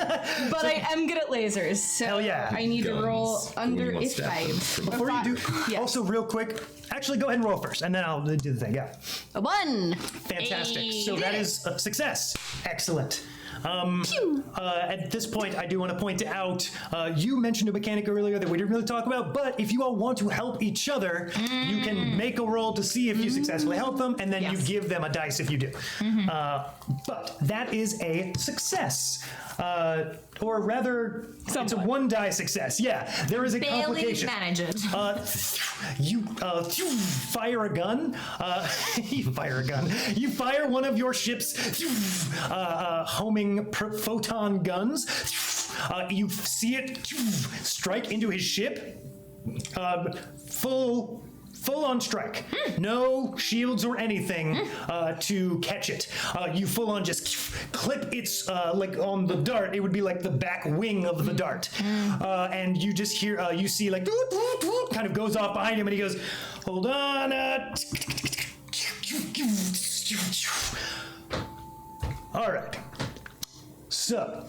Speaker 6: But I am good at lasers. So
Speaker 1: Hell yeah.
Speaker 6: I need to roll
Speaker 4: Guns.
Speaker 6: under
Speaker 4: You want
Speaker 6: a
Speaker 4: staff.
Speaker 6: 5.
Speaker 1: Before you do,
Speaker 6: Yes.
Speaker 1: also real quick, actually go ahead and roll first, and then I'll do the thing. Yeah.
Speaker 6: A 1.
Speaker 1: Fantastic. So that is a success. Excellent. At this point, I do want to point out, you mentioned a mechanic earlier that we didn't really talk about, but if you all want to help each other, you can make a roll to see if you successfully help them, and then you give them a dice if you do. But that is a success. Or rather, it's a 1 die success. Yeah, there is a
Speaker 5: Barely
Speaker 1: complication.
Speaker 5: manage it.
Speaker 1: You fire a gun. You fire a gun. You fire one of your ship's homing photon guns. You see it strike into his ship. Full on strike. No shields or anything to catch it. You full on just clip its, like on the dart, it would be like the back wing of the dart. And you just hear, you see like, kind of goes off behind him and he goes, hold on. All right. So,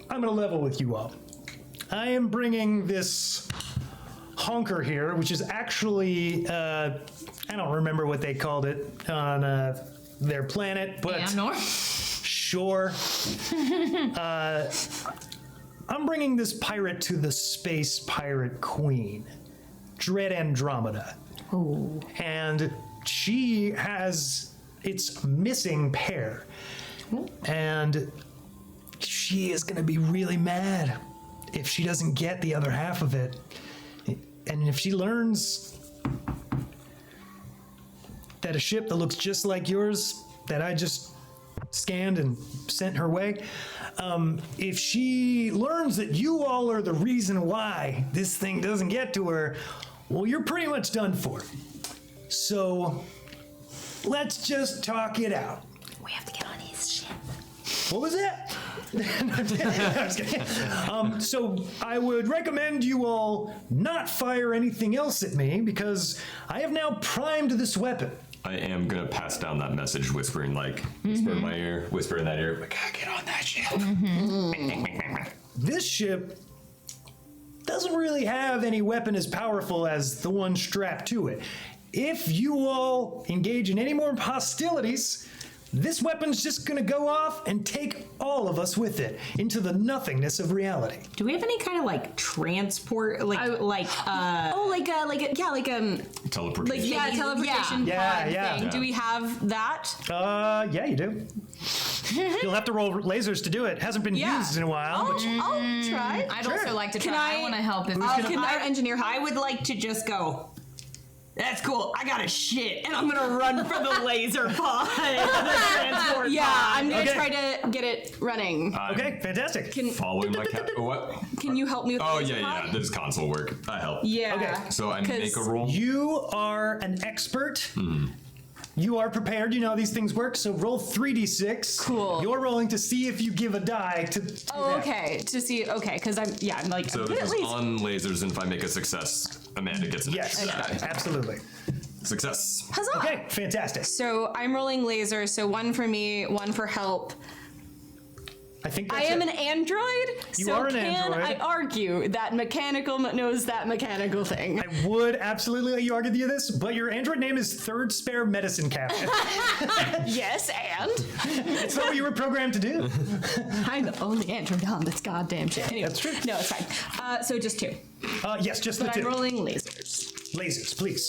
Speaker 1: I'm going to level with you all. I am bringing this honker here, which is actually, I don't remember what they called it on their planet, but
Speaker 5: Yeah, Nor.
Speaker 1: sure. I'm bringing this pirate to the space pirate queen, Dread Andromeda.
Speaker 5: Ooh.
Speaker 1: And she has its missing pair. And she is going to be really mad if she doesn't get the other half of it. And if she learns that a ship that looks just like yours, that I just scanned and sent her way, if she learns that you all are the reason why this thing doesn't get to her, well, you're pretty much done for. So let's just talk it out.
Speaker 5: We have to get on his ship.
Speaker 1: What was that? I'm just kidding. So I would recommend you all not fire anything else at me because I have now primed this weapon.
Speaker 4: I am gonna pass down that message, whispering whisper in my ear, whisper in that ear. We gotta get on that ship.
Speaker 1: This ship doesn't really have any weapon as powerful as the one strapped to it. If you all engage in any more hostilities, this weapon's just gonna go off and take all of us with it into the nothingness of reality.
Speaker 2: Do we have any kind of like transport,
Speaker 4: Teleportation.
Speaker 3: Teleportation pod
Speaker 1: Yeah.
Speaker 3: thing. Do we have that?
Speaker 1: Yeah, you do. You'll have to roll lasers to do it. Hasn't been used in a while. but
Speaker 3: I'll try.
Speaker 5: I'd also like to
Speaker 3: Can
Speaker 5: try. I
Speaker 3: I-
Speaker 5: want to help if
Speaker 3: Can our engineer help?
Speaker 2: I would like to just go. That's cool. I got a shit, and I'm gonna run for the laser pod. The transport
Speaker 3: Yeah,
Speaker 2: pod.
Speaker 3: I'm gonna
Speaker 1: Okay.
Speaker 3: try to get it running.
Speaker 1: Okay, fantastic.
Speaker 4: Following my cat. What?
Speaker 3: Can you help me with
Speaker 4: Oh
Speaker 3: this
Speaker 4: yeah,
Speaker 3: pod?
Speaker 4: yeah. This is console work. I help.
Speaker 3: Yeah.
Speaker 1: Okay.
Speaker 4: So I
Speaker 3: 'Cause
Speaker 4: make a roll.
Speaker 1: You are an expert. You are prepared. You know how these things work. So roll 3d6.
Speaker 3: Cool.
Speaker 1: You're rolling to see if you give a die to.
Speaker 3: Oh, okay. To see, okay, because I'm like,
Speaker 4: So
Speaker 3: I'm good
Speaker 4: this
Speaker 3: at
Speaker 4: is
Speaker 3: least.
Speaker 4: on lasers, and if I make a success, Amanda gets an
Speaker 1: Yes,
Speaker 4: extra die.
Speaker 1: absolutely.
Speaker 4: Success.
Speaker 3: Huzzah!
Speaker 1: Okay, fantastic.
Speaker 3: So I'm rolling lasers, so one for me, one for help.
Speaker 1: I think
Speaker 3: I
Speaker 1: that's
Speaker 3: am
Speaker 1: it.
Speaker 3: an android,
Speaker 1: You
Speaker 3: so
Speaker 1: are an
Speaker 3: can
Speaker 1: android.
Speaker 3: I argue that mechanical knows that mechanical thing?
Speaker 1: I would absolutely let you argue this, but your android name is Third Spare Medicine Captain.
Speaker 3: Yes, and
Speaker 1: It's not what you were programmed to do.
Speaker 3: I'm the only android on this goddamn shit. Anyway,
Speaker 1: That's true.
Speaker 3: No, it's fine. So just two.
Speaker 1: Yes, just the
Speaker 3: But I'm
Speaker 1: two.
Speaker 3: rolling lasers.
Speaker 1: Lasers, please.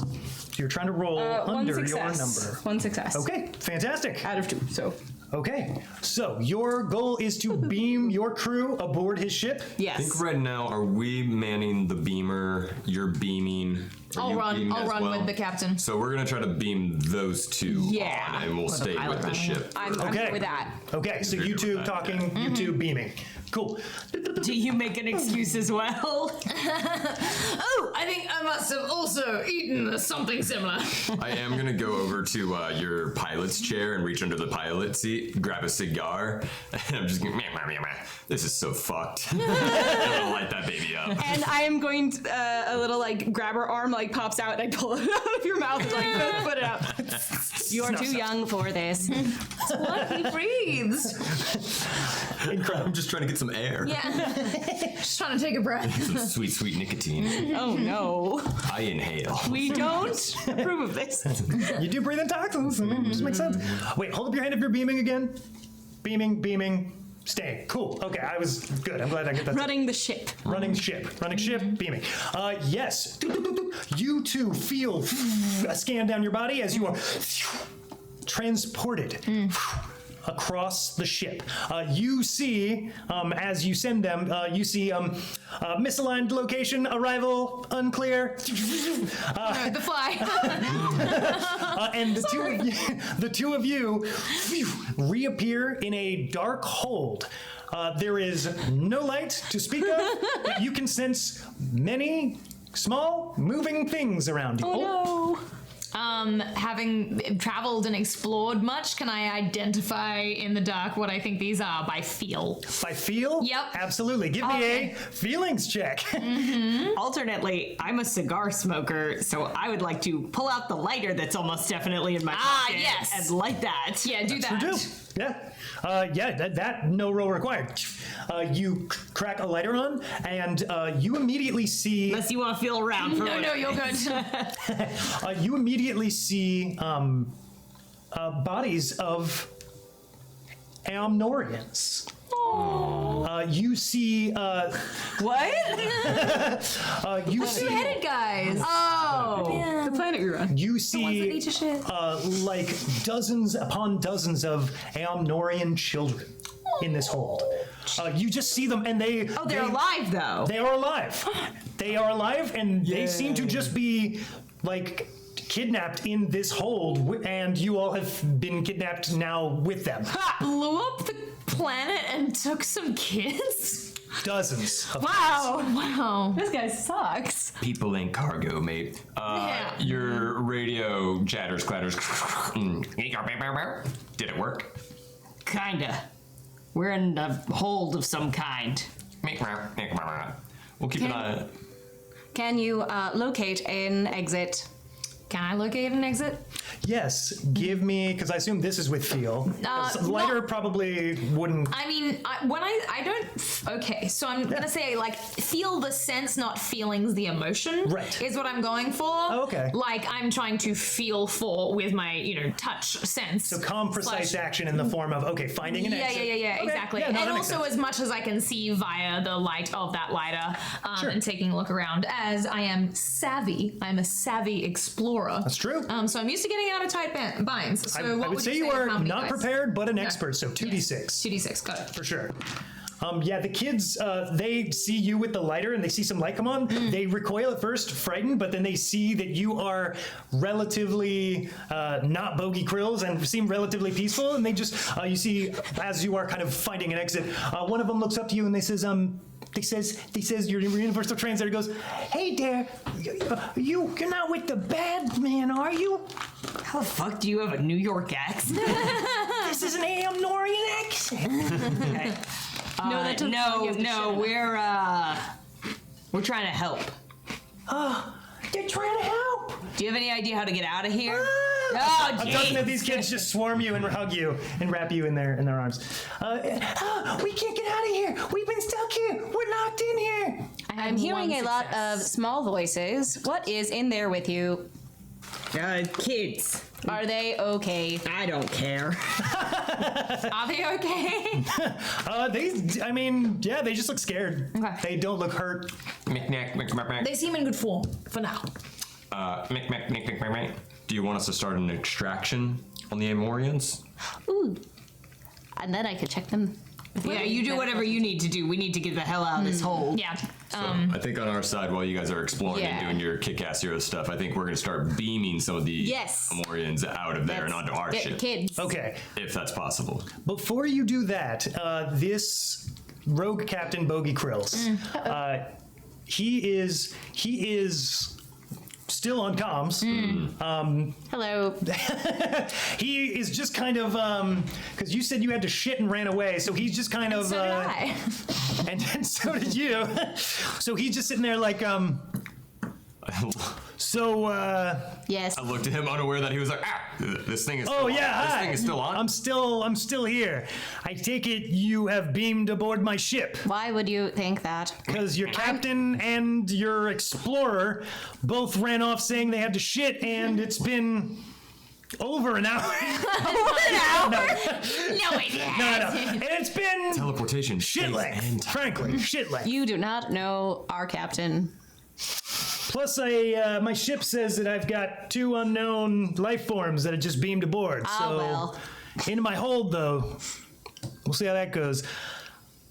Speaker 1: You're trying to roll
Speaker 3: One
Speaker 1: under your
Speaker 3: success.
Speaker 1: number.
Speaker 3: One success.
Speaker 1: Okay, fantastic.
Speaker 3: Out of two, so.
Speaker 1: Okay, so your goal is to beam your crew aboard his ship.
Speaker 4: I
Speaker 3: Yes.
Speaker 4: think right now, are we manning the beamer? You're beaming. Are
Speaker 5: I'll
Speaker 4: you
Speaker 5: run.
Speaker 4: beaming
Speaker 5: I'll
Speaker 4: as
Speaker 5: run
Speaker 4: well?
Speaker 5: with the captain.
Speaker 4: So we're gonna try to beam those two
Speaker 3: Yeah.
Speaker 4: on, and we'll stay
Speaker 5: pilot
Speaker 4: with the
Speaker 5: running.
Speaker 4: ship.
Speaker 3: I'm
Speaker 1: Okay.
Speaker 3: good with that.
Speaker 1: Okay, so
Speaker 4: You're
Speaker 1: you
Speaker 4: good
Speaker 1: two
Speaker 4: with that,
Speaker 1: talking, you two beaming. Cool.
Speaker 2: Do you make an excuse as well?
Speaker 5: Oh, I think I must have also eaten something similar.
Speaker 4: I am gonna go over to your pilot's chair and reach under the pilot seat, grab a cigar, and I'm just going, meh, meh, meh, meh. This is so fucked. I'm gonna light that baby up.
Speaker 3: And I am going to, a little like grabber arm like pops out and I pull it out of your mouth like put it out. You're too young for this.
Speaker 5: What? He breathes.
Speaker 4: I'm just trying to get some air.
Speaker 5: Yeah. Just trying to take a breath.
Speaker 4: Some sweet, sweet nicotine.
Speaker 3: Oh no.
Speaker 4: I inhale.
Speaker 3: We don't approve of this.
Speaker 1: You do breathe in toxins. I mean, it just makes sense. Wait, hold up your hand if you're beaming again. Beaming, staying. Cool. Okay, I was good. I'm glad I get that.
Speaker 3: Running the ship.
Speaker 1: Running ship, beaming. Yes. You two feel a scan down your body as you are transported across the ship. You see, as you send them, you see misaligned location, arrival unclear.
Speaker 5: The fly.
Speaker 1: And the two of you reappear in a dark hold. There is no light to speak of, but you can sense many small moving things around you.
Speaker 3: Oh
Speaker 5: Having traveled and explored much, can I identify in the dark what I think these are by feel?
Speaker 1: By feel?
Speaker 5: Yep.
Speaker 1: Absolutely. Give me
Speaker 5: Okay.
Speaker 1: a feelings check.
Speaker 2: Alternately, I'm a cigar smoker, so I would like to pull out the lighter that's almost definitely in my pocket
Speaker 5: yes.
Speaker 2: and light that.
Speaker 5: Yeah, do that.
Speaker 1: You do. Yeah. That no roll required. You crack a lighter on, and you immediately see.
Speaker 2: Unless you want to feel around for
Speaker 5: No, you're good.
Speaker 1: You immediately see bodies of Amnorians. You see.
Speaker 3: what?
Speaker 1: You see.
Speaker 5: Two-headed guys.
Speaker 3: Oh. The planet we run.
Speaker 1: You see like dozens upon dozens of Amnorian children in this hold. You just see them, and they.
Speaker 2: Oh, they're alive though.
Speaker 1: They are alive. They are alive, and they seem to just be like kidnapped in this hold, and you all have been kidnapped now with them.
Speaker 5: Blew up the planet and took some kids?
Speaker 1: Dozens of
Speaker 5: Wow.
Speaker 2: This guy sucks.
Speaker 4: People in cargo, mate. Your radio chatters, clatters. Did it work?
Speaker 2: Kinda. We're in a hold of some kind.
Speaker 4: We'll keep an eye on it.
Speaker 6: Can you locate an exit?
Speaker 5: Can I locate an exit?
Speaker 1: Yes, give me, because I assume this is with feel. Lighter probably wouldn't.
Speaker 5: I mean, I don't. Okay, so I'm gonna say like feel the sense, not feelings the emotion.
Speaker 1: Right.
Speaker 5: Is what I'm going for.
Speaker 1: Oh, okay.
Speaker 5: Like I'm trying to feel for with my touch sense.
Speaker 1: So calm, precise action in the form of finding an exit.
Speaker 5: Yeah,
Speaker 1: Okay,
Speaker 5: exactly.
Speaker 1: yeah, no,
Speaker 5: and
Speaker 1: that makes
Speaker 5: also
Speaker 1: sense.
Speaker 5: as much as I can see via the light of that lighter,
Speaker 1: Sure.
Speaker 5: and taking a look around, as I am savvy. I'm a savvy explorer.
Speaker 1: That's true.
Speaker 5: So I'm used to getting out of tight binds. So
Speaker 1: I
Speaker 5: what
Speaker 1: would say you
Speaker 5: how
Speaker 1: are
Speaker 5: many
Speaker 1: not
Speaker 5: dice?
Speaker 1: prepared, but an expert. So 2d6
Speaker 5: 2d6, got it.
Speaker 1: for sure. Yeah, the kids, they see you with the lighter and they see some light come on. They recoil at first, frightened, but then they see that you are relatively not bogey krills and seem relatively peaceful. And they just, you see, as you are kind of finding an exit, one of them looks up to you and they says, your universal translator goes, "Hey there, you're not with the bad man, are you?
Speaker 2: How the fuck do you have a New York accent?
Speaker 1: This is an Amnorian accent."
Speaker 2: No,
Speaker 6: that doesn't sound like you have to
Speaker 2: we're trying to help.
Speaker 1: They're trying to help.
Speaker 2: Do you have any idea how to get out of here?
Speaker 1: I'm talking that these kids just swarm you and hug you and wrap you in their arms. We can't get out of here. We've been stuck here. We're locked in here.
Speaker 6: I'm hearing a lot of small voices. What is in there with you?
Speaker 2: Kids.
Speaker 6: Are they okay?
Speaker 2: I don't care.
Speaker 5: Are they okay?
Speaker 1: They just look scared.
Speaker 5: Okay.
Speaker 1: They don't look hurt.
Speaker 5: They seem in good form for now.
Speaker 4: Do you want us to start an extraction on the Amorians?
Speaker 6: Ooh. And then I could check them.
Speaker 2: Yeah, you do whatever you need to do. We need to get the hell out of this hole.
Speaker 5: Yeah.
Speaker 4: So I think on our side, while you guys are exploring and doing your kick-ass hero stuff, I think we're going to start beaming some of the Amorians out of there and onto our ship.
Speaker 6: Kids.
Speaker 1: Okay.
Speaker 4: If that's possible.
Speaker 1: Before you do that, this rogue captain Bogey Krills, he is still on comms.
Speaker 6: Hello.
Speaker 1: He is just kind of because you said you had to shit and ran away, so he's just kind of.
Speaker 6: So did I.
Speaker 1: And so did you. So he's just sitting there like
Speaker 6: Yes.
Speaker 4: I looked at him unaware that he was like, this thing is.
Speaker 1: Oh
Speaker 4: still
Speaker 1: yeah,
Speaker 4: on. This
Speaker 1: hi.
Speaker 4: thing is still on.
Speaker 1: I'm still here. I take it you have beamed aboard my ship.
Speaker 6: Why would you think that?
Speaker 1: Because your captain and your explorer both ran off saying they had to shit, and it's been over an hour.
Speaker 5: No, it
Speaker 1: No. And it's been
Speaker 4: Teleportation.
Speaker 1: shit length,
Speaker 4: and time.
Speaker 1: frankly, shit length.
Speaker 6: You do not know our captain.
Speaker 1: Plus, my ship says that I've got 2 unknown life forms that have just beamed aboard. So,
Speaker 6: well.
Speaker 1: into my hold, though. We'll see how that goes.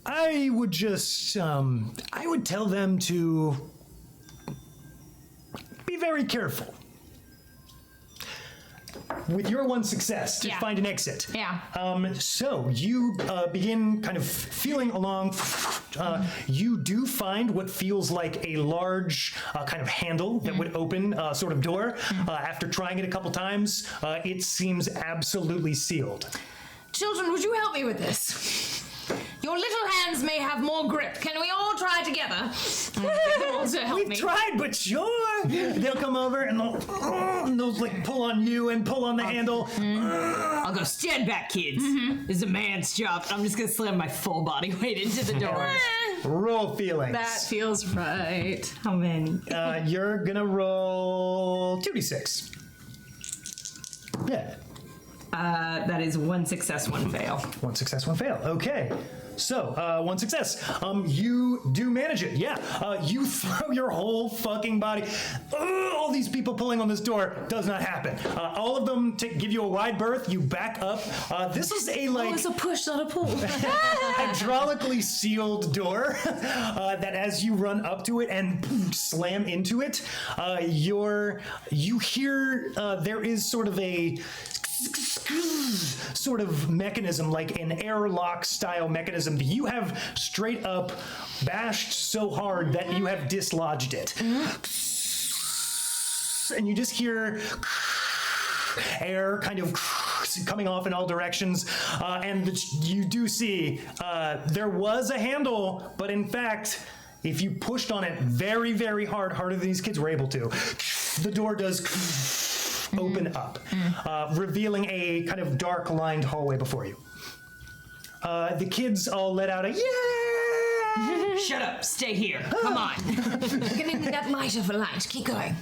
Speaker 1: I would just, I would tell them to be very careful. With your one success to find an exit.
Speaker 5: Yeah.
Speaker 1: So you begin kind of feeling along. You do find what feels like a large kind of handle that would open sort of door. After trying it a couple times, it seems absolutely sealed.
Speaker 5: Children, would you help me with this? Your little hands may have more grip. Can we all try together? Also help
Speaker 1: We've
Speaker 5: me.
Speaker 1: tried, but sure. They'll come over and they'll like pull on you and pull on the handle.
Speaker 2: I'll go, stand back, kids. This is a man's job. I'm just going to slam my full body weight into the door.
Speaker 1: Roll feelings.
Speaker 3: That feels right.
Speaker 2: How many?
Speaker 1: You're gonna roll 2d6. Yeah.
Speaker 2: That is 1 success, 1 fail.
Speaker 1: 1 success, 1 fail. Okay. So, one success. You do manage it. Yeah. You throw your whole fucking body. All these people pulling on this door does not happen. All of them give you a wide berth. You back up. This is a like.
Speaker 6: Oh, it's a push, not a pull.
Speaker 1: hydraulically sealed door that as you run up to it and slam into it, you hear there is sort of a mechanism, like an airlock style mechanism that you have straight up bashed so hard that you have dislodged it. And you just hear air kind of coming off in all directions, and you do see there was a handle, but in fact, if you pushed on it very, very hard, harder than these kids were able to, the door does open up, revealing a kind of dark lined hallway before you. The kids all let out a yeah.
Speaker 2: Shut up. Stay here. Come on.
Speaker 5: We're gonna need that lighter for light. Keep going.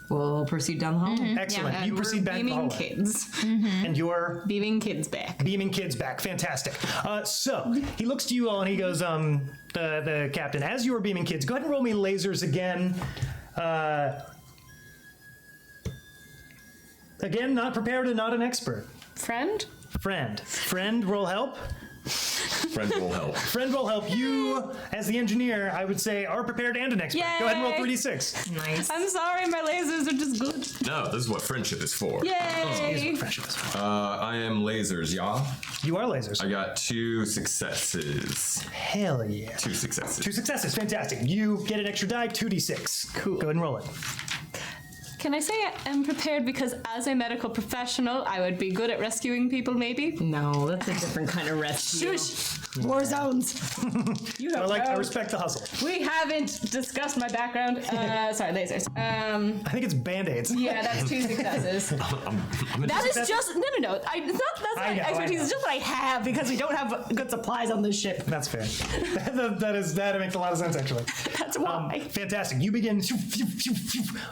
Speaker 2: We'll proceed down the hall.
Speaker 1: Excellent. You proceed back to the
Speaker 3: Beaming
Speaker 1: hallway.
Speaker 3: kids.
Speaker 1: And you're
Speaker 3: Beaming kids back.
Speaker 1: beaming kids back. Fantastic. So he looks to you all and he goes, the captain, as you are beaming kids, go ahead and roll me lasers again. Again, not prepared and not an expert.
Speaker 3: Friend?
Speaker 1: Friend, roll help.
Speaker 4: Friend will help.
Speaker 1: Friend will help. You, as the engineer, I would say, are prepared and an expert. Go ahead and roll
Speaker 3: Yay.
Speaker 1: 3d6.
Speaker 5: Nice.
Speaker 3: I'm sorry, my lasers are just good.
Speaker 4: No, this is what friendship is for.
Speaker 3: Yay!
Speaker 1: Friendship is fine.
Speaker 4: I am lasers, y'all.
Speaker 1: You are lasers.
Speaker 4: I got 2 successes.
Speaker 1: Hell yeah.
Speaker 4: 2 successes.
Speaker 1: 2 successes. Fantastic. You get an extra die, 2d6.
Speaker 3: Cool.
Speaker 1: Go ahead and roll it.
Speaker 3: Can I say I am prepared because as a medical professional, I would be good at rescuing people, maybe?
Speaker 2: No, that's a different kind of rescue.
Speaker 3: Shush! War zones. You don't
Speaker 1: I
Speaker 3: know.
Speaker 1: respect the hustle.
Speaker 3: We haven't discussed my background. Sorry, lasers.
Speaker 1: I think it's band-aids.
Speaker 3: Yeah, that's 2 successes. That is just no. That's
Speaker 1: I
Speaker 3: not
Speaker 1: know,
Speaker 3: expertise.
Speaker 1: I
Speaker 3: It's just what I have because we don't have good supplies on this ship.
Speaker 1: That's fair. that makes a lot of sense, actually.
Speaker 3: That's why.
Speaker 1: Fantastic. You begin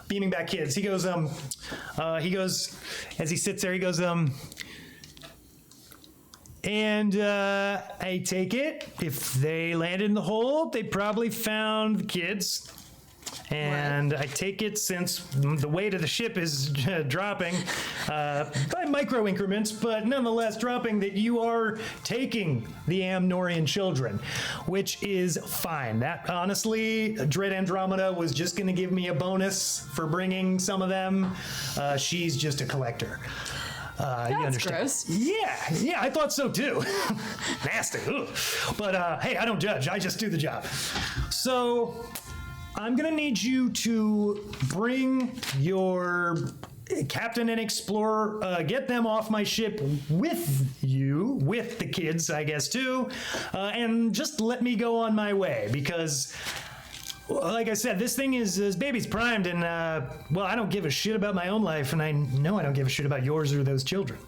Speaker 1: beaming back kids. He goes, as he sits there, he goes, and I take it, if they landed in the hole, they probably found the kids. And I take it, since the weight of the ship is dropping by micro increments, but nonetheless dropping, that you are taking the Amnorian children, which is fine. That, honestly, Dread Andromeda was just going to give me a bonus for bringing some of them. She's just a collector. You
Speaker 3: That's
Speaker 1: understand?
Speaker 3: gross.
Speaker 1: Yeah, I thought so too. Nasty. Ugh. But hey, I don't judge. I just do the job. So I'm gonna need you to bring your captain and explorer, get them off my ship with you, with the kids, I guess, too, and just let me go on my way, because, like I said, this thing is baby's primed, and, well, I don't give a shit about my own life, and I know I don't give a shit about yours or those children.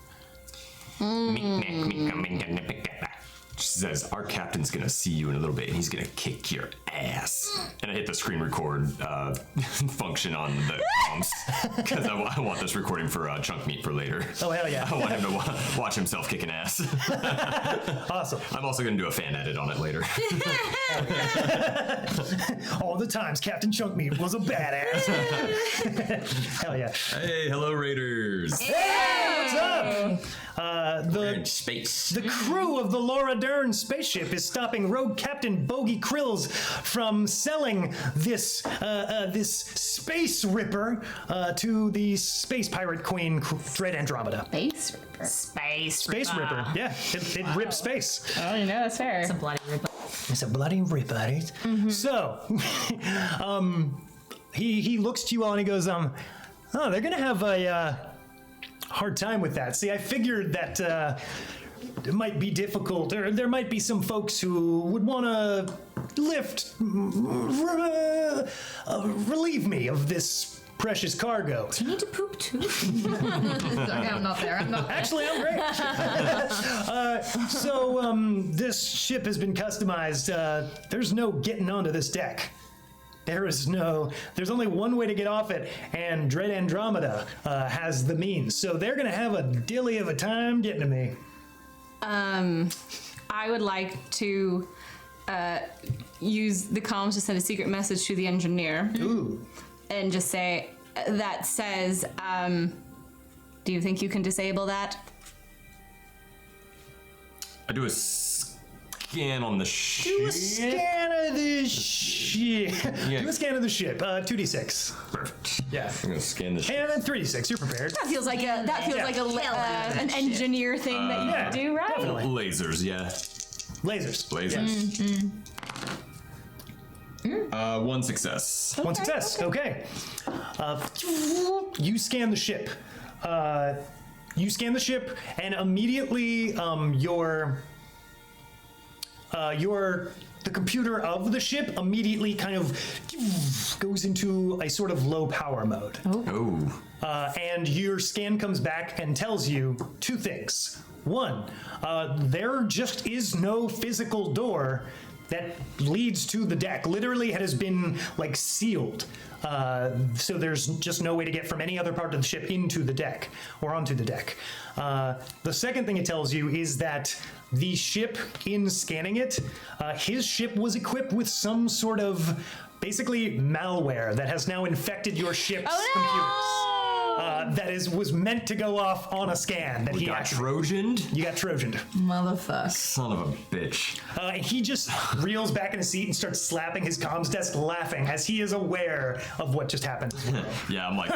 Speaker 4: She says, our captain's gonna see you in a little bit and he's gonna kick your ass. And I hit the screen record function on the comms because I want this recording for chunk meat for later.
Speaker 1: Oh, hell yeah.
Speaker 4: I want him to watch himself kicking ass.
Speaker 1: Awesome.
Speaker 4: I'm also gonna do a fan edit on it later.
Speaker 1: All the times Captain Chunkmeat was a badass. Hell yeah.
Speaker 4: Hey, hello Raiders.
Speaker 1: Hey, what's up?
Speaker 7: We're in space.
Speaker 1: The crew of the Laura Dern spaceship is stopping rogue Captain Bogey Krills from selling this space ripper to the space pirate queen Dread Andromeda.
Speaker 3: Space Ripper.
Speaker 1: Space ripper. Yeah, it rips space.
Speaker 3: Oh, you know, that's fair.
Speaker 5: It's a bloody ripper.
Speaker 1: It's a bloody ripper, right? So, he looks to you all and he goes, oh, they're gonna have a hard time with that. See, I figured that it might be difficult, or there might be some folks who would want to relieve me of this precious cargo.
Speaker 5: Do you need to poop too? Sorry, I'm not there. I'm not there.
Speaker 1: Actually, I'm great. So this ship has been customized. There's no getting onto this deck. There's only one way to get off it, and Dread Andromeda has the means. So they're gonna have a dilly of a time getting to me.
Speaker 3: I would like to use the comms to send a secret message to the engineer.
Speaker 1: Ooh.
Speaker 3: And just say, that says, do you think you can disable that?
Speaker 4: I do a scan on the ship.
Speaker 1: Do a scan of the ship.
Speaker 4: Yeah.
Speaker 1: Do a scan of the ship. 2d6.
Speaker 4: Perfect.
Speaker 1: Yeah.
Speaker 4: I'm gonna scan the ship.
Speaker 1: And then 3d6. You're prepared.
Speaker 3: That feels like an engineer thing that you
Speaker 1: yeah,
Speaker 3: could do, right?
Speaker 1: definitely.
Speaker 4: Lasers, yeah.
Speaker 1: Lasers.
Speaker 4: Lasers. One success.
Speaker 1: One success. Okay. You scan the ship. And immediately the computer of the ship immediately kind of goes into a sort of low power mode.
Speaker 4: Oh.
Speaker 1: And your scan comes back and tells you two things. One, there just is no physical door that leads to the deck. Literally, it has been like sealed. So there's just no way to get from any other part of the ship into the deck or onto the deck. The second thing it tells you is that the ship, in scanning it, his ship was equipped with some sort of basically malware that has now infected your ship's computers. That was meant to go off on a scan. That
Speaker 4: We got Trojaned?
Speaker 1: You got Trojaned.
Speaker 2: Motherfucker.
Speaker 4: Son of a bitch.
Speaker 1: And he just reels back in his seat and starts slapping his comms desk, laughing as he is aware of what just happened.
Speaker 4: Yeah, I'm like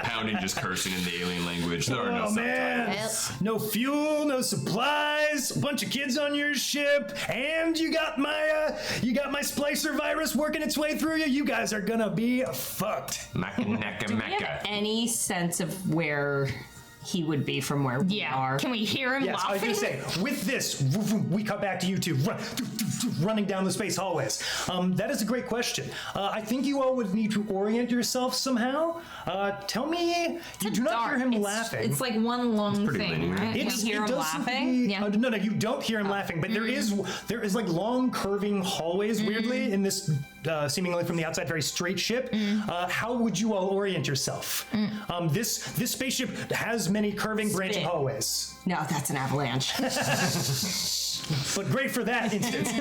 Speaker 4: pounding, just cursing in the alien language. There are no
Speaker 1: Oh man,
Speaker 4: subtitles.
Speaker 1: no fuel, no supplies, a bunch of kids on your ship, and you got my splicer virus working its way through you. You guys are gonna be fucked.
Speaker 4: Mecca.
Speaker 2: Any sense of where he would be from where we are?
Speaker 5: Can we hear him
Speaker 1: Yes, I was
Speaker 5: laughing?
Speaker 1: gonna say, with this, we cut back to you two running down the space hallways. That is a great question. I think you all would need to orient yourself somehow. Tell me, you do not hear him laughing.
Speaker 5: It's like one long
Speaker 4: pretty
Speaker 5: thing,
Speaker 4: linear.
Speaker 5: right?
Speaker 2: Can we hear him
Speaker 1: does seem to
Speaker 2: laughing?
Speaker 1: be-
Speaker 5: Yeah.
Speaker 1: no, you don't hear him laughing, but there is like long curving hallways, weirdly, in this seemingly from the outside very straight ship. How would you all orient yourself? This spaceship has many curving branching hallways,
Speaker 2: No, that's an avalanche.
Speaker 1: but great for that instance.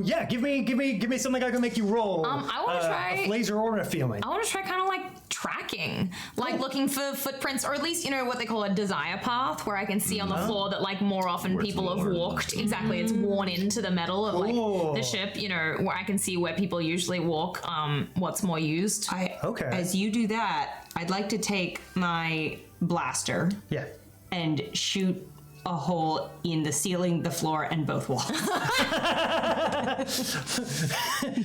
Speaker 1: Yeah, give me something I can make you roll.
Speaker 5: I wanna try-
Speaker 1: a laser or a feeling.
Speaker 5: I want to try kind of like tracking, like looking for footprints, or at least, you know, what they call a desire path, where I can see on the floor that like more often
Speaker 4: Where it's
Speaker 5: people have
Speaker 4: worn.
Speaker 5: walked. Exactly, it's worn into the metal of
Speaker 1: Cool.
Speaker 5: like the ship, you know, where I can see where people usually walk, what's more used.
Speaker 1: Okay.
Speaker 2: As you do that, I'd like to take my blaster
Speaker 1: Yeah.
Speaker 2: and shoot a hole in the ceiling, the floor, and both walls.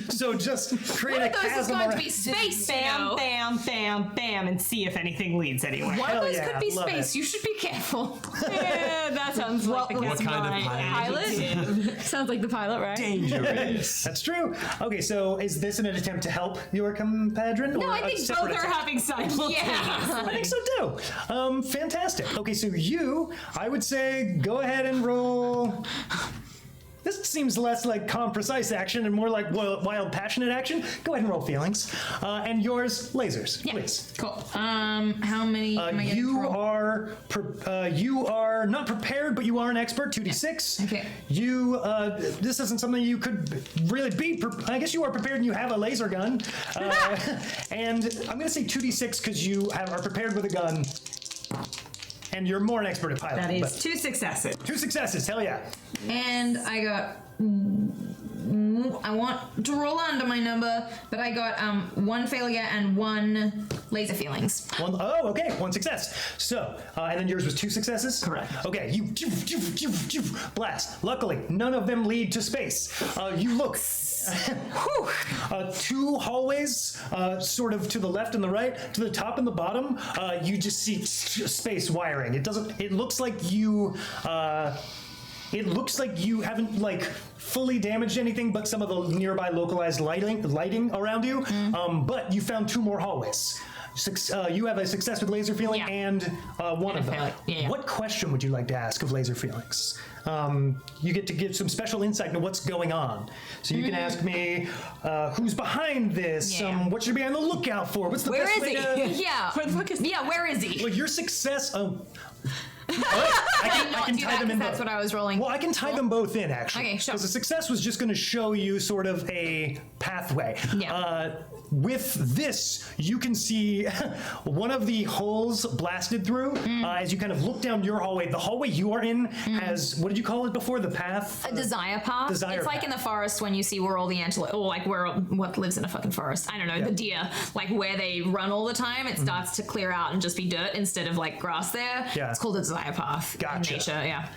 Speaker 1: So just create a
Speaker 5: One of those is
Speaker 1: chasm
Speaker 5: going to
Speaker 1: around-
Speaker 5: be space, you
Speaker 2: Bam,
Speaker 5: know.
Speaker 2: bam, bam, bam, and see if anything leads anywhere.
Speaker 5: One
Speaker 1: Hell
Speaker 5: of those
Speaker 1: yeah,
Speaker 5: could be
Speaker 1: love
Speaker 5: space.
Speaker 1: it.
Speaker 5: You should be careful.
Speaker 3: Yeah, that sounds like the
Speaker 4: What kind of
Speaker 3: pilot? Sounds like the pilot, right?
Speaker 4: Dangerous.
Speaker 1: That's true. Okay, so is this an attempt to help your compadre?
Speaker 5: No, I think both are having simultaneous.
Speaker 1: I think so too. Fantastic. Okay, so I would say, go ahead and roll. This seems less like calm, precise action and more like wild, passionate action. Go ahead and roll feelings. And yours, lasers, please.
Speaker 5: Cool. How many am I getting to
Speaker 1: You
Speaker 5: roll?
Speaker 1: you are not prepared, but you are an expert. 2d6.
Speaker 5: Okay.
Speaker 1: This isn't something you could really beat. I guess you are prepared and you have a laser gun. And I'm going to say 2d6 because you are prepared with a gun. And you're more an expert at piloting.
Speaker 2: That is
Speaker 1: but
Speaker 2: 2 successes.
Speaker 1: 2 successes. Hell yeah.
Speaker 5: And I got. I want to roll under my number, but I got 1 failure and 1 laser feelings.
Speaker 1: Okay, 1 success. So, and then yours was 2 successes?
Speaker 2: Correct.
Speaker 1: Okay, you blast. Luckily, none of them lead to space. You look. 2 hallways, sort of to the left and the right, to the top and the bottom. You just see space wiring. It looks like you. It looks like you haven't like fully damaged anything, but some of the nearby localized lighting around you. But you found 2 more hallways. You have a success with laser feeling and one of them.
Speaker 5: failure. Yeah.
Speaker 1: What question would you like to ask of laser feelings? You get to give some special insight into what's going on. So you can ask me, who's behind this?
Speaker 5: Yeah.
Speaker 1: What should I be on the lookout for? What's the
Speaker 2: Where
Speaker 1: best
Speaker 2: is
Speaker 1: way
Speaker 2: he?
Speaker 1: to...
Speaker 5: Yeah.
Speaker 3: Where the fuck is
Speaker 5: Yeah, where is he?
Speaker 1: Well, your success... I can
Speaker 5: do
Speaker 1: tie
Speaker 5: that
Speaker 1: them in
Speaker 5: because that's
Speaker 1: both.
Speaker 5: what I was rolling.
Speaker 1: Well, I can tie them both in, actually.
Speaker 5: Okay, sure.
Speaker 1: Because the success was just going to show you sort of a pathway.
Speaker 5: Yeah.
Speaker 1: With this, you can see one of the holes blasted through as you kind of look down your hallway. The hallway you are in has, what did you call it before? The path?
Speaker 5: A desire path.
Speaker 1: Desire
Speaker 5: it's like
Speaker 1: path.
Speaker 5: in the forest when you see where all the antelope, or like what lives in a fucking forest. I don't know, the deer, like where they run all the time. It starts to clear out and just be dirt instead of like grass there.
Speaker 1: Yeah.
Speaker 5: It's called a desire path
Speaker 1: Gotcha.
Speaker 5: in nature. Yeah.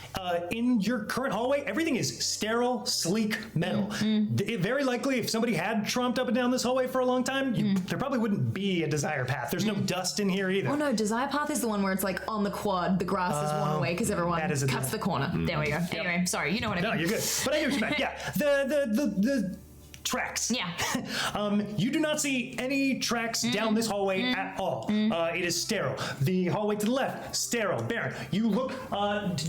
Speaker 1: In your current hallway, everything is sterile, sleek metal. Very likely, if somebody had tromped up and down this hallway for a long time, there probably wouldn't be a desire path. There's no dust in here either.
Speaker 5: Oh no, desire path is the one where it's like on the quad, the grass is worn away because everyone
Speaker 1: that is a
Speaker 5: cuts
Speaker 1: desire.
Speaker 5: the corner. There we go. Anyway, sorry, you know what I mean.
Speaker 1: No, you're good. But I hear what you meant. Yeah, the tracks.
Speaker 5: Yeah.
Speaker 1: You do not see any tracks down this hallway at all. It is sterile. The hallway to the left, sterile, barren. You look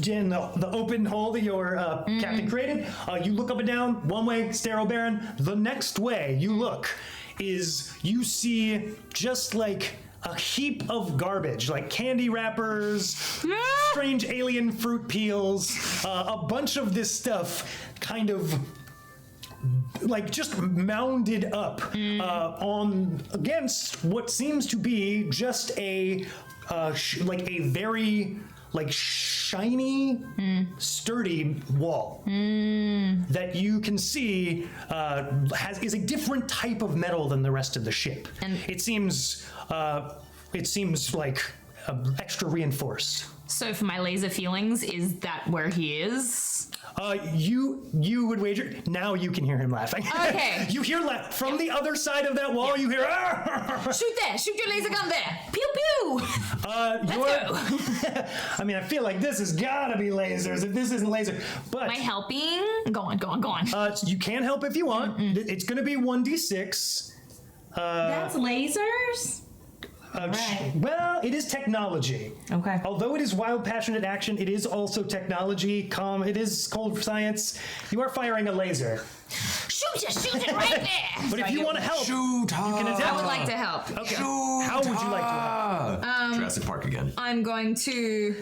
Speaker 1: in the open hole that your captain created. You look up and down, one way, sterile, barren. The next way you look is you see just like a heap of garbage, like candy wrappers, strange alien fruit peels, a bunch of this stuff kind of like just mounded up on against what seems to be just a like a very like shiny, sturdy wall that you can see is a different type of metal than the rest of the ship.
Speaker 5: And
Speaker 1: it seems like extra reinforced.
Speaker 5: So for my laser feelings, is that where he is?
Speaker 1: You would wager. Now you can hear him laughing.
Speaker 5: Okay.
Speaker 1: You hear from the other side of that wall. You hear.
Speaker 5: Shoot there! Shoot your laser gun there! Pew pew! Let's go.
Speaker 1: I mean, I feel like this has got to be lasers. If this isn't laser, but
Speaker 5: Am I helping? Go on.
Speaker 1: so you can help if you want. It's going to be 1d6.
Speaker 2: That's lasers?
Speaker 1: Well, it is technology.
Speaker 2: Okay.
Speaker 1: Although it is wild, passionate action, it is also technology. It is cold science. You are firing a laser.
Speaker 5: Shoot it right there!
Speaker 1: But if you want to help,
Speaker 7: Shoot!
Speaker 1: you can attempt.
Speaker 5: I would like to help.
Speaker 1: Okay. How would you like to help?
Speaker 4: Jurassic Park again.
Speaker 5: I'm going to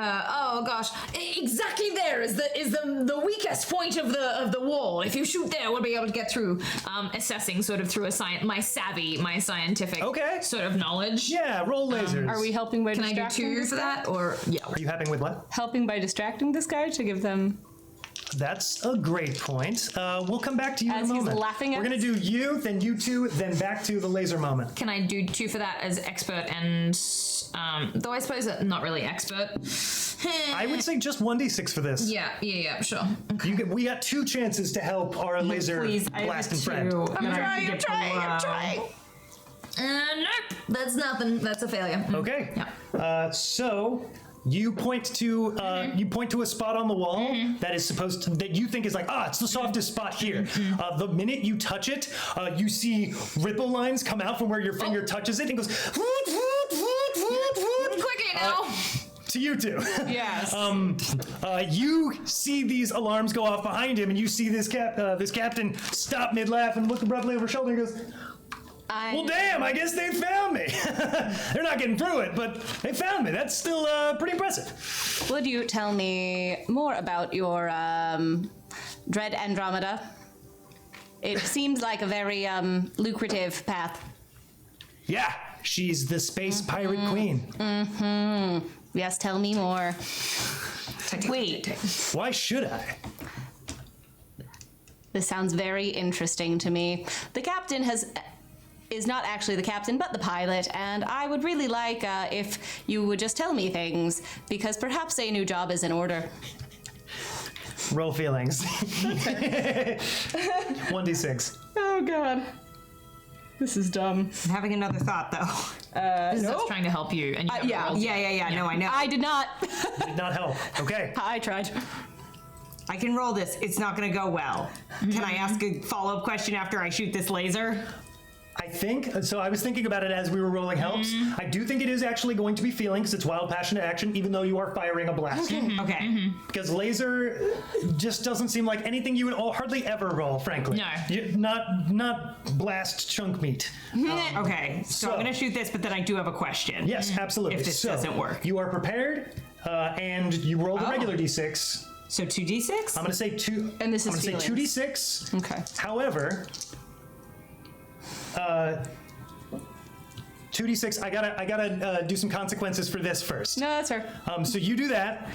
Speaker 5: oh gosh, exactly there is the weakest point of the wall. If you shoot there, we'll be able to get through. Assessing sort of through my scientific sort of knowledge.
Speaker 1: Yeah, roll lasers.
Speaker 6: Are we helping by
Speaker 5: Can I do
Speaker 6: distracting
Speaker 5: 2
Speaker 6: this
Speaker 5: for
Speaker 6: guy?
Speaker 5: that, or yeah?
Speaker 1: Are you helping with what?
Speaker 6: Helping by distracting this guy to give them.
Speaker 1: That's a great point. We'll come back to you
Speaker 6: As
Speaker 1: in a
Speaker 6: he's
Speaker 1: moment.
Speaker 6: laughing at
Speaker 1: We're going to do you, then you two, then back to the laser moment.
Speaker 5: Can I do 2 for that as expert and though I suppose not really expert.
Speaker 1: I would say just 1d6 for this.
Speaker 5: Yeah, sure.
Speaker 1: We got 2 chances to help our laser
Speaker 2: Please, I have
Speaker 1: blasting
Speaker 2: a 2.
Speaker 1: friend.
Speaker 2: I'm trying.
Speaker 5: Nope, that's nothing. That's a failure.
Speaker 1: Okay.
Speaker 5: Yeah.
Speaker 1: So you point to a spot on the wall that is that you think is like it's the softest spot here. The minute you touch it, you see ripple lines come out from where your finger touches it and goes.
Speaker 5: Quickly now.
Speaker 1: To you two.
Speaker 6: Yes.
Speaker 1: You see these alarms go off behind him, and you see this captain stop mid-laugh and look abruptly over her shoulder and goes, well, damn, I guess they found me. They're not getting through it, but they found me. That's still pretty impressive.
Speaker 6: Would you tell me more about your Dread Andromeda? It seems like a very lucrative path.
Speaker 1: Yeah, she's the space pirate queen.
Speaker 6: Yes, tell me more.
Speaker 2: Wait.
Speaker 1: Why should I?
Speaker 6: This sounds very interesting to me. The captain is not actually the captain, but the pilot, and I would really like if you would just tell me things, because perhaps a new job is in order.
Speaker 1: Roll feelings. 1d6.
Speaker 3: Oh god. This is dumb.
Speaker 2: I'm having another thought though.
Speaker 5: This is us trying to help you, and you haven't rolled yet.
Speaker 2: Yeah. No, I know.
Speaker 6: I did not.
Speaker 1: Did not help. Okay.
Speaker 6: I tried.
Speaker 2: I can roll this. It's not going to go well. Can I ask a follow-up question after I shoot this laser?
Speaker 1: I think, so I was thinking about it as we were rolling helps. I do think it is actually going to be feeling, because it's wild, passionate action, even though you are firing a blast.
Speaker 2: Okay.
Speaker 1: Because laser just doesn't seem like anything you would hardly ever roll, frankly.
Speaker 5: No.
Speaker 1: Not blast chunk meat.
Speaker 2: Okay. So I'm going to shoot this, but then I do have a question.
Speaker 1: Yes, absolutely.
Speaker 2: If this doesn't work.
Speaker 1: You are prepared, and you roll the regular d6.
Speaker 2: So 2d6?
Speaker 1: I'm going to say 2.
Speaker 6: And this is
Speaker 1: I'm going to say
Speaker 6: feelings.
Speaker 1: 2d6.
Speaker 6: Okay.
Speaker 1: However, 2d6. I gotta do some consequences for this first.
Speaker 6: No, that's fair.
Speaker 1: So you do that.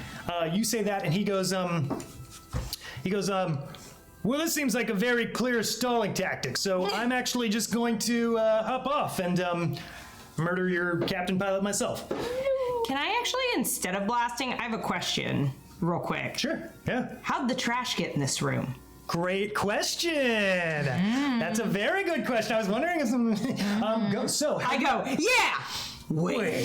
Speaker 1: You say that, and he goes. Well, this seems like a very clear stalling tactic. So I'm actually just going to hop off and murder your captain pilot myself.
Speaker 2: Can I actually, instead of blasting, I have a question real quick.
Speaker 1: Sure. Yeah.
Speaker 2: How'd the trash get in this room?
Speaker 1: Great question. That's a very good question. I was wondering if some. Go. So
Speaker 2: I go, yeah! Wait.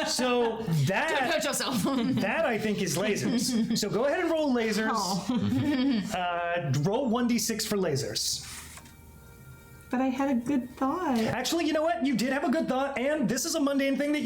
Speaker 1: So that
Speaker 5: Hurt yourself.
Speaker 1: that I think is lasers. So go ahead and roll lasers. Roll 1d6 for lasers.
Speaker 2: But I had a good thought.
Speaker 1: Actually, you know what? You did have a good thought, and this is a mundane thing that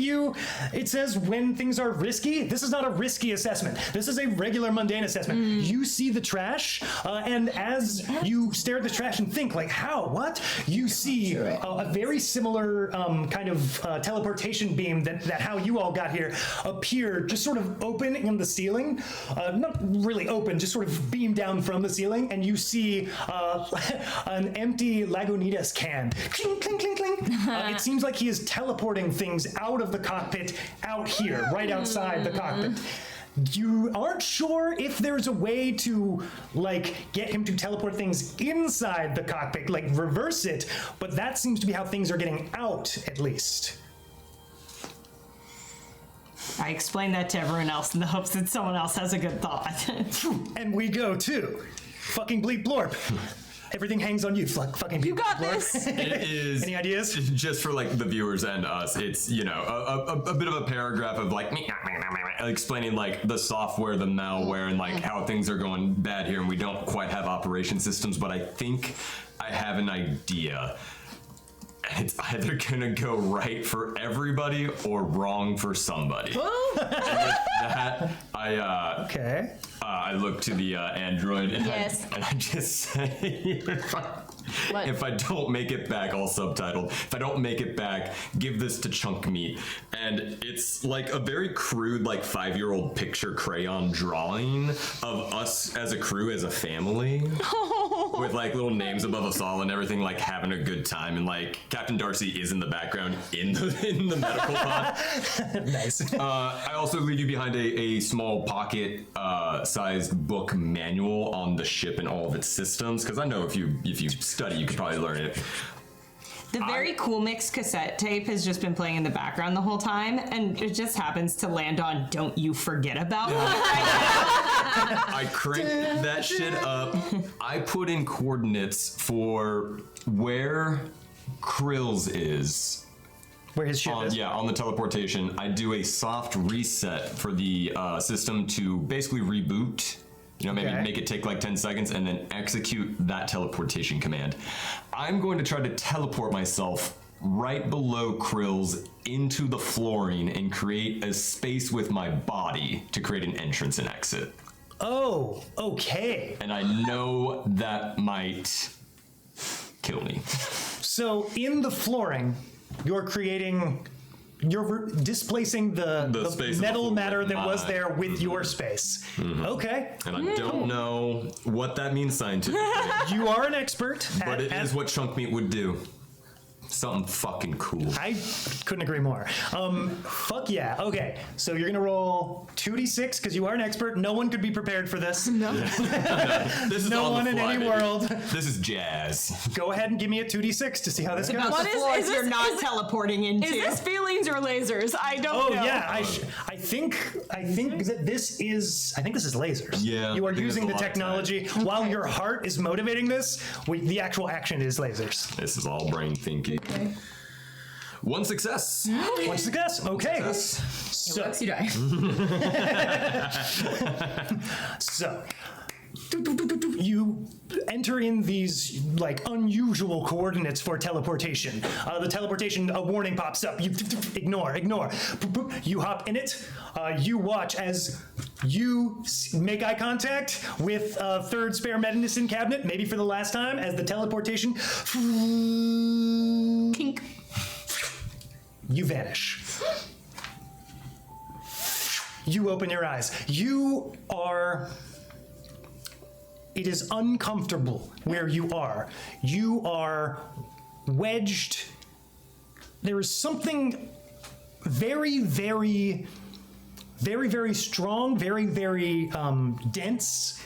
Speaker 1: it says when things are risky. This is not a risky assessment. This is a regular mundane assessment. You see the trash, and as you stare at the trash and think, like, how? What? You see a very similar kind of teleportation beam that how you all got here appear just sort of open in the ceiling. Not really open, just sort of beam down from the ceiling, and you see an empty Lagunitas can. Cling, cling, cling, cling. It seems like he is teleporting things out of the cockpit, out here, right outside the cockpit. You aren't sure if there's a way to, like, get him to teleport things inside the cockpit, like reverse it, but that seems to be how things are getting out, at least.
Speaker 2: I explained that to everyone else in the hopes that someone else has a good thought.
Speaker 1: And we go to fucking bleep blorp. Everything hangs on you, fucking bleep
Speaker 6: You got
Speaker 1: blorp.
Speaker 6: this.
Speaker 4: It is.
Speaker 1: Any ideas?
Speaker 4: Just for like the viewers and us, it's, you know, a bit of a paragraph of like explaining like the software, the malware, and like how things are going bad here, and we don't quite have operation systems. But I think I have an idea. It's either gonna go right for everybody or wrong for somebody. And with that,
Speaker 1: Okay.
Speaker 4: I look to the android and,
Speaker 6: Yes.
Speaker 4: I just say, if I don't make it back, all subtitled. If I don't make it back, give this to Chunk Meat. And it's like a very crude, like 5-year-old picture crayon drawing of us as a crew, as a family, with like little names above us all and everything, like having a good time. And like Captain Darcy is in the background in the medical pod.
Speaker 1: Nice.
Speaker 4: I also leave you behind a small pocket sized book manual on the ship and all of its systems, because I know if you study, you could probably learn it.
Speaker 2: The very cool mixed cassette tape has just been playing in the background the whole time, and it just happens to land on "Don't You Forget About Me" right now.
Speaker 4: I crank that shit up. I put in coordinates for where Krills is.
Speaker 1: Where his ship is.
Speaker 4: Yeah, on the teleportation. I do a soft reset for the system to basically reboot. You know, maybe make it take like 10 seconds and then execute that teleportation command. I'm going to try to teleport myself right below Krills into the flooring and create a space with my body to create an entrance and exit.
Speaker 1: Oh, okay.
Speaker 4: And I know that might kill me.
Speaker 1: So in the flooring, you're displacing the
Speaker 4: space
Speaker 1: metal
Speaker 4: of the
Speaker 1: matter that was
Speaker 4: mine.
Speaker 1: there with your space. Okay.
Speaker 4: And I don't know what that means scientifically,
Speaker 1: You are an expert.
Speaker 4: but it is what Chunk Meat would do. Something fucking cool.
Speaker 1: I couldn't agree more. Fuck yeah. Okay, so you're gonna roll 2d6 because you are an expert. No one could be prepared for this. No.
Speaker 4: This is
Speaker 1: No
Speaker 4: on
Speaker 1: one
Speaker 4: the
Speaker 1: in
Speaker 4: fly,
Speaker 1: any
Speaker 4: baby.
Speaker 1: world.
Speaker 4: This is jazz.
Speaker 1: Go ahead and give me a 2d6 to see how this goes.
Speaker 2: About the
Speaker 6: is-
Speaker 2: floors
Speaker 6: is this-
Speaker 2: you're not
Speaker 6: is-
Speaker 2: teleporting into.
Speaker 6: Is this feelings or lasers? I don't
Speaker 1: Oh
Speaker 6: know.
Speaker 1: yeah, I think that this is lasers.
Speaker 4: Yeah,
Speaker 1: you are
Speaker 4: I think
Speaker 1: using the
Speaker 4: there's a lot
Speaker 1: technology while your heart is motivating this. The actual action is lasers.
Speaker 4: This is all brain thinking.
Speaker 3: Okay.
Speaker 4: One success.
Speaker 1: What's the guess? Okay.
Speaker 4: Success.
Speaker 3: Works, you die.
Speaker 1: So, you enter in these like unusual coordinates for teleportation. The teleportation warning pops up. You ignore. You hop in it. You watch as you make eye contact with third spare medicine cabinet, maybe for the last time, as the teleportation.
Speaker 6: Kink.
Speaker 1: You vanish. You open your eyes. It is uncomfortable where you are. You are wedged. There is something very, very, very, very strong, very, very dense,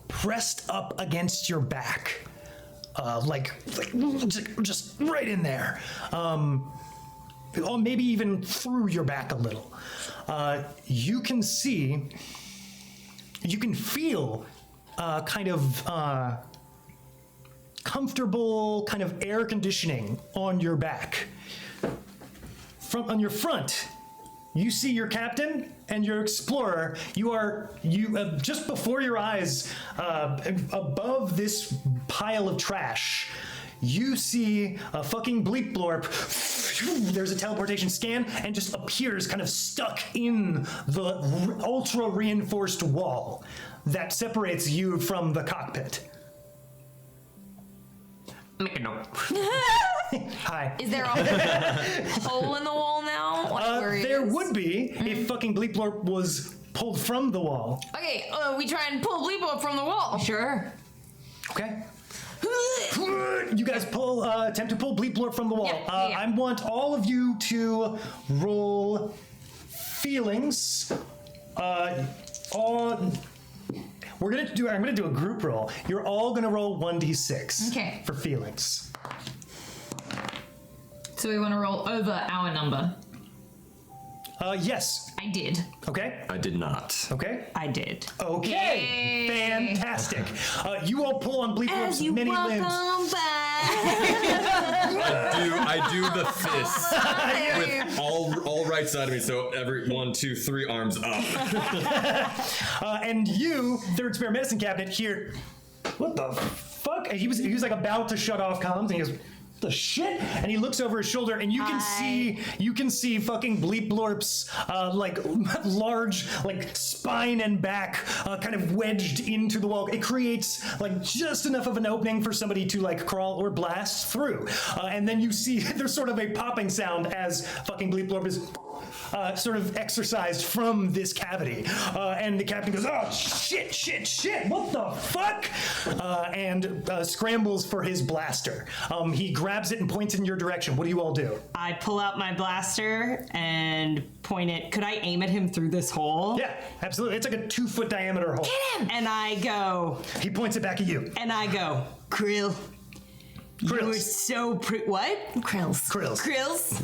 Speaker 1: pressed up against your back. Like just right in there. Or maybe even through your back a little. You can feel kind of comfortable kind of air conditioning on your back. On your front, you see your captain and your explorer. You just before your eyes, above this pile of trash, you see a fucking bleep blorp. There's a teleportation scan and just appears kind of stuck in the ultra reinforced wall that separates you from the cockpit.
Speaker 7: Make a note.
Speaker 1: Hi.
Speaker 5: Is there a hole in the wall now? Like where it
Speaker 1: There
Speaker 5: is?
Speaker 1: would be if fucking bleep blorp was pulled from the wall.
Speaker 5: Okay, we try and pull Bleep up from the wall. Sure.
Speaker 1: Okay. You guys attempt to pull Bleep Blorp from the wall.
Speaker 5: Yeah.
Speaker 1: I want all of you to roll feelings. I'm gonna do a group roll. You're all gonna roll 1d6.
Speaker 5: Okay.
Speaker 1: For feelings.
Speaker 5: So we want to roll over our number.
Speaker 1: Yes.
Speaker 5: I did.
Speaker 1: Okay.
Speaker 4: I did not.
Speaker 1: Okay.
Speaker 2: I did.
Speaker 1: Okay.
Speaker 5: Yay.
Speaker 1: Fantastic. You all pull on Bleep Blorp's many limbs.
Speaker 4: I do the fist with all right side of me, so every 1, 2, 3 arms up.
Speaker 1: And you, third spare medicine cabinet, hear, what the fuck? And he was like about to shut off comms, and he goes, the shit? And he looks over his shoulder, and you can see fucking Bleep Blorp's like large like spine and back kind of wedged into the wall. It creates like just enough of an opening for somebody to like crawl or blast through. And then you see there's sort of a popping sound as fucking Bleep Blorp is sort of exercised from this cavity. And the captain goes, oh, shit, what the fuck? And scrambles for his blaster. He grabs it and points in your direction. What do you all do?
Speaker 2: I pull out my blaster and point it. Could I aim at him through this hole?
Speaker 1: Yeah, absolutely. It's like a 2-foot diameter hole.
Speaker 2: And I go,
Speaker 1: He points it back at you.
Speaker 2: Krill. You were
Speaker 1: Krills.
Speaker 2: so what?
Speaker 5: Krills.
Speaker 1: Krills.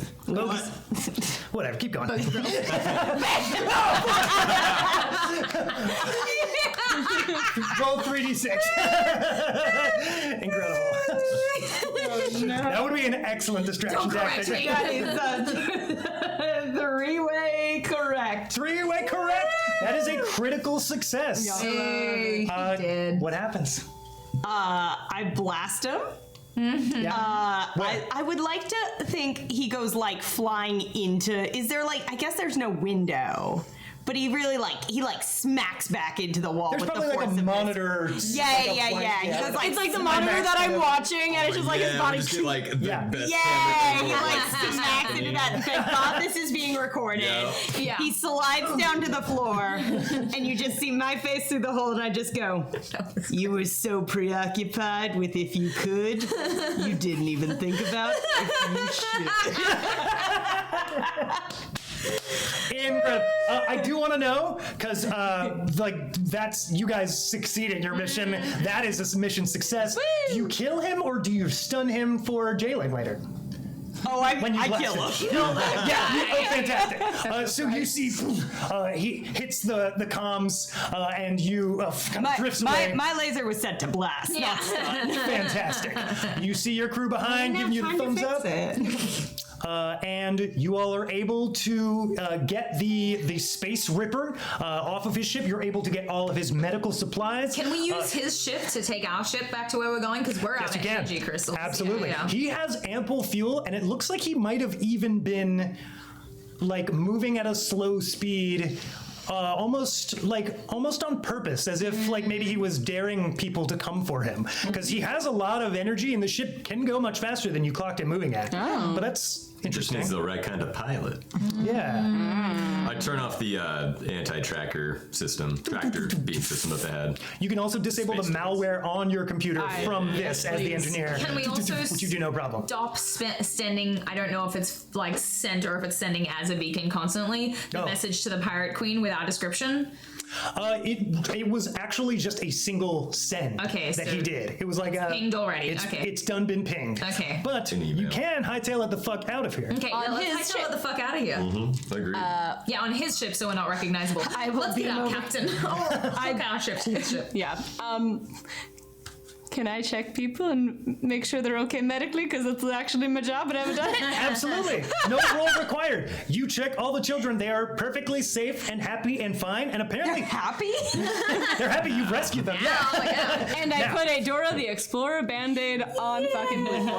Speaker 1: Whatever, keep going. Roll 3d6. Incredible. That would be an excellent distraction tactic.
Speaker 2: That is three-way correct.
Speaker 1: Three-way correct. That is a critical success.
Speaker 5: Hey, he did.
Speaker 1: What happens?
Speaker 2: I blast him.
Speaker 1: Yeah.
Speaker 2: I would like to think he goes like flying into. Is there like? I guess there's no window, but he really he smacks back into the wall.
Speaker 1: There's
Speaker 2: with
Speaker 1: probably
Speaker 2: the
Speaker 1: like
Speaker 2: force
Speaker 1: a
Speaker 2: of
Speaker 1: monitor.
Speaker 2: Yeah. He goes like
Speaker 3: It's like the monitor that I'm watching, and it's just like his body.
Speaker 4: Just get, like the
Speaker 1: Yeah.
Speaker 4: best
Speaker 2: Yeah,
Speaker 4: camera
Speaker 2: he
Speaker 4: angle.
Speaker 2: like smacks into that. Thank God this is being recorded.
Speaker 5: Yeah.
Speaker 2: He slides down to the floor, and you just see my face through the hole, and I just go, you were so preoccupied with if you could, you didn't even think about if you should.
Speaker 1: Incredible. I do want to know because that's you guys succeeded in your mission. That is a mission success. Do you kill him or do you stun him for jailing later?
Speaker 2: Oh, I kill him.
Speaker 1: Fantastic. So you see, he hits the comms, and you kind of drifts away.
Speaker 2: My laser was set to blast.
Speaker 5: Yeah.
Speaker 2: Not stun.
Speaker 1: Fantastic. You see your crew behind, giving you the thumbs up. and you all are able to get the Space Ripper off of his ship. You're able to get all of his medical supplies.
Speaker 5: Can we use his ship to take our ship back to where we're going? Because we're out of energy crystals.
Speaker 1: Absolutely.
Speaker 5: Yeah.
Speaker 1: He has ample fuel, and it looks like he might have even been like moving at a slow speed. Almost on purpose, as if like maybe he was daring people to come for him, because he has a lot of energy and the ship can go much faster than you clocked it moving at. But that's
Speaker 4: Just
Speaker 1: interesting.
Speaker 4: needs the right kind of pilot.
Speaker 1: Yeah.
Speaker 4: I turn off the anti-tractor system, tractor beam system that they had.
Speaker 1: You can also disable the malware on your computer from this as the engineer.
Speaker 5: Can we also
Speaker 1: which you do no problem.
Speaker 5: stop sending, I don't know if it's like sent or if it's sending as a beacon constantly, the message to the Pirate Queen without description?
Speaker 1: It was actually just a single send that he did. It was like
Speaker 5: pinged already.
Speaker 1: It's done, been pinged.
Speaker 5: Okay.
Speaker 1: But you can hightail it the fuck out of here.
Speaker 5: Okay, let's hightail it the fuck out of here.
Speaker 4: I agree.
Speaker 5: Yeah, on his ship, so we're not recognizable. Let's get out, Captain. I our ship to his ship.
Speaker 6: Yeah. Can I check people and make sure they're okay medically? Because it's actually my job, but I haven't done it.
Speaker 1: Absolutely. No roll required. You check all the children. They are perfectly safe and happy and fine. And apparently...
Speaker 2: They're happy?
Speaker 1: They're happy you've rescued them. Yeah.
Speaker 6: And I put a Dora the Explorer Band-Aid on fucking Blue.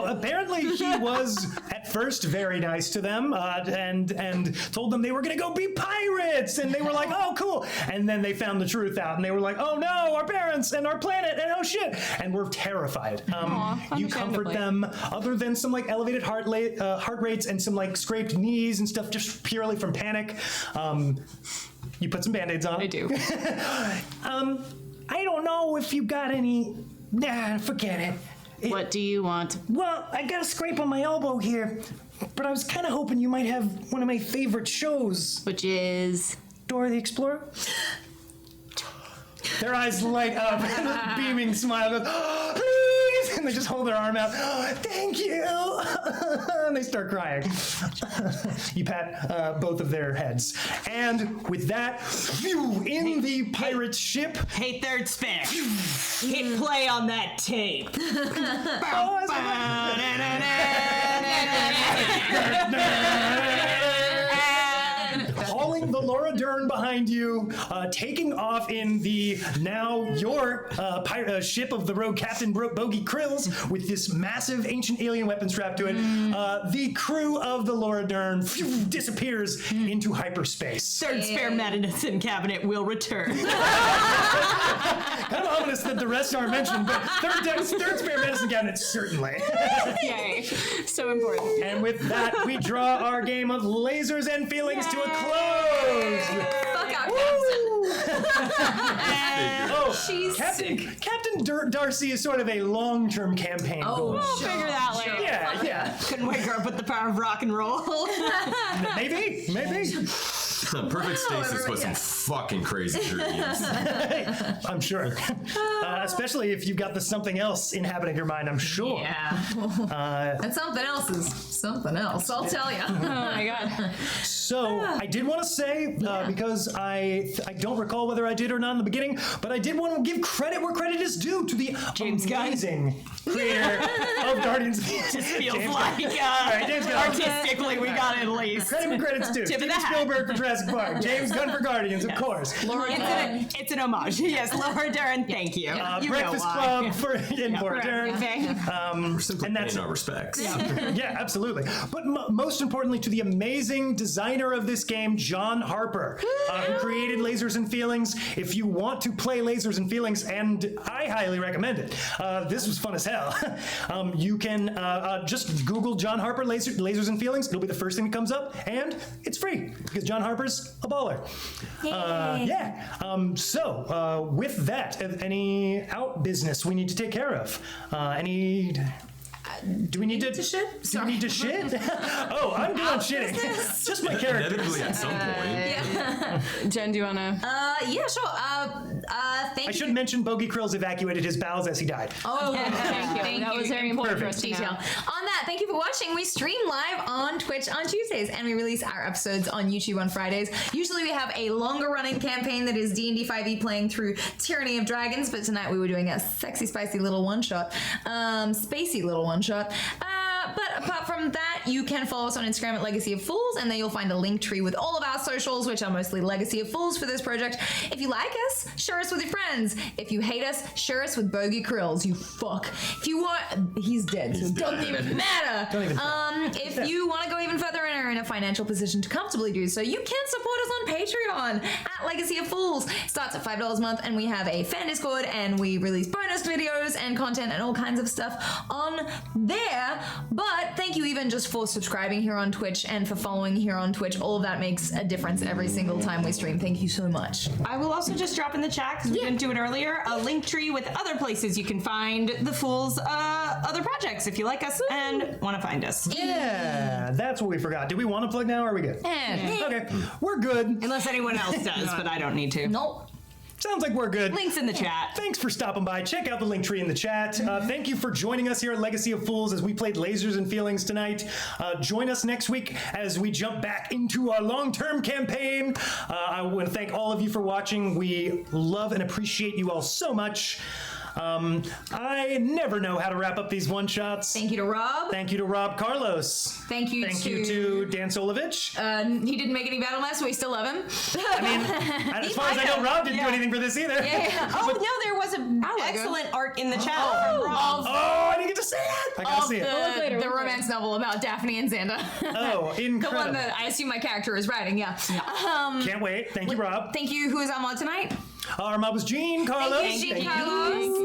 Speaker 1: Apparently he was at first very nice to them and told them they were going to go be pirates. And they were like, oh, cool. And then they found the truth out. And they were like, oh, no, our parents and our planet and oh, shit. And we're terrified. You comfort them, other than some like elevated heart rates and some like scraped knees and stuff, just purely from panic. You put some band-aids on.
Speaker 6: I do.
Speaker 1: I don't know if you got any. Nah, forget it.
Speaker 6: What do you want?
Speaker 1: Well, I got a scrape on my elbow here, but I was kind of hoping you might have one of my favorite shows.
Speaker 6: Which is
Speaker 1: Dora the Explorer. Their eyes light up, and a beaming smile goes, oh, please! And they just hold their arm out, oh, thank you! And they start crying. You pat both of their heads. And with that, in the pirate ship...
Speaker 2: Hey, third spare. Hit play on that tape. Hauling
Speaker 1: the Laura Dern behind you, taking off in the now your ship of the rogue Captain Bogey Krills with this massive ancient alien weapon strapped to it. The crew of the Laura Dern disappears into hyperspace.
Speaker 2: Third spare medicine cabinet will return.
Speaker 1: Kind of ominous that the rest aren't mentioned, but third spare medicine cabinet certainly.
Speaker 6: Yay. So important.
Speaker 1: And with that, we draw our game of lasers and feelings to a close.
Speaker 5: Fuck out,
Speaker 1: Captain Darcy is sort of a long-term campaign goal.
Speaker 2: We'll figure that later.
Speaker 1: Yeah.
Speaker 2: Couldn't wake her up with the power of rock and roll.
Speaker 1: Maybe.
Speaker 4: Perfect stasis was some fucking crazy dreams.
Speaker 1: I'm sure. Especially if you've got the something else inhabiting your mind, I'm sure.
Speaker 5: Yeah. And something else is something else, I'll tell you.
Speaker 6: Oh my god.
Speaker 1: So I did want to say, because I don't recall whether I did or not in the beginning, but I did want to give credit where credit is due to the amazing creator of Guardians of the
Speaker 2: Just feels
Speaker 1: James
Speaker 2: like
Speaker 1: James Gunn.
Speaker 2: artistically we got it at least.
Speaker 1: Credit where credit's due.
Speaker 2: Tip of
Speaker 1: Steven
Speaker 2: the hat.
Speaker 1: Spielberg for Jurassic Park. James Gunn for Guardians, of course.
Speaker 2: It's an homage. Yes, Laura Dern, thank you. You
Speaker 1: Breakfast
Speaker 2: know why.
Speaker 1: Club for Laura Dern.
Speaker 4: We're simply
Speaker 1: And that's
Speaker 4: paying our respects.
Speaker 1: Yeah, absolutely. But most importantly, to the amazing designer of this game, John Harper, who created Lasers and Feelings. If you want to play Lasers and Feelings, and I highly recommend it, this was fun as hell. You can just Google John Harper Lasers and Feelings. It'll be the first thing that comes up, and it's free because John Harper's a baller. So with that, any out business we need to take care of? Do we need to
Speaker 5: shit?
Speaker 1: Do we need to shit? Oh, I'm good on shitting. Just my character.
Speaker 4: Inevitably at some point.
Speaker 6: Jen, do you wanna?
Speaker 5: Yeah, sure. Thank
Speaker 1: I
Speaker 5: you.
Speaker 1: should mention Bogey Krills evacuated his bowels as he died.
Speaker 5: Oh,
Speaker 6: Thank you.
Speaker 5: Thank
Speaker 6: That
Speaker 5: you.
Speaker 6: was very important for us to
Speaker 5: Detail.
Speaker 6: know.
Speaker 5: On that, thank you for watching. We stream live on Twitch on Tuesdays, and we release our episodes on YouTube on Fridays. Usually, we have a longer-running campaign that is D&D 5e playing through Tyranny of Dragons, but tonight we were doing a sexy, spicy little one-shot, spacey little one-shot. But apart from that, you can follow us on Instagram at Legacy of Fools, and there you'll find a link tree with all of our socials, which are mostly Legacy of Fools for this project. If you like us, share us with your friends. If you hate us, share us with Bogey Krills, you fuck. If you want, he's dead, so it doesn't even matter. If you want to go even further and are in a financial position to comfortably do so, you can support us on Patreon at Legacy of Fools. It starts at $5 a month, and we have a fan Discord, and we release bonus videos and content and all kinds of stuff on there. But thank you even just for subscribing here on Twitch and for following here on Twitch. All of that makes a difference every single time we stream. Thank you so much.
Speaker 2: I will also just drop in the chat, because we didn't do it earlier, a link tree with other places you can find the Fools' other projects if you like us and want to find us.
Speaker 1: Yeah, that's what we forgot. Do we want to plug now, or are we good? Okay, we're good.
Speaker 2: Unless anyone else does, but I don't need to.
Speaker 5: Nope.
Speaker 1: Sounds like we're good.
Speaker 2: Links in the chat.
Speaker 1: Thanks for stopping by. Check out the link tree in the chat. Thank you for joining us here at Legacy of Fools as we played Lasers and Feelings tonight. Join us next week as we jump back into our long-term campaign. I want to thank all of you for watching. We love and appreciate you all so much. I never know how to wrap up these one-shots.
Speaker 5: Thank you to Rob.
Speaker 1: Thank you to Rob Carlos.
Speaker 5: Thank you
Speaker 1: to Dan Solovich.
Speaker 5: He didn't make any battle maps, so we still love him.
Speaker 1: I mean, as far as I know, Rob didn't do anything for this either.
Speaker 2: Oh, no, there was an excellent art in the chat from Rob.
Speaker 1: Oh, I didn't get to say it. I gotta see it.
Speaker 5: The romance novel about Daphne and Xander.
Speaker 1: Oh, incredible.
Speaker 5: The one that I assume my character is writing, yeah.
Speaker 1: Can't wait. Thank you, Rob.
Speaker 5: Thank you. Who is on mod tonight?
Speaker 1: Our mob was Gene Carlos.
Speaker 5: Thank you, Gene Carlos.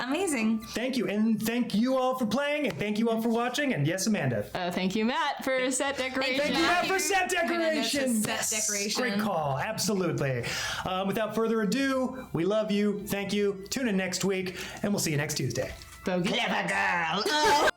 Speaker 5: Amazing.
Speaker 1: Thank you. And thank you all for playing, and thank you all for watching. And yes, Amanda.
Speaker 6: Thank you, Matt, for set decoration.
Speaker 1: Thank you, Matt, for set decoration.
Speaker 5: Set decoration.
Speaker 1: Great call. Absolutely. Without further ado, we love you. Thank you. Tune in next week, and we'll see you next Tuesday.
Speaker 6: Bogey.
Speaker 7: Clever girl.